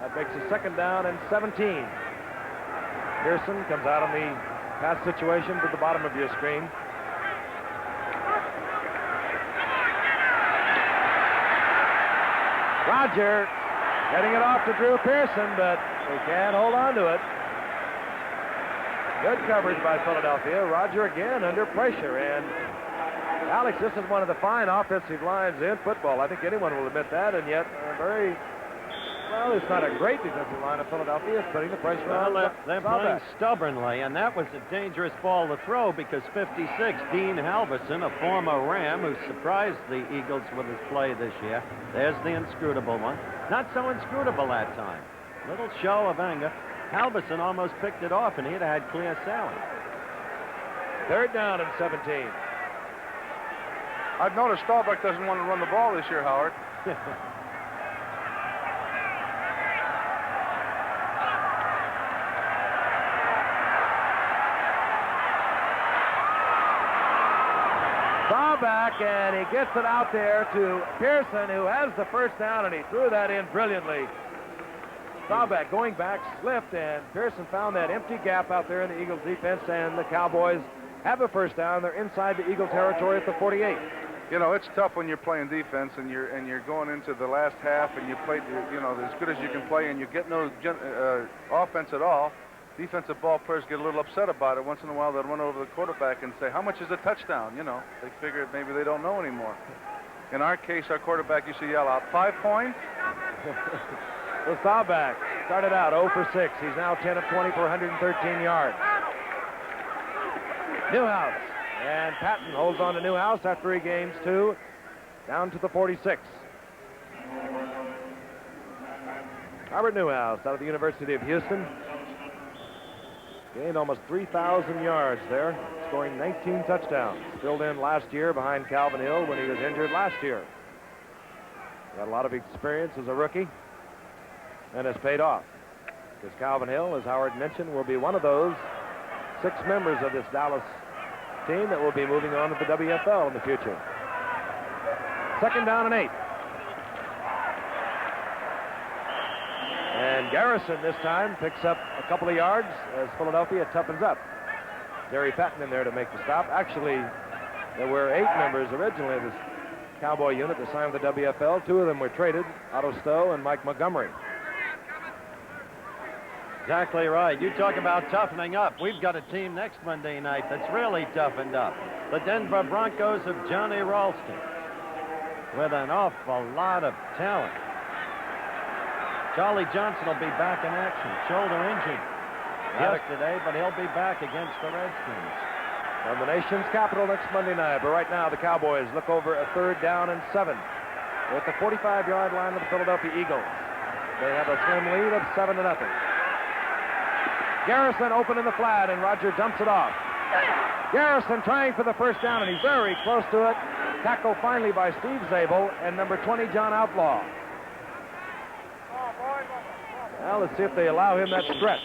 That makes it second down and 17. Pearson comes out on the pass situation to the bottom of your screen. Roger getting it off to Drew Pearson, but he can't hold on to it. Good coverage by Philadelphia. Roger again under pressure. And Alex, this is one of the fine offensive lines in football. I think anyone will admit that, and yet well, it's not a great defensive line of Philadelphia. It's putting the pressure on. They're playing stubbornly, and that was a dangerous ball to throw because 56, Dean Halverson, a former Ram who surprised the Eagles with his play this year. There's the inscrutable one. Not so inscrutable that time. Little show of anger. Halverson almost picked it off, and he'd have had clear sailing. Third down and 17. I've noticed Staubach doesn't want to run the ball this year, Howard. Staubach, and he gets it out there to Pearson, who has the first down, and he threw that in brilliantly. Staubach going back, slipped, and Pearson found that empty gap out there in the Eagles defense, and the Cowboys have a first down. They're inside the Eagle territory at the 48. You know, it's tough when you're playing defense and you're going into the last half and you play, you know, as good as you can play, and you get no offense at all. Defensive ball players get a little upset about it. Once in a while, they'll run over the quarterback and say, "How much is a touchdown?" You know, they figure maybe they don't know anymore. In our case, our quarterback used to yell out, 5 points. So Staubach started out 0 for 6. He's now 10 of 20 for 113 yards. Newhouse. And Patton holds on to Newhouse after he gains 2, down to the 46. Robert Newhouse out of the University of Houston. Gained almost 3,000 yards there, scoring 19 touchdowns. Filled in last year behind Calvin Hill when he was injured last year. Got a lot of experience as a rookie, and has paid off. Because Calvin Hill, as Howard mentioned, will be one of those 6 members of this Dallas team that will be moving on to the WFL in the future. Second down and 8. And Garrison this time picks up a couple of yards as Philadelphia toughens up. Jerry Patton in there to make the stop. Actually, there were 8 members originally of this Cowboy unit that signed with the WFL. 2 of them were traded, Otto Stowe and Mike Montgomery. Exactly right. You talk about toughening up. We've got a team next Monday night that's really toughened up. The Denver Broncos of Johnny Ralston, with an awful lot of talent. Charlie Johnson will be back in action, shoulder injured yesterday, but he'll be back against the Redskins. From the nation's capital next Monday night. But right now, the Cowboys look over a third down and 7 at the 45-yard line of the Philadelphia Eagles. They have a slim lead of 7-0. Garrison open in the flat, and Roger dumps it off. Garrison trying for the first down, and he's very close to it. Tackled finally by Steve Zabel and number 20, John Outlaw. Well, let's see if they allow him that stretch.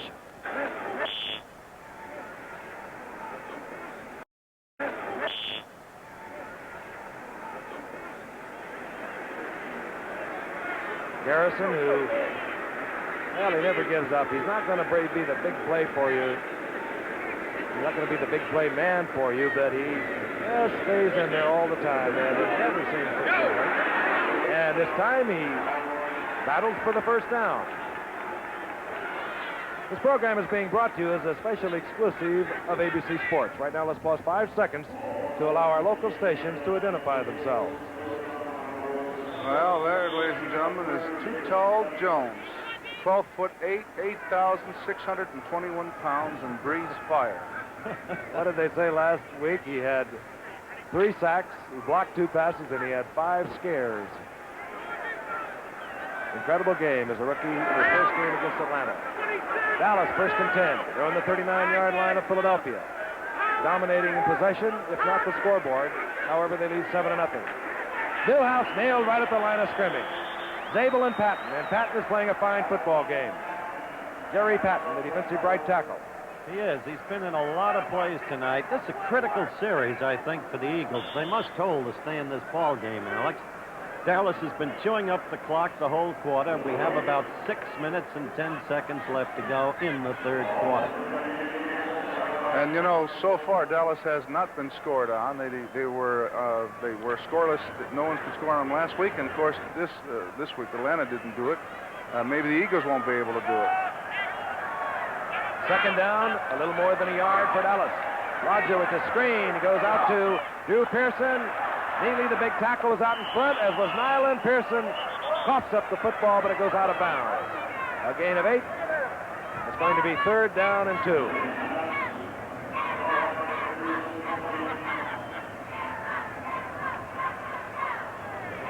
Garrison, who, well, he never gives up. He's not going to be the big play for you. He's not going to be the big play man for you, but he just stays in there all the time, and it never seems to fail. And this time he battles for the first down. This program is being brought to you as a special exclusive of ABC Sports. Right now, let's pause 5 seconds to allow our local stations to identify themselves. Well, there, ladies and gentlemen, is Too Tall Jones. 12 foot 8, 8,621 pounds, and breathes fire. What did they say last week? He had 3 sacks, he blocked 2 passes, and he had 5 scares. Incredible game as a rookie in his first game against Atlanta. Dallas first and 10. They're on the 39-yard line of Philadelphia. Dominating in possession, if not the scoreboard. However, they lead 7-0. Newhouse nailed right at the line of scrimmage. Zabel and Patton is playing a fine football game. Jerry Patton, the defensive right tackle. He is. He's been in a lot of plays tonight. This is a critical series, I think, for the Eagles. They must hold to stay in this ball game, Alex. Dallas has been chewing up the clock the whole quarter. We have about 6 minutes and 10 seconds left to go in the third quarter. And, you know, so far, Dallas has not been scored on. They were scoreless. No one's been scoring on them last week. And, of course, this week, Atlanta didn't do it. Maybe the Eagles won't be able to do it. Second down, a little more than a yard for Dallas. Roger with the screen. He goes out to Drew Pearson. Neely, the big tackle, is out in front, as was Nyland. Pearson coughs up the football, but it goes out of bounds. A gain of 8. It's going to be 3rd down and 2.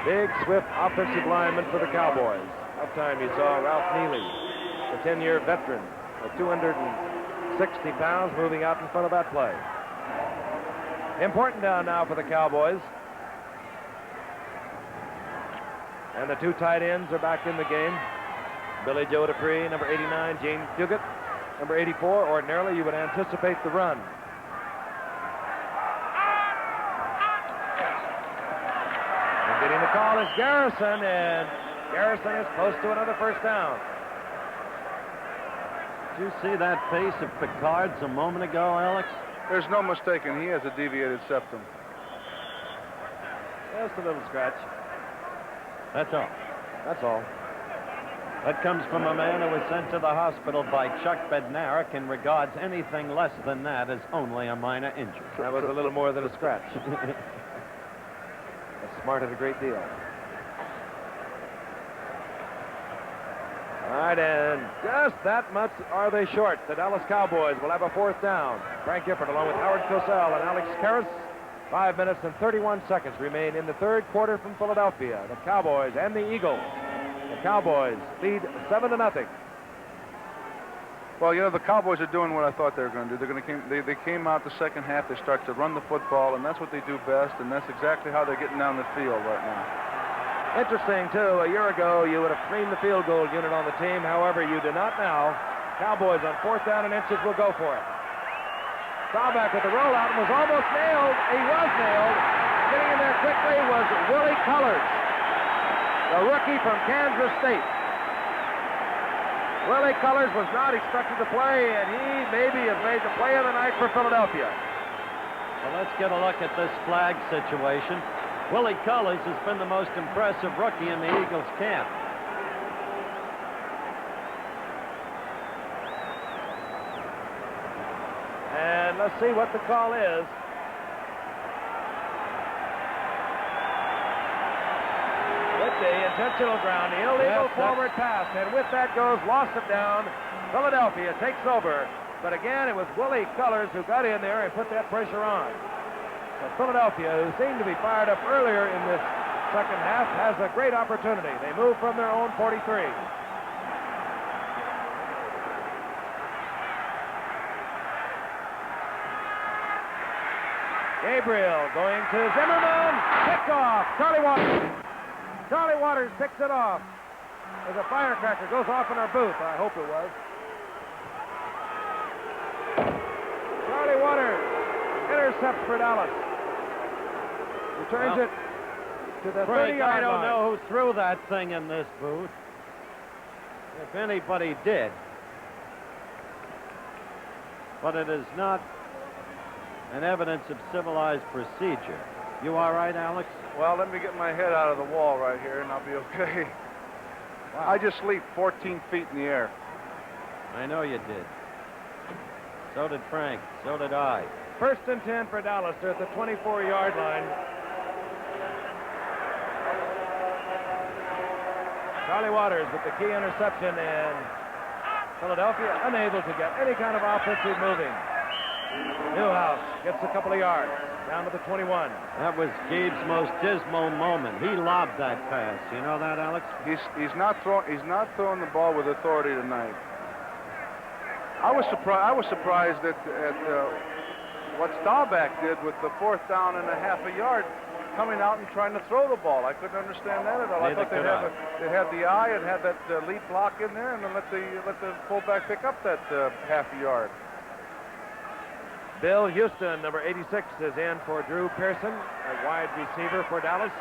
Big, swift offensive lineman for the Cowboys. That time you saw Ralph Neely, the 10-year veteran, at 260 pounds, moving out in front of that play. Important down now for the Cowboys. And the 2 tight ends are back in the game. Billy Joe Dupree, number 89, Gene Fugate, number 84. Ordinarily, you would anticipate the run. And getting the call is Garrison, and Garrison is close to another first down. Did you see that face of Picard's a moment ago, Alex? There's no mistaking. He has a deviated septum. Just a little scratch. That's all. That's all. That comes from a man who was sent to the hospital by Chuck Bednarik and regards anything less than that as only a minor injury. That was a little more than a scratch. Smarted a great deal. All right, and just that much are they short. The Dallas Cowboys will have a 4th down. Frank Gifford, along with Howard Cosell and Alex Karras. 5 minutes and 31 seconds remain in the third quarter from Philadelphia. The Cowboys and the Eagles. The Cowboys lead 7-0. Well, you know, the Cowboys are doing what I thought they were going to do. They came out the second half. They start to run the football, and that's what they do best, and that's exactly how they're getting down the field right now. Interesting, too. A year ago, you would have seen the field goal unit on the team. However, you do not now. Cowboys on 4th down and inches will go for it. Staubach with the rollout and was almost nailed. He was nailed. Getting in there quickly was Willie Cullers, the rookie from Kansas State. Willie Cullers was not expected to play, and he maybe has made the play of the night for Philadelphia. Well, let's get a look at this flag situation. Willie Cullers has been the most impressive rookie in the Eagles camp. And let's see what the call is. With the intentional ground, the illegal forward pass, and with that goes loss of down. Philadelphia takes over. But again, it was Willie Cullers who got in there and put that pressure on. So Philadelphia, who seemed to be fired up earlier in this second half, has a great opportunity. They move from their own 43. Gabriel going to Zimmerman. Picked off. Charlie Waters picks it off. There's a firecracker. Goes off in our booth. I hope it was. Charlie Waters intercepts for Dallas. Returns it to the 30-yard line. I don't know who threw that thing in this booth. if anybody did. But it is not an evidence of civilized procedure. You all right, Alex? Well, let me get my head out of the wall right here, and I'll be okay. Wow. I just leaped 14 feet in the air. I know you did. So did Frank. So did I. 1st and 10 for Dallas. They're at the 24-yard line. Charlie Waters with the key interception, and Philadelphia unable to get any kind of offensive moving. Newhouse gets a couple of yards down to the 21. That was Gabe's most dismal moment. He lobbed that pass. You know that, Alex? He's not throwing the ball with authority tonight. I was surprised at what Staubach did with the 4th down and a half a yard, coming out and trying to throw the ball. I couldn't understand that at all. I thought they had the eye and had that lead block in there, and then let the fullback pick up that half a yard. Bill Houston, number 86, is in for Drew Pearson, a wide receiver for Dallas,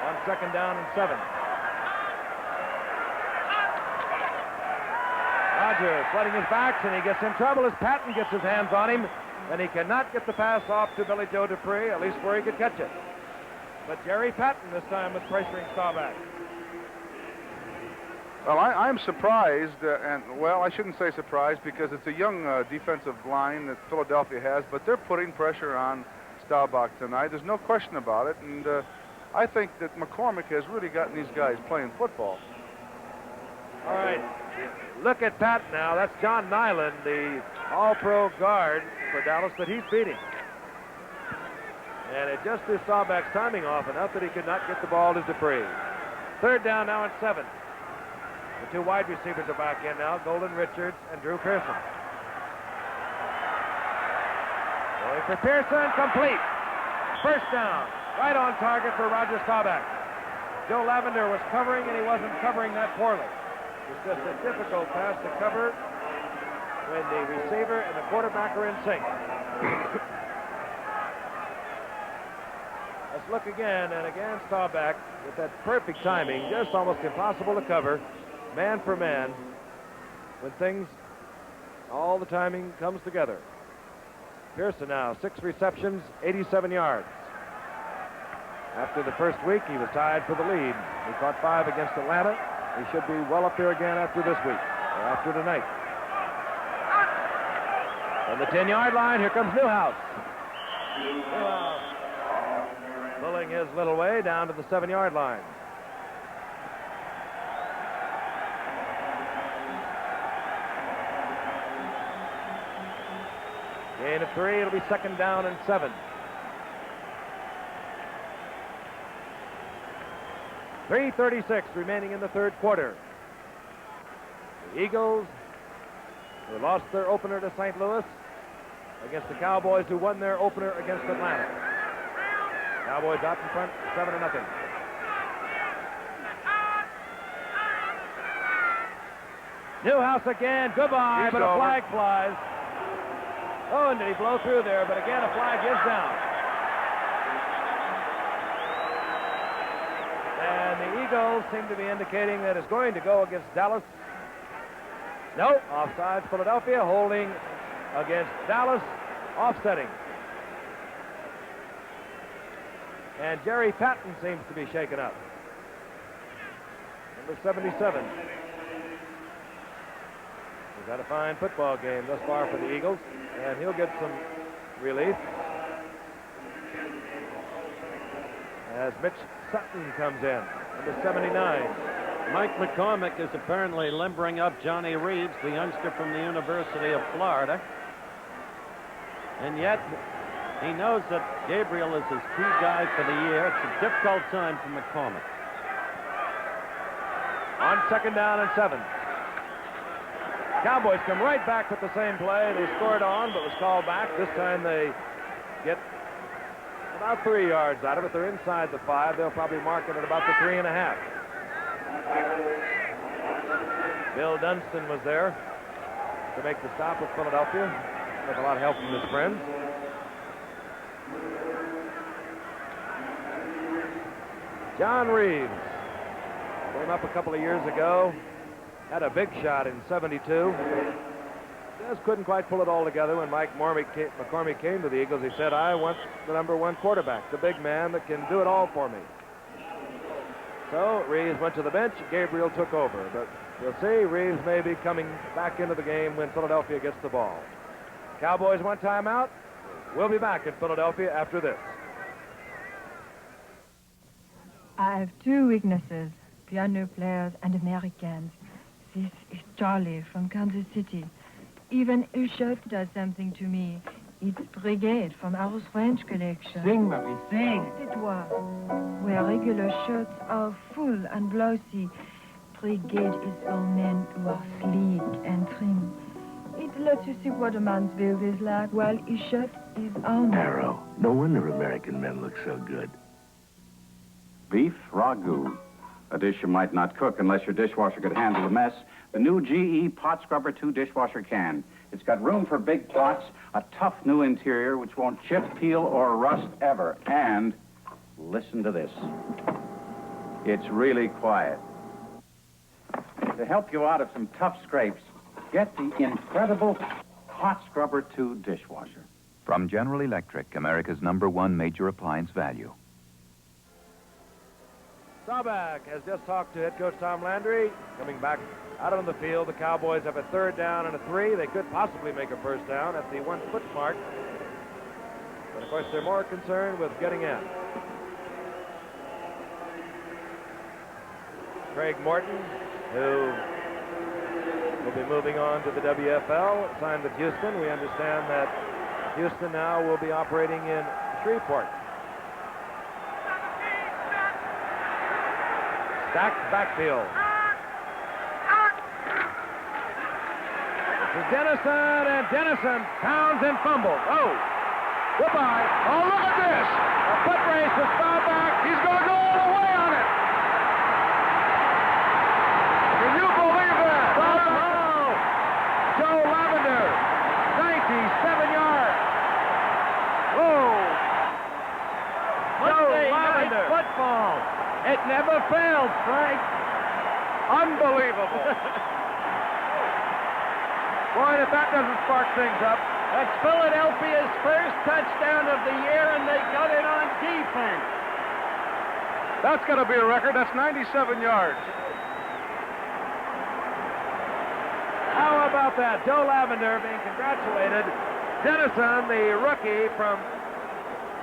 on 2nd down and 7. Rogers flooding his backs, and he gets in trouble as Patton gets his hands on him, and he cannot get the pass off to Billy Joe Dupree, at least where he could catch it. But Jerry Patton this time was pressuring Staubach. Well, I'm surprised, well, I shouldn't say surprised because it's a young defensive line that Philadelphia has, but they're putting pressure on Staubach tonight. There's no question about it, and I think that McCormick has really gotten these guys playing football. All right, look at Pat now. That's John Nyland, the all-pro guard for Dallas that he's beating. And it just threw Staubach's timing off enough that he could not get the ball to Dupree. 3rd down now and 7. The 2 wide receivers are back in now, Golden Richards and Drew Pearson. Going for Pearson, complete. 1st down, right on target for Roger Staubach. Joe Lavender was covering, and he wasn't covering that poorly. It's just a difficult pass to cover when the receiver and the quarterback are in sync. Let's look again, and again Staubach with that perfect timing, just almost impossible to cover, man for man, when things, all the timing comes together. Pearson now, 6 receptions, 87 yards. After the first week, he was tied for the lead. He caught 5 against Atlanta. He should be well up there again after this week, or after tonight. On the 10-yard line, here comes Newhouse. Newhouse pulling his little way down to the 7-yard line. Gain of 3, it'll be 2nd down and 7. .336 remaining in the 3rd quarter. The Eagles, who lost their opener to St. Louis, against the Cowboys, who won their opener against Atlanta. Cowboys out in front, 7-0. Newhouse again, goodbye, but a flag flies. Oh, and did he blow through there? But again, a flag is down. And the Eagles seem to be indicating that it's going to go against Dallas. No, offside. Philadelphia holding against Dallas, offsetting. And Jerry Patton seems to be shaken up. Number 77. He's had a fine football game thus far for the Eagles, and he'll get some relief as Mitch Sutton comes in, number 79. Mike McCormick is apparently limbering up Johnny Reeves, the youngster from the University of Florida. And yet, he knows that Gabriel is his key guy for the year. It's a difficult time for McCormick. On 2nd down and 7. Cowboys come right back with the same play. They scored on, but was called back. This time they get about 3 yards out of it. They're inside the 5. They'll probably mark it at about the 3.5. Bill Dunston was there to make the stop with Philadelphia with a lot of help from his friends. John Reeves came up a couple of years ago had a big shot in '72. Just couldn't quite pull it all together when Mike McCormick came to the Eagles. He said, I want the #1 quarterback, the big man that can do it all for me. So Reeves went to the bench. Gabriel took over. But we'll see. Reeves may be coming back into the game when Philadelphia gets the ball. Cowboys 1 timeout. We'll be back in Philadelphia after this. I have 2 weaknesses, piano players and Americans. This is Charlie from Kansas City. Even a shirt does something to me. It's Brigade from our French collection. Sing, Marie, sing. Tais-toi. Where regular shirts are full and blousy, Brigade is for men who are sleek and trim. It lets you see what a man's build is like while his shirt is on. Arrow. No wonder American men look so good. Beef ragu. A dish you might not cook unless your dishwasher could handle the mess. The new GE Pot Scrubber 2 dishwasher can. It's got room for big pots, a tough new interior which won't chip, peel, or rust ever. And listen to this. It's really quiet. To help you out of some tough scrapes, get the incredible Pot Scrubber 2 dishwasher. From General Electric, America's #1 major appliance value. Staubach has just talked to head coach Tom Landry. Coming back out on the field, the Cowboys have a 3rd down and a 3. They could possibly make a 1st down at the 1-foot mark. But, of course, they're more concerned with getting in. Craig Morton, who will be moving on to the WFL, signed with Houston. We understand that Houston now will be operating in Shreveport. Stacked backfield. This is Dennison, and Dennison pounds and fumbles. Oh, goodbye. Oh, look at this. A foot race with Staubach. He's going to go all the way on it. Can you believe that? Oh, Joe Lavender, 97 yards. Whoa. Monday night football. It never fails, Frank. Unbelievable. Boy, if that doesn't spark things up. That's Philadelphia's first touchdown of the year, and they got it on defense. That's got to be a record. That's 97 yards. How about that? Joe Lavender being congratulated. Dennison, the rookie from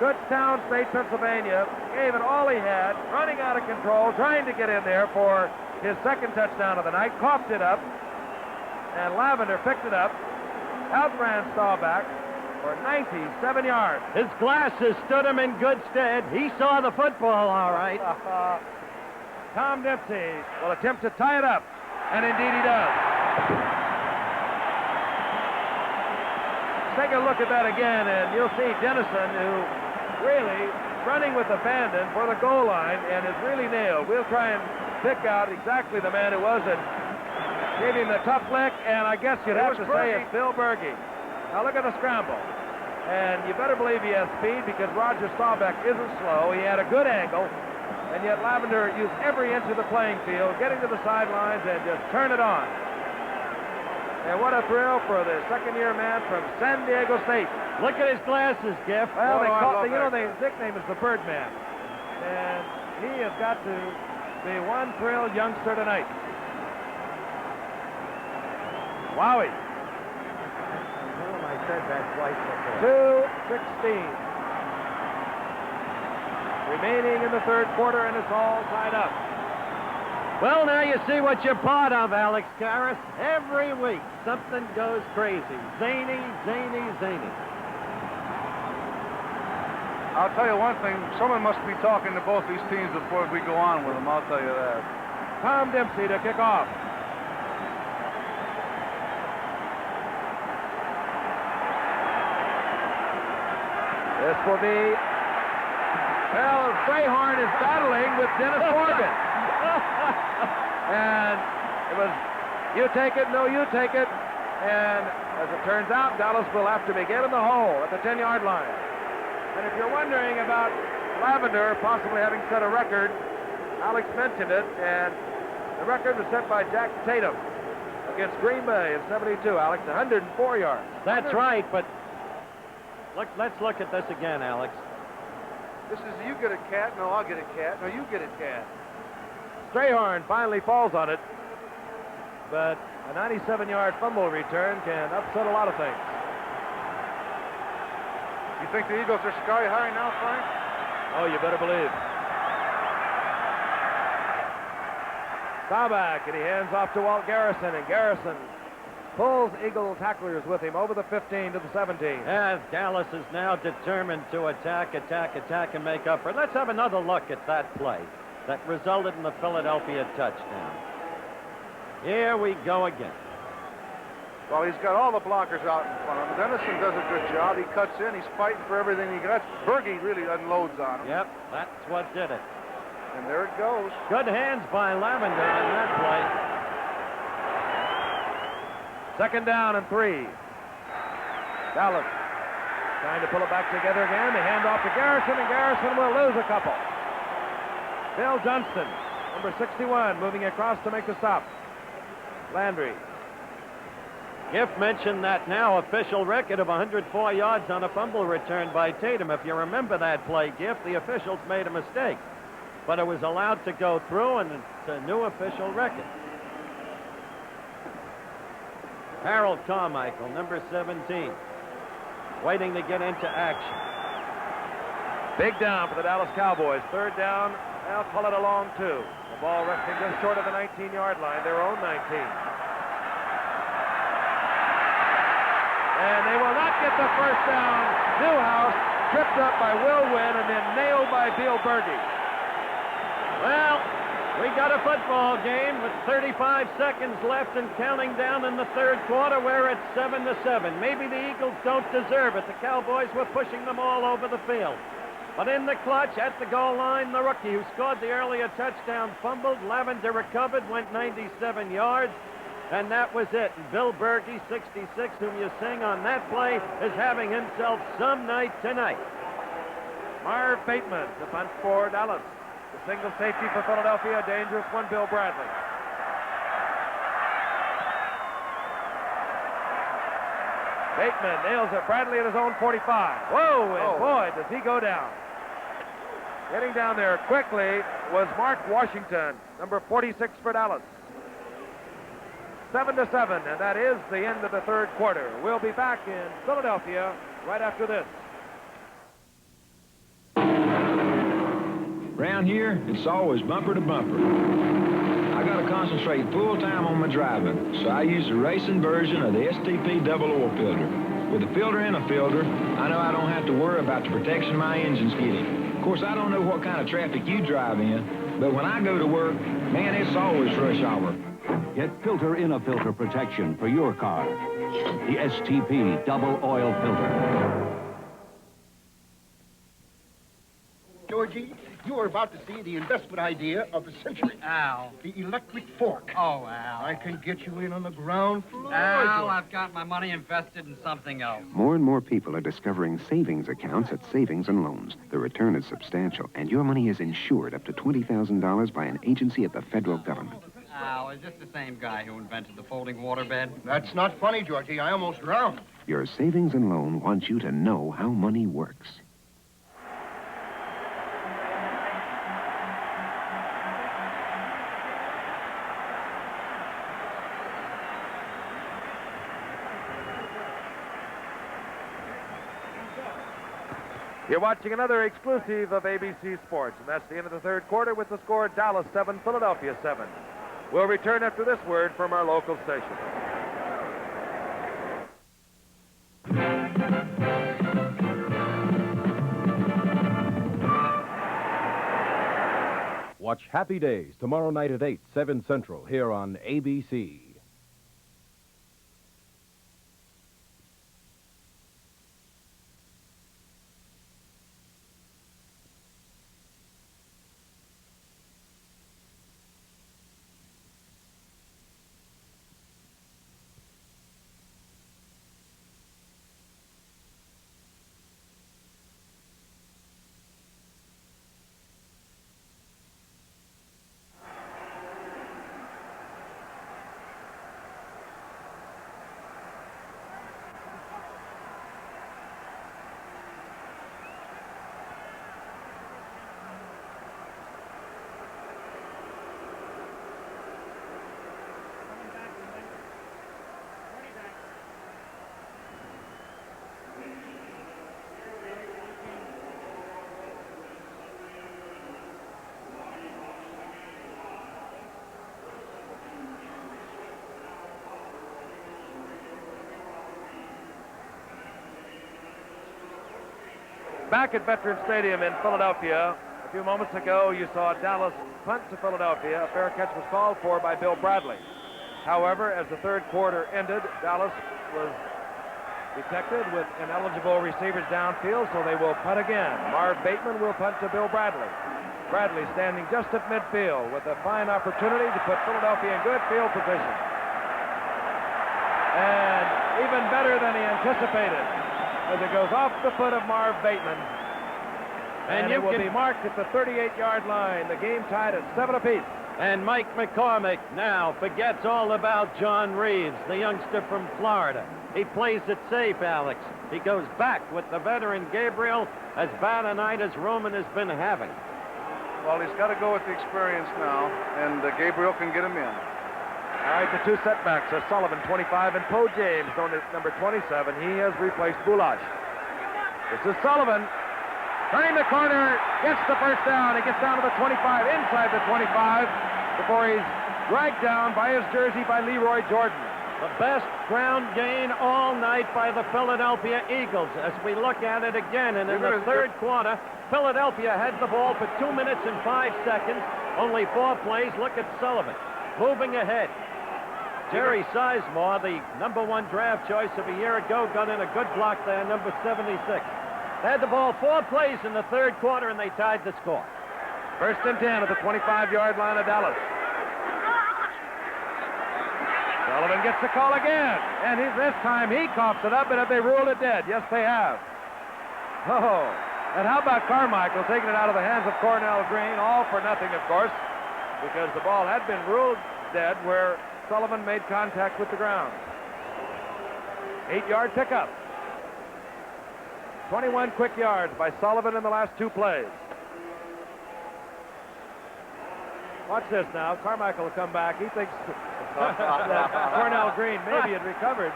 Kutztown State, Pennsylvania, gave it all he had, running out of control, trying to get in there for his 2nd touchdown of the night, coughed it up, and Lavender picked it up, outran Staubach for 97 yards. His glasses stood him in good stead. He saw the football all right. Tom Dempsey will attempt to tie it up, and indeed he does. Take a look at that again, and you'll see Dennison, who really running with abandon for the goal line and is really nailed. We'll try and pick out exactly the man who was it. Gave him the tough lick, and I guess you'd have to say it's Bill Berge. Now look at the scramble. And you better believe he has speed because Roger Staubach isn't slow. He had a good angle, and yet Lavender used every inch of the playing field, getting to the sidelines and just turn it on. And what a thrill for the 2nd-year man from San Diego State. Look at his glasses, Jeff. Well, his nickname is the Birdman. And he has got to be one thrilled youngster tonight. Wowie. Well, I said that twice before. 2:16. Remaining in the 3rd quarter, and it's all tied up. Well, now you see what you're part of, Alex Karras. Every week, something goes crazy. Zany, zany, zany. I'll tell you one thing. Someone must be talking to both these teams before we go on with them. I'll tell you that. Tom Dempsey to kick off. This will be... Well, Strayhorn is battling with Dennis Morgan. And it was, you take it, no, you take it. And as it turns out, Dallas will have to begin in the hole at the 10-yard line. And if you're wondering about Lavender possibly having set a record, Alex mentioned it, and the record was set by Jack Tatum. against Green Bay in 72, Alex, 104 yards. That's right, but let's look at this again, Alex. This is you get a cat, no, I'll get a cat. No, you get a cat. Strayhorn finally falls on it, but a 97-yard fumble return can upset a lot of things. You think the Eagles are sky high now, Frank? Oh, you better believe. Staubach, and he hands off to Walt Garrison, and Garrison pulls Eagle tacklers with him over the 15 to the 17. As Dallas is now determined to attack, and make up for it. Let's have another look at that play that resulted in the Philadelphia touchdown. Here we go again. Well, he's got all the blockers out in front of him. Dennison does a good job. He cuts in. He's fighting for everything he got. Berge really unloads on him. Yep, that's what did it. And there it goes. Good hands by Lavender on that play. Second down and 3. Dallas trying to pull it back together again. They hand off to Garrison, and Garrison will lose a couple. Bill Johnston, number 61, moving across to make the stop. Landry. Giff mentioned that now official record of 104 yards on a fumble return by Tatum. If you remember that play, Giff, the officials made a mistake, but it was allowed to go through, and it's a new official record. Harold Carmichael, number 17, waiting to get into action. Big down for the Dallas Cowboys. Third down, they'll call it a long 2. The ball resting just short of the 19-yard line, their own 19. And they will not get the first down. Newhouse tripped up by Will Wynn and then nailed by Bill Berge. Well, we got a football game with 35 seconds left and counting down in the third quarter. We're at 7-7. Maybe the Eagles don't deserve it. The Cowboys were pushing them all over the field. But in the clutch, at the goal line, the rookie who scored the earlier touchdown fumbled. Lavender recovered, went 97 yards, and that was it. And Bill Berge, 66, whom you sing on that play, is having himself some night tonight. Marv Bateman, the punt for Dallas. The single safety for Philadelphia, a dangerous one, Bill Bradley. Bateman nails it. Bradley at his own 45. Whoa, and boy, does he go down. Getting down there quickly was Mark Washington, number 46 for Dallas. 7-7, and that is the end of the third quarter. We'll be back in Philadelphia right after this. Around here, it's always bumper to bumper. I got to concentrate full time on my driving, so I use the racing version of the STP double oil filter. With a filter and a filter, I know I don't have to worry about the protection my engine's getting. Of course, I don't know what kind of traffic you drive in, but when I go to work, man, it's always rush hour. Get filter-in-a-filter protection for your car. The STP double oil filter. Georgie, you are about to see the investment idea of the century. Al. The electric fork. Oh, Al. I can get you in on the ground floor. Al, I've got my money invested in something else. More and more people are discovering savings accounts at Savings and Loans. The return is substantial, and your money is insured up to $20,000 by an agency of the federal government. Al, is this the same guy who invented the folding waterbed? That's not funny, Georgie. I almost drowned. Your Savings and Loan wants you to know how money works. You're watching another exclusive of ABC Sports, and that's the end of the third quarter with the score Dallas 7, Philadelphia 7. We'll return after this word from our local station. Watch Happy Days tomorrow night at 8, 7 Central, here on ABC. Back at Veterans Stadium in Philadelphia, a few moments ago, you saw Dallas punt to Philadelphia. A fair catch was called for by Bill Bradley. However, as the third quarter ended, Dallas was detected with ineligible receivers downfield, so they will punt again. Marv Bateman will punt to Bill Bradley. Bradley standing just at midfield with a fine opportunity to put Philadelphia in good field position. And even better than he anticipated, as it goes off the foot of Marv Bateman. And it will be marked at the 38-yard line. The game tied at 7 apiece. And Mike McCormick now forgets all about John Reeves, the youngster from Florida. He plays it safe, Alex. He goes back with the veteran Gabriel, as bad a night as Roman has been having. Well, he's got to go with the experience now, and Gabriel can get him in. All right, the two setbacks are Sullivan, 25, and Poe James, known as number 27. He has replaced Boulash. This is Sullivan. Turning the corner, gets the first down. He gets down to the 25, inside the 25, before he's dragged down by his jersey by Leroy Jordan. The best ground gain all night by the Philadelphia Eagles. As we look at it again, and in the third quarter, Philadelphia had the ball for 2 minutes and 5 seconds. Only 4 plays. Look at Sullivan moving ahead. Jerry Sizemore, the #1 draft choice of a year ago, got in a good block there, number 76. They had the ball 4 plays in the third quarter, and they tied the score. First and 10 at the 25-yard line of Dallas. Sullivan gets the call again, and this time he coughs it up, and have they ruled it dead? Yes, they have. Oh, and how about Carmichael taking it out of the hands of Cornell Green? All for nothing, of course, because the ball had been ruled dead where Sullivan made contact with the ground. 8-yard pickup. 21 quick yards by Sullivan in the last 2 plays. Watch this now. Carmichael will come back. He thinks that Cornell Green maybe had recovered.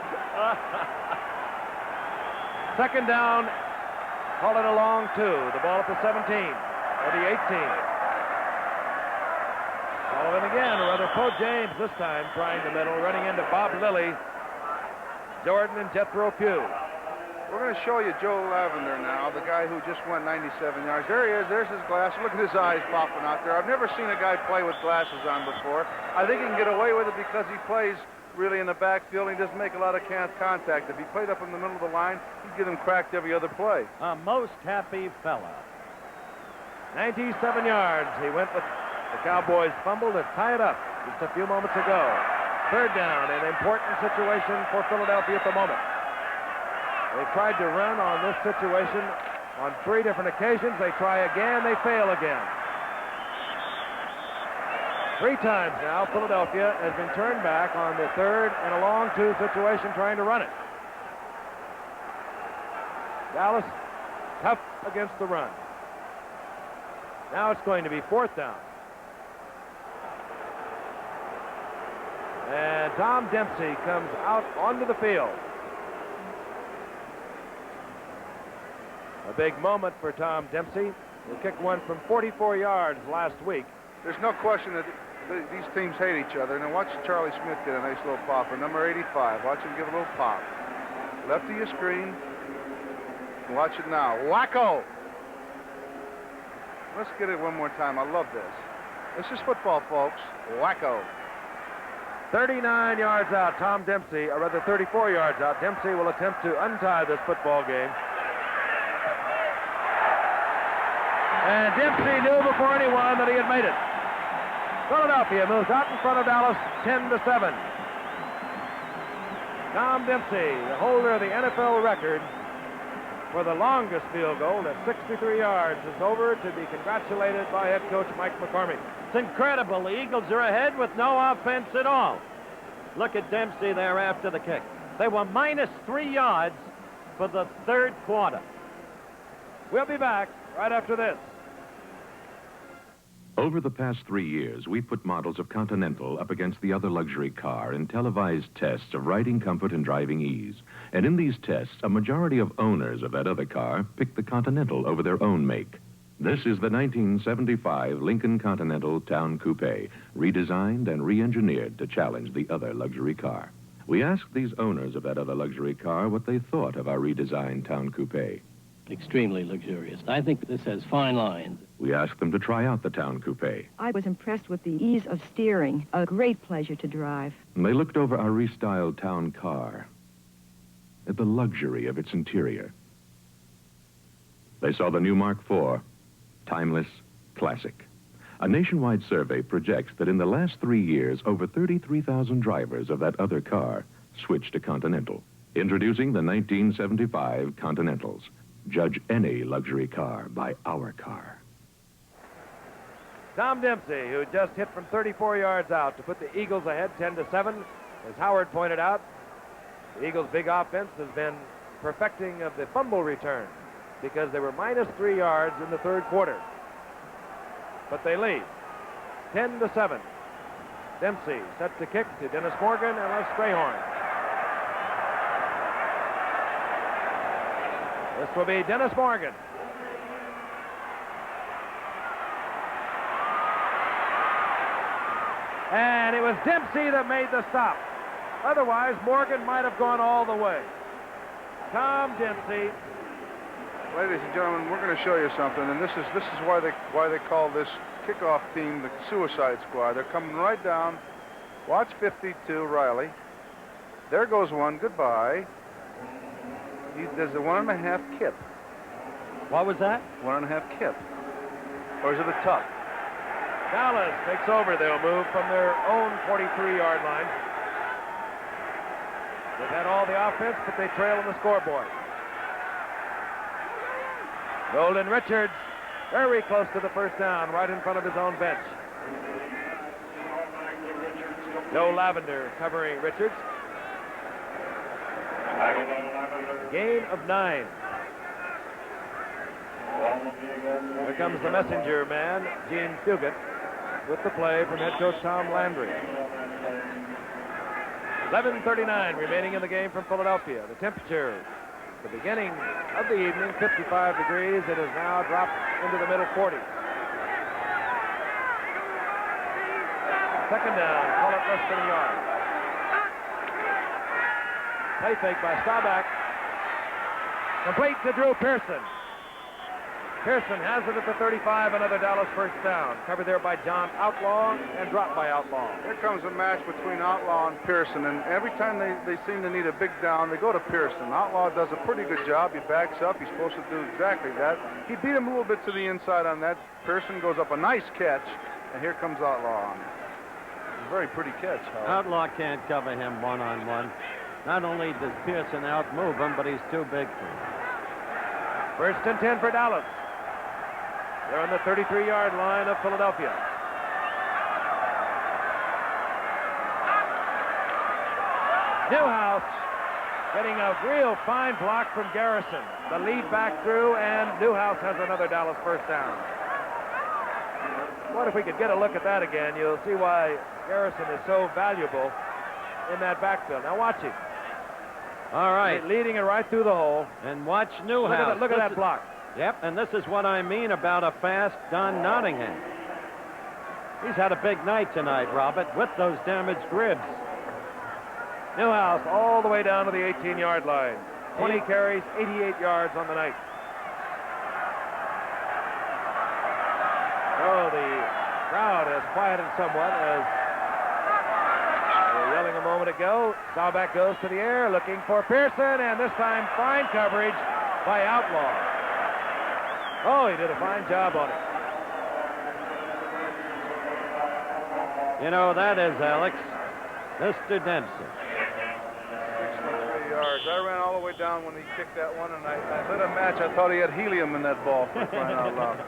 Second down. Call it a long 2. The ball at the 17 or the 18. Sullivan again, or rather Poe James this time, trying the middle, running into Bob Lilly, Jordan, and Jethro Pugh. We're going to show you Joe Lavender now, the guy who just went 97 yards. There he is. There's his glasses. Look at his eyes popping out there. I've never seen a guy play with glasses on before. I think he can get away with it because he plays really in the backfield. He doesn't make a lot of contact. If he played up in the middle of the line, he'd get him cracked every other play. A most happy fella. 97 yards. He went with the Cowboys fumble to tie it up just a few moments ago. Third down, an important situation for Philadelphia at the moment. They tried to run on this situation on 3 different occasions. They try again, they fail again. 3 times now, Philadelphia has been turned back on the third and a long 2 situation trying to run it. Dallas tough against the run. Now it's going to be 4th down. And Tom Dempsey comes out onto the field. A big moment for Tom Dempsey, who kicked one from 44 yards last week. There's no question that these teams hate each other. Now watch Charlie Smith get a nice little pop for number 85. Watch him give a little pop. Left of your screen. Watch it now. Wacko! Let's get it one more time. I love this. This is football, folks. Wacko. 39 yards out, Tom Dempsey, or rather 34 yards out. Dempsey will attempt to untie this football game. And Dempsey knew before anyone that he had made it. Philadelphia moves out in front of Dallas 10-7. Tom Dempsey, the holder of the NFL record for the longest field goal at 63 yards, is over to be congratulated by head coach Mike McCormick. It's incredible. The Eagles are ahead with no offense at all. Look at Dempsey there after the kick. They were -3 yards for the third quarter. We'll be back right after this. Over the past 3 years, we've put models of Continental up against the other luxury car in televised tests of riding comfort and driving ease. And in these tests, a majority of owners of that other car picked the Continental over their own make. This is the 1975 Lincoln Continental Town Coupe, redesigned and re-engineered to challenge the other luxury car. We asked these owners of that other luxury car what they thought of our redesigned Town Coupe. extremely luxurious. I think this has fine lines. We asked them to try out the Town Coupe. I was impressed with the ease of steering. A great pleasure to drive. And they looked over our restyled town car at the luxury of its interior. They saw the new Mark IV, timeless, classic. A nationwide survey projects that in the last 3 years, over 33,000 drivers of that other car switched to Continental. Introducing the 1975 Continentals. Judge any luxury car by our car. Tom Dempsey, who just hit from 34 yards out to put the Eagles ahead 10-7. As Howard pointed out, the Eagles' big offense has been perfecting of the fumble return because they were -3 yards in the third quarter. But they lead 10-7. Dempsey set to kick to Dennis Morgan and Les Strayhorn. This will be Dennis Morgan. And it was Dempsey that made the stop. Otherwise, Morgan might have gone all the way. Tom Dempsey. Ladies and gentlemen, we're going to show you something, and this is why they call this kickoff team the Suicide Squad. They're coming right down. Watch 52, Riley. There goes one. Goodbye. There's a 1.5 kip. What was that? 1.5 kip. Or is it a tuck? Dallas takes over. They'll move from their own 43-yard line. They've had all the offense, but they trail on the scoreboard. Golden Richards, very close to the first down, right in front of his own bench. Joe Lavender covering Richards. Gain of 9. Here comes the messenger man, Gene Fugit, with the play from head coach Tom Landry. 11:39 remaining in the game from Philadelphia. The temperature, the beginning of the evening, 55 degrees. It has now dropped into the middle 40s. Second down, call it less than a yard. Play fake by Staubach. Complete to Drew Pearson. Pearson has it at the 35, another Dallas first down. Covered there by John Outlaw and dropped by Outlaw. Here comes a match between Outlaw and Pearson, and every time they seem to need a big down, they go to Pearson. Outlaw does a pretty good job. He backs up. He's supposed to do exactly that. He beat him a little bit to the inside on that. Pearson goes up a nice catch, and here comes Outlaw on it. It's a very pretty catch, Howard. Outlaw can't cover him one-on-one. Not only does Pearson outmove him, but he's too big for him. First and 10 for Dallas. They're on the 33-yard line of Philadelphia. Newhouse getting a real fine block from Garrison. The lead back through, and Newhouse has another Dallas first down. What if we could get a look at that again? You'll see why Garrison is so valuable in that backfield. Now watch him. All right. Leading it right through the hole. And watch Newhouse. Look at that block. Yep, and this is what I mean about a fast Don Nottingham. He's had a big night tonight, Robert, with those damaged ribs. Newhouse all the way down to the 18-yard line. 20 carries, 88 yards on the night. Oh, the crowd has quieted somewhat as they were yelling a moment ago. Staubach goes to the air looking for Pearson, and this time fine coverage by Outlaw. Oh, he did a fine job on it. You know, that is, Alex, Mr. Dempsey. 63 yards. I ran all the way down when he kicked that one, and I lit a match. I thought he had helium in that ball, for crying out loud.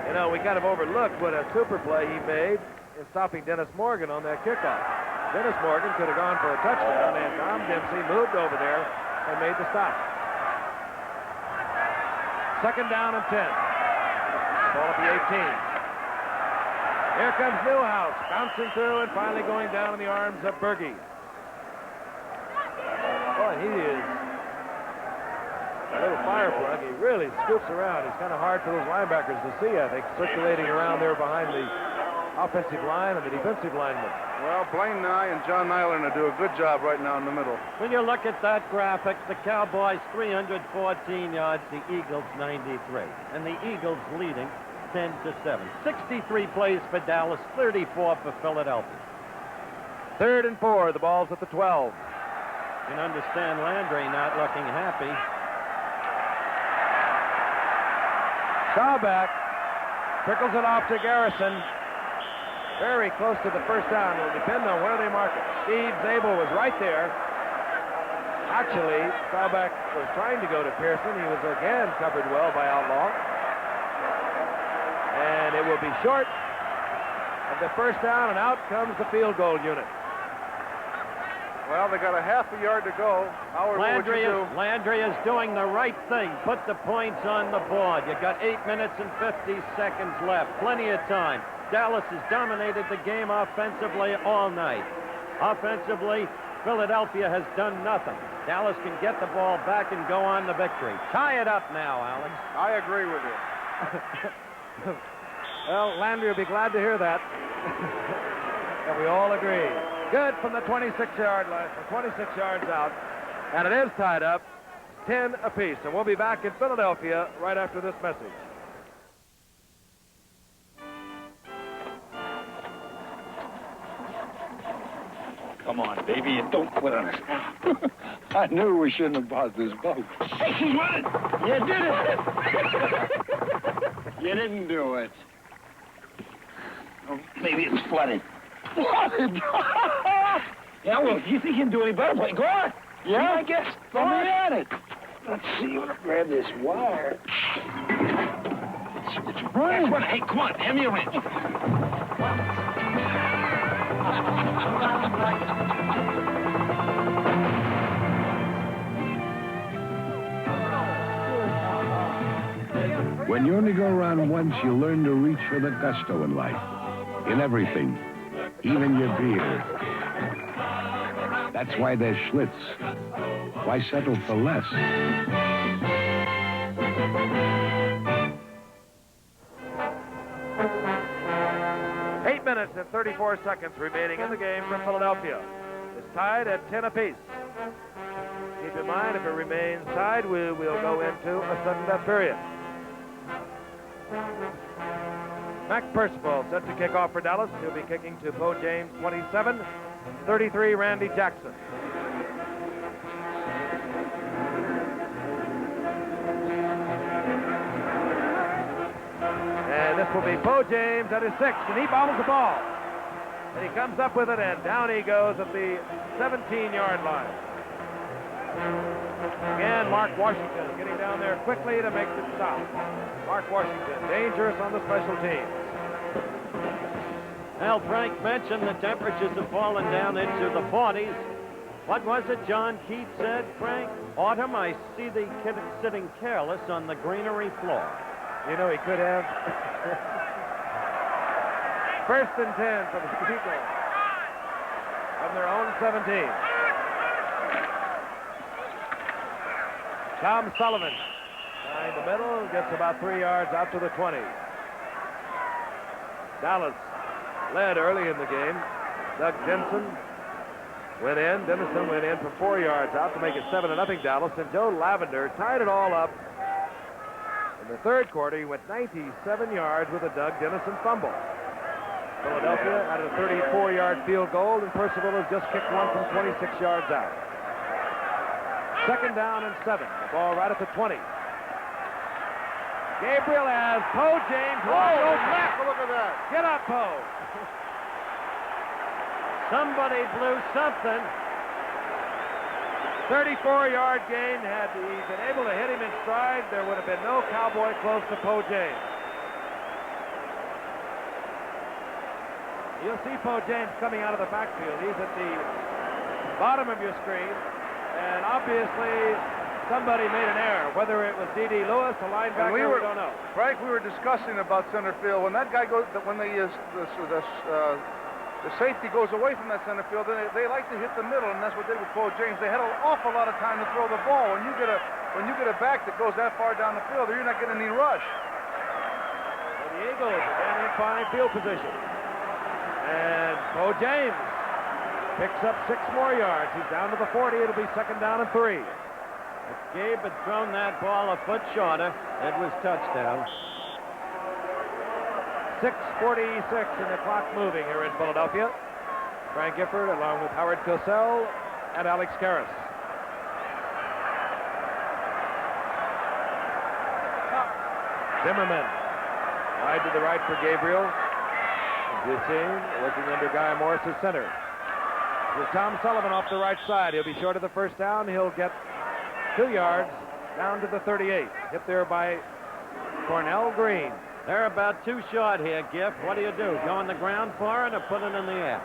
You know, we kind of overlooked what a super play he made in stopping Dennis Morgan on that kickoff. Dennis Morgan could have gone for a touchdown, and Tom Dempsey moved over there and made the stop. Second down and 10. Ball at the 18. Here comes Newhouse, bouncing through and finally going down in the arms of Berge. Boy, he is a little fire plug. He really scoops around. It's kind of hard for those linebackers to see, I think, circulating around there behind the offensive line and the defensive linemen. Well, Blaine Nye and John Nyland do a good job right now in the middle. When you look at that graphic, the Cowboys 314 yards, the Eagles 93. And the Eagles leading 10-7. 63 plays for Dallas, 34 for Philadelphia. 3rd and 4, the ball's at the 12. You can understand Landry not looking happy. Staubach trickles it off to Garrison. Very close to the first down. It'll depend on where they mark it. Steve Zabel was right there. Actually, Staubach was trying to go to Pearson. He was again covered well by Outlaw. And it will be short of the first down, and out comes the field goal unit. Well, they got a half a yard to go. Howard, Landry is doing the right thing. Put the points on the board. You got 8 minutes and 50 seconds left. Plenty of time. Dallas has dominated the game offensively all night. Offensively, Philadelphia has done nothing. Dallas can get the ball back and go on to victory. Tie it up now, Alex. I agree with you. Well, Landry will be glad to hear that. And we all agree. Good from the 26-yard line, from 26 yards out. And it is tied up, 10 apiece. And we'll be back in Philadelphia right after this message. Come on, baby, and don't quit on us. I knew we shouldn't have bought this boat. Hey, he won it! You did it! You didn't do it. Oh, maybe it's flooded. Flooded? Yeah, well, if you think you can do any better, play. Go on. Yeah, I guess. Go on. At it. Let's see. I'm gonna grab this wire. It's running. Hey, come on. Hand me a wrench. When you only go around once, you learn to reach for the gusto in life. In everything. Even your beer. That's why there's Schlitz. Why settle for less? 8 minutes and 34 seconds remaining in the game for Philadelphia. It's tied at 10 apiece. Keep in mind, if it remains tied, we'll go into a sudden death period. Mac Percival set to kick off for Dallas. He'll be kicking to Bo James, 27, 33, Randy Jackson. And this will be Bo James at his 6th, and he bobbles the ball. And he comes up with it, and down he goes at the 17-yard line. Again, Mark Washington getting down there quickly to make the stop. Mark Washington, dangerous on the special teams. Well, Frank mentioned the temperatures have fallen down into the 40s. What was it John Keats said, Frank? Autumn, I see the kid sitting careless on the greenery floor. You know, he could have. 1st and 10 for the Eagles from their own 17. Tom Sullivan, behind the middle, gets about 3 yards out to the 20. Dallas led early in the game. Doug Denson went in. Dennison went in from 4 yards out to make it 7-0 Dallas. And Joe Lavender tied it all up. In the 3rd quarter, he went 97 yards with a Doug Dennison fumble. Philadelphia had a 34-yard field goal, and Percival has just kicked one from 26 yards out. 2nd down and 7. The ball right at the 20. Gabriel has Poe James wide open. Look at that. Get up, Poe. Somebody blew something. 34-yard gain. Had he been able to hit him in stride, there would have been no Cowboy close to Poe James. You'll see Poe James coming out of the backfield. He's at the bottom of your screen. And obviously, somebody made an error. Whether it was D.D. Lewis, a linebacker, we don't know. Frank, we were discussing about center field. When that guy goes, when the safety goes away from that center field, they like to hit the middle, and that's what they did with Poe James. They had an awful lot of time to throw the ball. When you get a back that goes that far down the field, you're not getting any rush. So the Eagles again in fine field position. And Bo James picks up 6 more yards. He's down to the 40. It'll be 2nd down and 3. If Gabe had thrown that ball a foot shorter, it was touchdown. 6:46 and the clock moving here in Philadelphia. Frank Gifford along with Howard Cosell and Alex Karras. Zimmerman wide to the right for Gabriel. As we've seen, working under Guy Morris as center. With Tom Sullivan off the right side, he'll be short of the first down. He'll get 2 yards down to the 38. Hit there by Cornell Green. They're about 2 short here, Giff. What do? Go on the ground for it or put it in the air?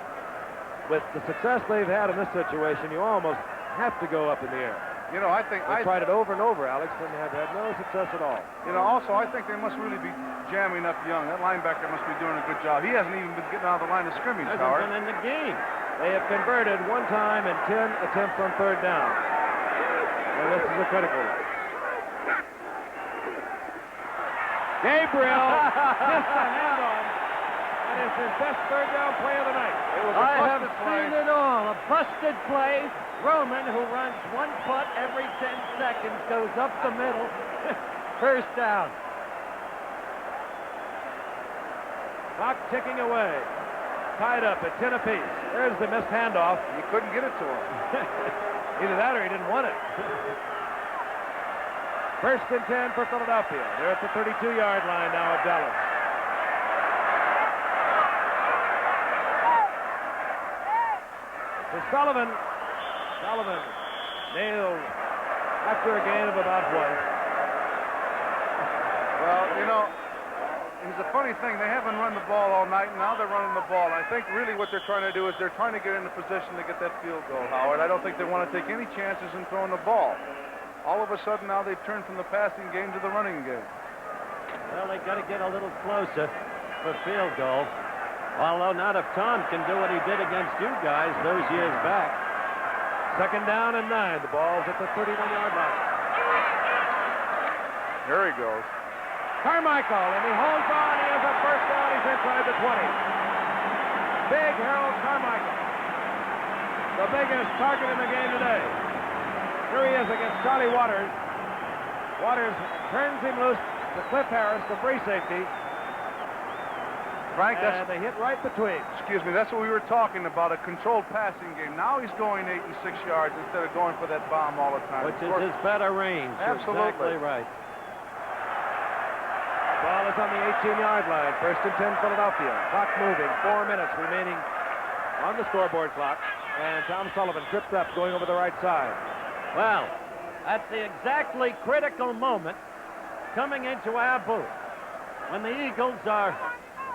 With the success they've had in this situation, you almost have to go up in the air. You know, I think they tried it over and over, Alex, and have had no success at all. You know, also, I think they must really be jamming up Young. That linebacker must be doing a good job. He hasn't even been getting out of the line of scrimmage, Howard. Hasn't been in the game. They have converted 1 time in 10 attempts on 3rd down. And this is a critical one. Gabriel missed the handoff. And it's his best 3rd down play of the night. It was I have seen it all. A busted play. Roman, who runs 1 foot every 10 seconds, goes up the middle. First down. Clock ticking away. Tied up at 10 apiece. There's the missed handoff. He couldn't get it to him. Either that or he didn't want it. 1st and 10 for Philadelphia. They're at the 32-yard line now of Dallas. To Sullivan nailed after a gain of about 1. Well, you know, it's a funny thing. They haven't run the ball all night, and now they're running the ball. I think really what they're trying to do is they're trying to get in a position to get that field goal, Howard. I don't think they want to take any chances in throwing the ball. All of a sudden now they've turned from the passing game to the running game. Well, they got to get a little closer for field goal. Although not if Tom can do what he did against you guys those years back. 2nd down and 9. The ball's at the 31-yard line. There he goes. Carmichael, and he holds on. He has a first down. He's inside the 20. Big Harold Carmichael, the biggest target in the game today. Here he is against Charlie Waters. Waters turns him loose to Cliff Harris, the free safety. Frank, and they hit right between. Excuse me, that's what we were talking about, a controlled passing game. Now he's going 8 and 6 yards instead of going for that bomb all the time. Which is his better range. Absolutely. Exactly right. Ball is on the 18-yard line. 1st and 10, Philadelphia. Clock moving. 4 minutes remaining on the scoreboard clock. And Tom Sullivan trips up going over the right side. Well, at the exactly critical moment, coming into our booth, when the Eagles are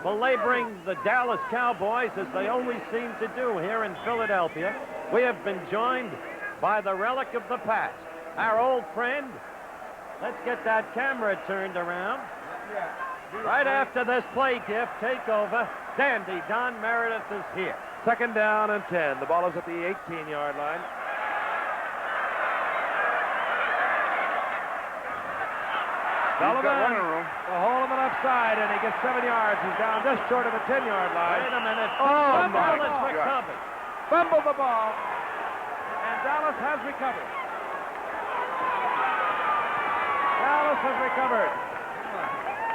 belaboring the Dallas Cowboys, as they always seem to do here in Philadelphia, we have been joined by the relic of the past, our old friend. Let's get that camera turned around. Right after this play, Gift, take over. Dandy Don Meredith is here. 2nd down and 10. The ball is at the 18-yard line. Sullivan, a hole in the left side, and he gets 7 yards. He's down just short of the 10-yard line. Wait a minute. Oh, my Dallas recovered. Fumbled the ball, and Dallas has recovered. Dallas has recovered.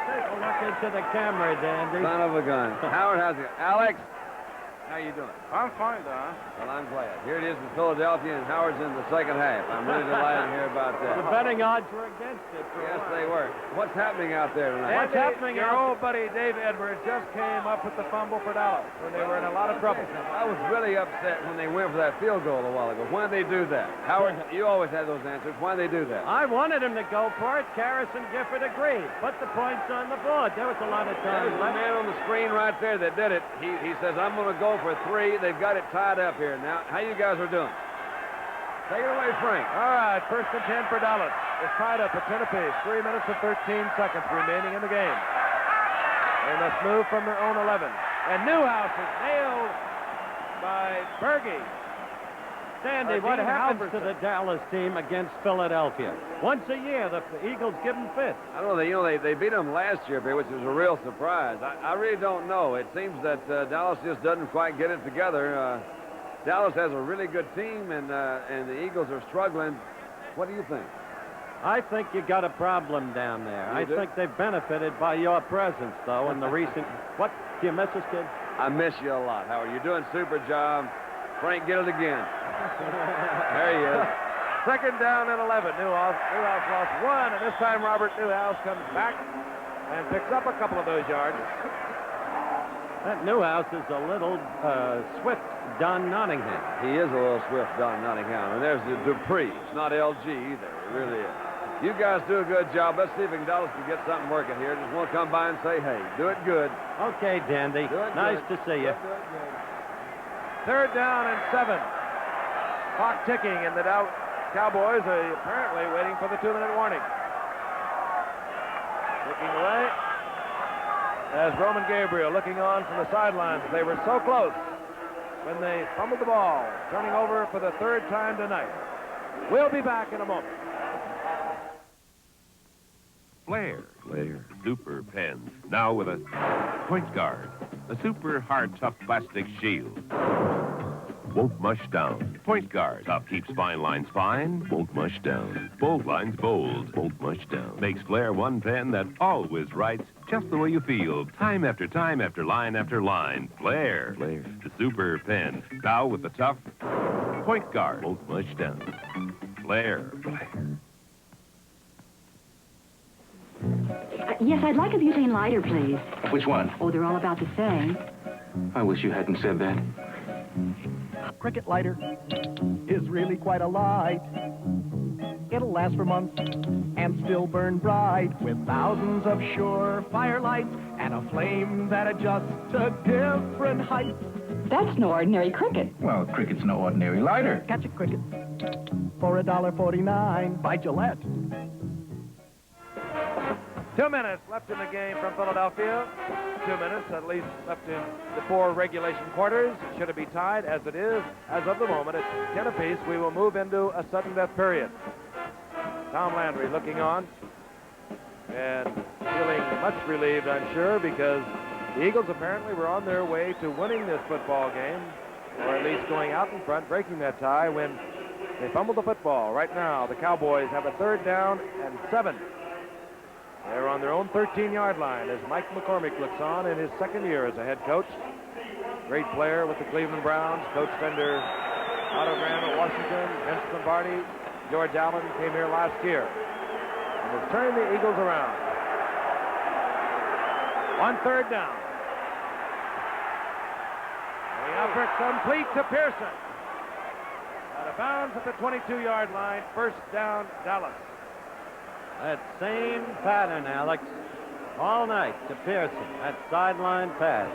Take a look into the camera, Dandy. Son of a gun. Howard, how's it? Alex, how you doing? I'm fine, Don. Well, I'm glad. Here it is in Philadelphia, and Howard's in the 2nd half. I'm really delighted to hear about that. The betting odds were against it. Yes, they were. What's happening out there tonight? What's happening? Your old buddy Dave Edwards just came up with the fumble for Dallas when they were in a lot of trouble. I was really upset when they went for that field goal a while ago. Why did they do that? Howard, you always had those answers. Why did they do that? I wanted him to go for it. Karras and Gifford agreed. Put the points on the board. There was a lot of time There's left. the man on the screen right there that did it. He says, I'm going to go for 3. They've got it tied up here now. How you guys are doing? Take it away, Frank. All right, 1st and 10 for Dallas. It's tied up at 10 apiece. 3 minutes and 13 seconds remaining in the game. They must move from their own 11. And Newhouse is nailed by Berge. Sandy, what Dean happens to Halverson. the Dallas team against Philadelphia? Once a year, the Eagles give them fits. I don't know. They beat them last year, which was a real surprise. I really don't know. It seems that Dallas just doesn't quite get it together. Dallas has a really good team, and the Eagles are struggling. What do you think? I think you got a problem down there. You I do? think they've benefited by your presence, though, in the recent... What? Do you miss us, kid? I miss you a lot, Howard. You're doing a super job. Frank, get it again. There he is. Second down and 11. Newhouse lost one, and this time Robert Newhouse comes back and picks up a couple of those yards. That Newhouse is a little swift Don Nottingham. He is a little swift, Don Nottingham. And there's the Dupree. It's not LG either. It really is. You guys do a good job. Let's see if Dallas can get something working here. Just want to come by and say, hey, do it good. Okay, Dandy. Nice to see you. Third down and 7. Clock ticking, and the Cowboys are apparently waiting for the 2-minute warning. Looking away as Roman Gabriel looking on from the sidelines. They were so close when they fumbled the ball, turning over for the third time tonight. We'll be back in a moment. Flair Super Pens, now with a point guard, a super hard, tough plastic shield. Won't mush down. Point guard, tough, keeps fine lines fine, won't mush down. Bold lines bold, won't mush down. Makes Flair one pen that always writes just the way you feel, time after line after line. Flair, the super pen, now with the tough point guard, won't mush down. Flair. Yes, I'd like a butane lighter, please. Which one? Oh, they're all about the same. I wish you hadn't said that. Cricket lighter is really quite a light. It'll last for months and still burn bright with thousands of sure fire lights and a flame that adjusts to different heights. That's no ordinary cricket. Well, cricket's no ordinary lighter. Catch a cricket for $1.49 by Gillette. 2 minutes left in the game from Philadelphia. 2 minutes at least left in the 4 regulation quarters. Should it be tied, as it is, as of the moment, at 10 apiece, we will move into a sudden death period. Tom Landry looking on and feeling much relieved, I'm sure, because the Eagles apparently were on their way to winning this football game, or at least going out in front, breaking that tie when they fumbled the football. Right now, the Cowboys have a 3rd down and 7. They're on their own 13-yard line as Mike McCormick looks on in his 2nd year as a head coach. Great player with the Cleveland Browns, coached under Otto Graham at Washington, Vince Lombardi, George Allen came here last year and has turned the Eagles around. On 3rd down. The effort complete to Pearson. Out of bounds at the 22-yard line. 1st down, Dallas. That same pattern, Alex, all night to Pearson. That sideline pass.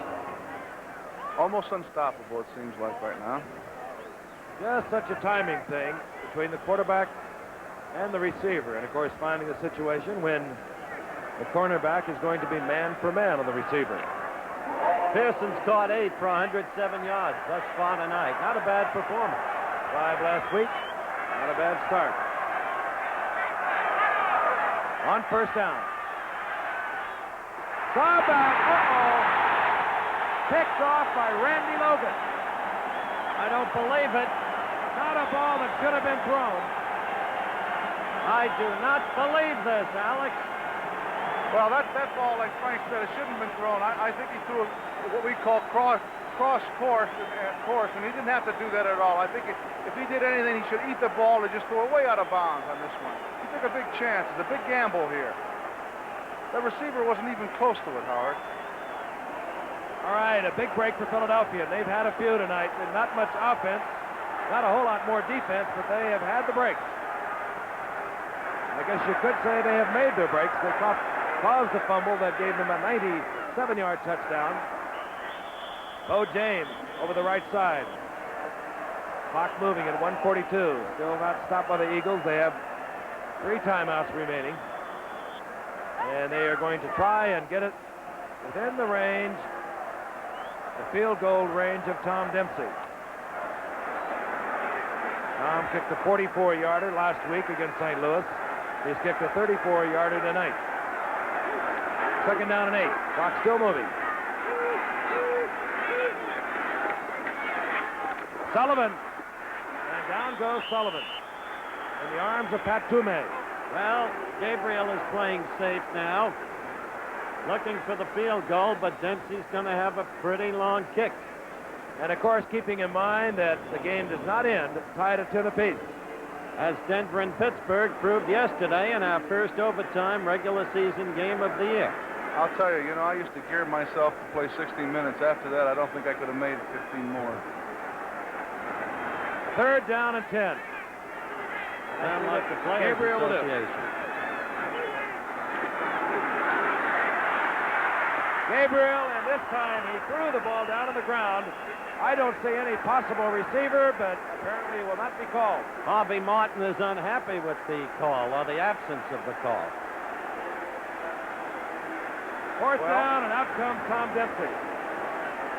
Almost unstoppable, it seems like right now. Just such a timing thing between the quarterback and the receiver. And, of course, finding a situation when the cornerback is going to be man for man on the receiver. Pearson's caught 8 for 107 yards thus far tonight. Not a bad performance. 5 last week. Not a bad start. On 1st down. Saw back. Picked off by Randy Logan. I don't believe it. Not a ball that should have been thrown. I do not believe this, Alex. Well, that ball, like Frank said, it shouldn't have been thrown. I think he threw what we call cross course, and he didn't have to do that at all. I think if he did anything, he should eat the ball and just throw it way out of bounds on this one. He took a big chance. It's a big gamble here. The receiver wasn't even close to it, Howard. All right, a big break for Philadelphia. They've had a few tonight. Not much offense, not a whole lot more defense, but they have had the breaks. I guess you could say they have made their breaks. They caused the fumble that gave them a 97-yard touchdown. Bo James over the right side. Clock moving at 1:42. Still not stopped by the Eagles. They have 3 timeouts remaining. And they are going to try and get it within the range, the field goal range of Tom Dempsey. Tom kicked a 44-yarder last week against St. Louis. He's kicked a 34-yarder tonight. 2nd down and 8. Clock still moving. Sullivan. And down goes Sullivan. In the arms of Pat Toomey. Well, Gabriel is playing safe now. Looking for the field goal, but Dempsey's going to have a pretty long kick. And, of course, keeping in mind that the game does not end tied at 10 apiece. As Denver and Pittsburgh proved yesterday in our first overtime regular season game of the year. I'll tell you, I used to gear myself to play 16 minutes. After that, I don't think I could have made 15 more. 3rd down and 10. Sound like the Players Association. Gabriel, and this time he threw the ball down on the ground. I don't see any possible receiver, but apparently it will not be called. Bobby Martin is unhappy with the call, or the absence of the call. 4th down, and out comes Tom Dempsey.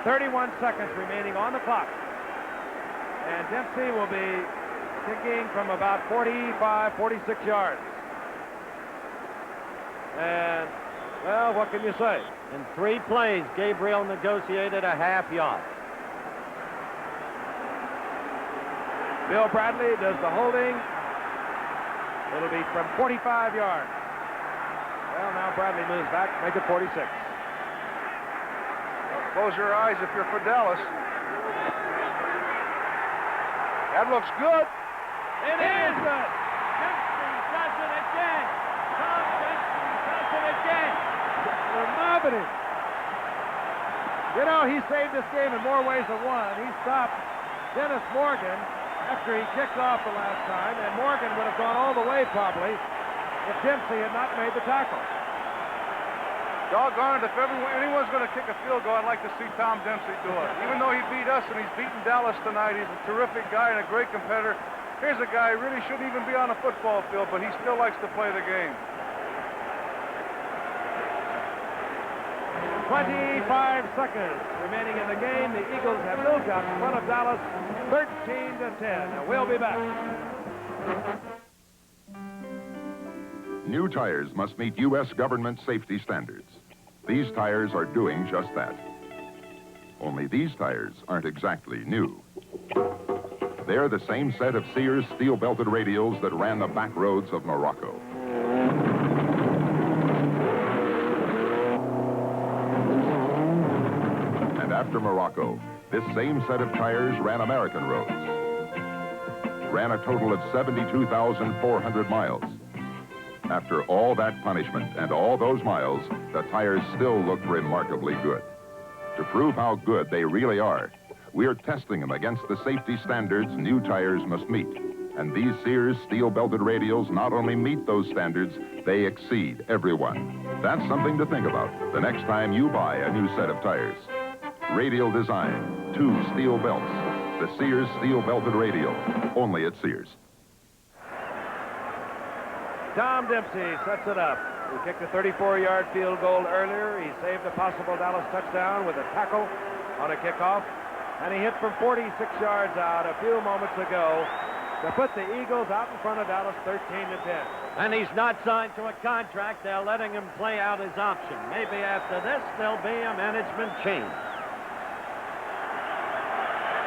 31 seconds remaining on the clock. And Dempsey will be kicking from about 45, 46 yards. And, well, what can you say? In 3 plays, Gabriel negotiated a half-yard. Bill Bradley does the holding. It'll be from 45 yards. Well, now Bradley moves back, make it 46. Close your eyes if you're for Dallas. That looks good. It is good. Dempsey does it again. Tom Dempsey does it again. They're mobbing him. He saved this game in more ways than one. He stopped Dennis Morgan after he kicked off the last time, and Morgan would have gone all the way probably if Dempsey had not made the tackle. Doggone it, if anyone's going to kick a field goal, I'd like to see Tom Dempsey do it. Even though he beat us and he's beaten Dallas tonight, he's a terrific guy and a great competitor. Here's a guy who really shouldn't even be on a football field, but he still likes to play the game. 25 seconds remaining in the game. The Eagles have moved out in front of Dallas 13-10. And we'll be back. New tires must meet U.S. government safety standards. These tires are doing just that. Only these tires aren't exactly new. They're the same set of Sears steel-belted radials that ran the back roads of Morocco. And after Morocco, this same set of tires ran American roads. Ran a total of 72,400 miles. After all that punishment and all those miles, the tires still look remarkably good. To prove how good they really are, we're testing them against the safety standards new tires must meet. And these Sears steel-belted radials not only meet those standards, they exceed everyone. That's something to think about the next time you buy a new set of tires. Radial design, 2 steel belts. The Sears steel-belted radial, only at Sears. Tom Dempsey sets it up. He kicked a 34-yard field goal earlier. He saved a possible Dallas touchdown with a tackle on a kickoff. And he hit from 46 yards out a few moments ago to put the Eagles out in front of Dallas 13-10. And he's not signed to a contract. They're letting him play out his option. Maybe after this, there'll be a management change.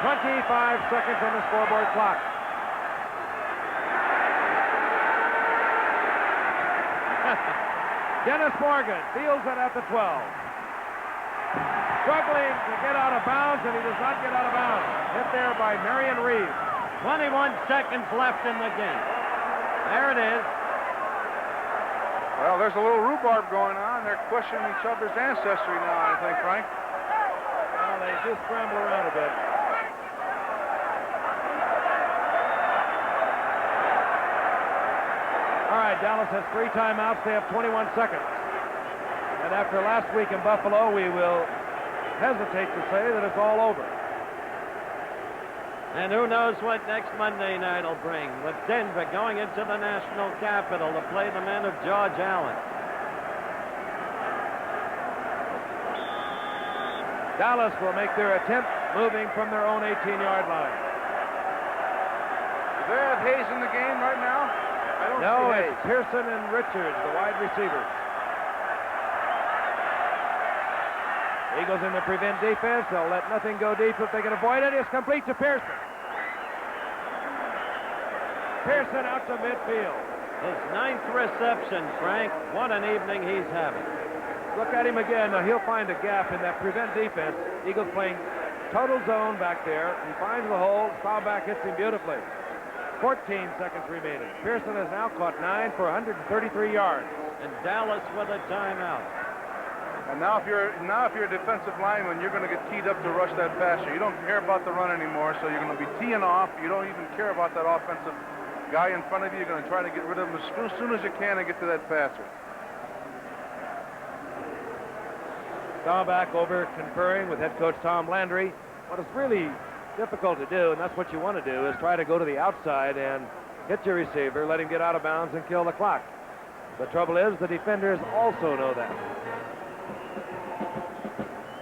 25 seconds on the scoreboard clock. Dennis Morgan fields it at the 12. Struggling to get out of bounds, and he does not get out of bounds. Hit there by Marion Reeves. 21 seconds left in the game. There it is. Well, there's a little rhubarb going on. They're questioning each other's ancestry now, I think, Frank. Well, they just scramble around a bit. All right, Dallas has 3 timeouts. They have 21 seconds. And after last week in Buffalo, we will hesitate to say that it's all over. And who knows what next Monday night will bring, with Denver going into the national capital to play the men of George Allen. Dallas will make their attempt moving from their own 18-yard line. They Hayes in the game right now? I don't No, see it's Hayes. Pearson and Richards, the wide receivers. Eagles in the prevent defense. They'll let nothing go deep if they can avoid it. It's complete to Pearson. Pearson out to midfield. His 9th reception, Frank. What an evening he's having. Look at him again. Now he'll find a gap in that prevent defense. Eagles playing total zone back there. He finds the hole. Staubach hits him beautifully. 14 seconds remaining. Pearson has now caught 9 for 133 yards. And Dallas with a timeout. And now if you're a defensive lineman, you're going to get teed up to rush that passer. You don't care about the run anymore, so you're going to be teeing off. You don't even care about that offensive guy in front of you. You're going to try to get rid of him as soon as you can and get to that passer. Staubach over conferring with head coach Tom Landry. What is really difficult to do, and that's what you want to do, is try to go to the outside and hit your receiver, let him get out of bounds and kill the clock. The trouble is the defenders also know that.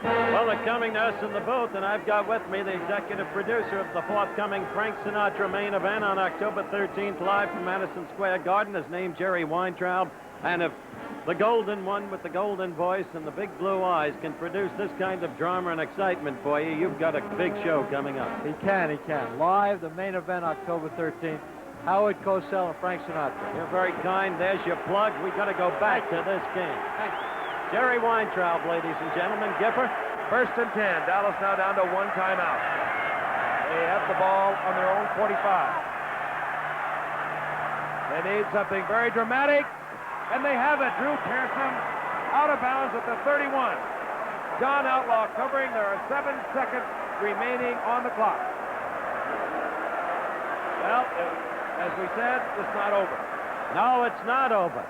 Well, they're coming to us in the booth, and I've got with me the executive producer of the forthcoming Frank Sinatra main event on October 13th, live from Madison Square Garden. His name, Jerry Weintraub. And if the golden one with the golden voice and the big blue eyes can produce this kind of drama and excitement for you, you've got a big show coming up. He can. Live, the main event, October 13th. Howard Cosell and Frank Sinatra. You're very kind. There's your plug. We've got to go back to this game. Jerry Weintraub, ladies and gentlemen. Gipper. 1st and 10. Dallas now down to 1 timeout. They have the ball on their own 45. They need something very dramatic, and they have it. Drew Pearson out of bounds at the 31. John Outlaw covering. There are 7 seconds remaining on the clock. Well, as we said, it's not over. No, it's not over.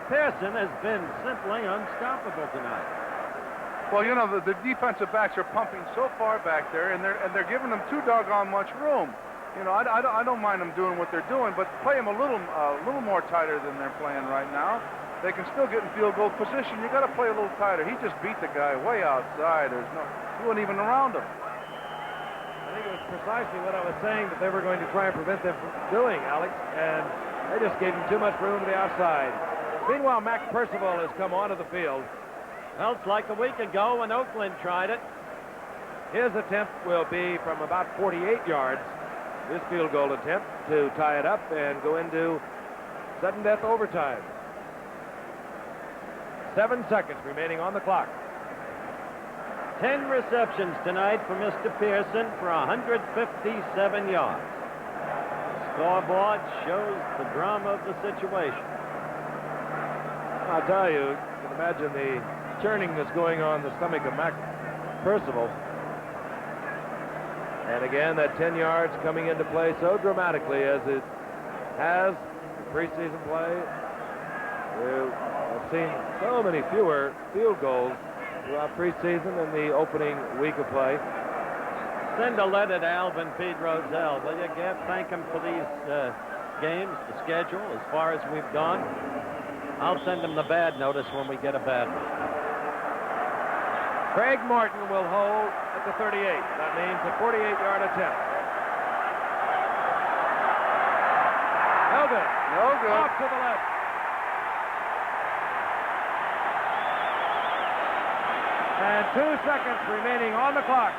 Pearson has been simply unstoppable tonight. Well, you know, the defensive backs are pumping so far back there, and they're giving them too doggone much room. You know, I don't mind them doing what they're doing, but play them a little more tighter than they're playing right now. They can still get in field goal position. You got to play a little tighter. He just beat the guy way outside. He wasn't even around him. I think it was precisely what I was saying that they were going to try and prevent them from doing, Alex, and they just gave him too much room to the outside. Meanwhile, Mac Percival has come onto the field. Well, it's like a week ago when Oakland tried it. His attempt will be from about 48 yards, his field goal attempt, to tie it up and go into sudden death overtime. 7 seconds remaining on the clock. 10 receptions tonight for Mr. Pearson for 157 yards. Scoreboard shows the drama of the situation. I'll tell you, you can imagine the churning that's going on in the stomach of Mac Percival. And again, that 10 yards coming into play so dramatically as it has in preseason play. We've seen so many fewer field goals throughout preseason and the opening week of play. Send a letter to Alvin Pete Rozelle, will you, Gav? Thank him for these games, the schedule, as far as we've gone. I'll send him the bad notice when we get a bad one. Craig Martin will hold at the 38. That means a 48-yard attempt. No good. No good. Off to the left. And 2 seconds remaining on the clock.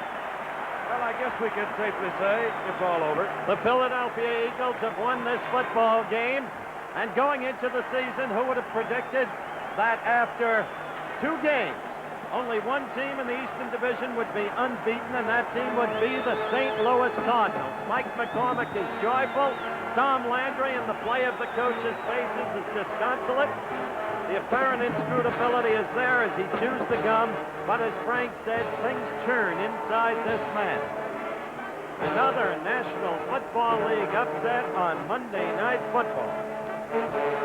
Well, I guess we could safely say it's all over. The Philadelphia Eagles have won this football game. And going into the season, who would have predicted that after 2 games, only one team in the Eastern Division would be unbeaten, and that team would be the St. Louis Cardinals. Mike McCormick is joyful. Tom Landry, in the play of the coach's faces, is disconsolate. The apparent inscrutability is there as he chews the gum, but as Frank said, things churn inside this man. Another National Football League upset on Monday Night Football.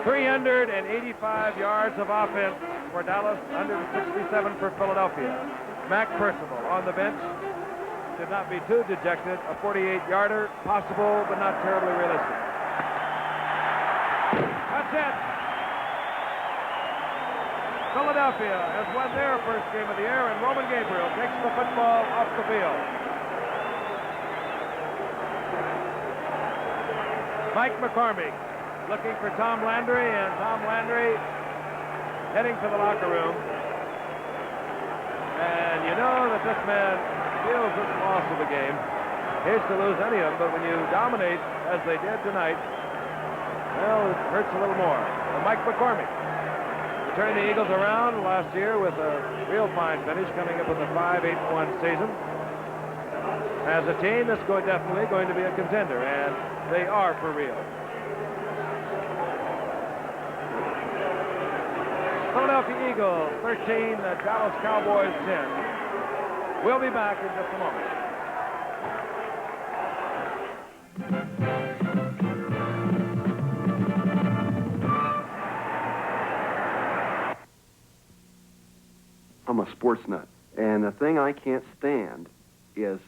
385 yards of offense for Dallas, 167 for Philadelphia. Mac Percival on the bench. Should not be too dejected. A 48-yarder, possible, but not terribly realistic. That's it. Philadelphia has won their first game of the year, and Roman Gabriel takes the football off the field. Mike McCormick looking for Tom Landry, and Tom Landry heading to the locker room. And you know that this man feels this loss of the game. Hates to lose any of them, but when you dominate as they did tonight, well, it hurts a little more. And Mike McCormick turned the Eagles around last year with a real fine finish, coming up with a 5-8-1 season. As a team, this is definitely going to be a contender, and they are for real. Philadelphia Eagles 13, the Dallas Cowboys 10. We'll be back in just a moment. I'm a sports nut, and the thing I can't stand is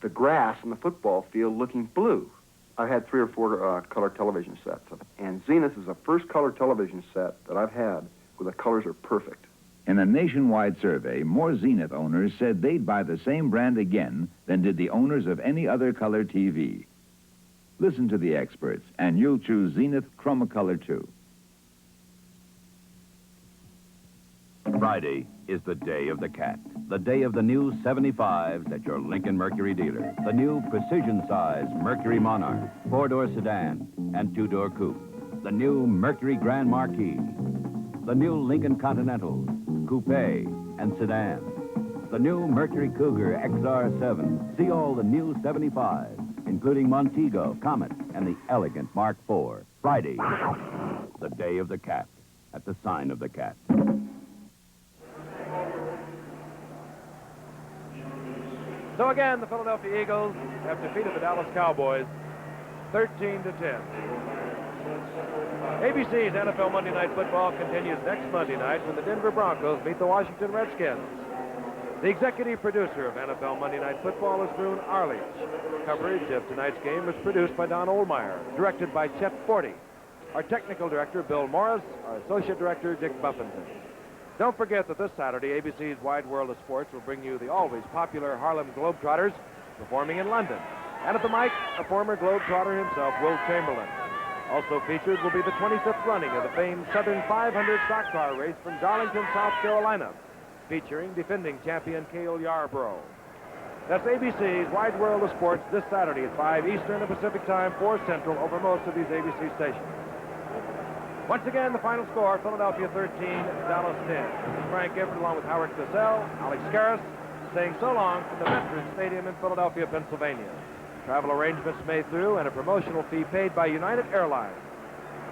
the grass on the football field looking blue. I had 3 or 4 color television sets, and Zenith is the first color television set that I've had where the colors are perfect. In a nationwide survey, more Zenith owners said they'd buy the same brand again than did the owners of any other color TV. Listen to the experts, and you'll choose Zenith Chromacolor too. Friday is the day of the cat. The day of the new 75s at your Lincoln Mercury dealer. The new precision-sized Mercury Monarch, 4-door sedan, and 2-door coupe. The new Mercury Grand Marquis. The new Lincoln Continental, coupe, and sedan. The new Mercury Cougar XR7. See all the new 75s, including Montego, Comet, and the elegant Mark IV. Friday, the day of the cat, at the sign of the cat. So again, the Philadelphia Eagles have defeated the Dallas Cowboys 13-10. ABC's NFL Monday Night Football continues next Monday night when the Denver Broncos meet the Washington Redskins. The executive producer of NFL Monday Night Football is Boone Arledge. Coverage of tonight's game was produced by Don Ohlmeyer, directed by Chet Forty. Our technical director, Bill Morris, our associate director, Dick Buffington. Don't forget that this Saturday, ABC's Wide World of Sports will bring you the always popular Harlem Globetrotters performing in London. And at the mic, a former Globetrotter himself, Will Chamberlain. Also featured will be the 25th running of the famed Southern 500 stock car race from Darlington, South Carolina, featuring defending champion Cale Yarborough. That's ABC's Wide World of Sports this Saturday at 5 Eastern and Pacific Time, 4 Central, over most of these ABC stations. Once again, the final score, Philadelphia 13, Dallas 10. This is Frank Gifford along with Howard Cosell, Alex Karras, saying so long from the Veterans Stadium in Philadelphia, Pennsylvania. Travel arrangements made through and a promotional fee paid by United Airlines.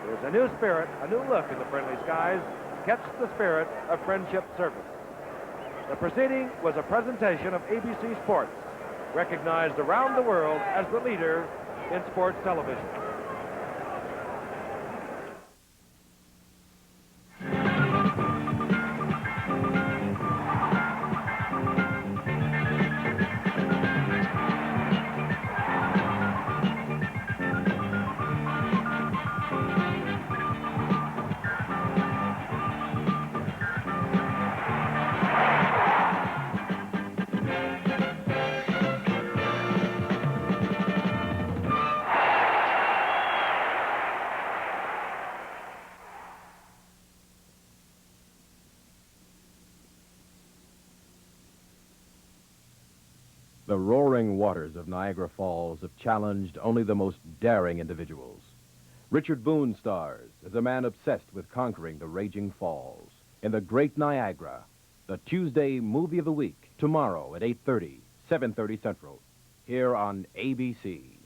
There's a new spirit, a new look in the friendly skies. Catch the spirit of friendship service. The proceeding was a presentation of ABC Sports, recognized around the world as the leader in sports television. The roaring waters of Niagara Falls have challenged only the most daring individuals. Richard Boone stars as a man obsessed with conquering the raging falls in The Great Niagara, the Tuesday movie of the week, tomorrow at 8:30, 7:30 Central, here on ABC.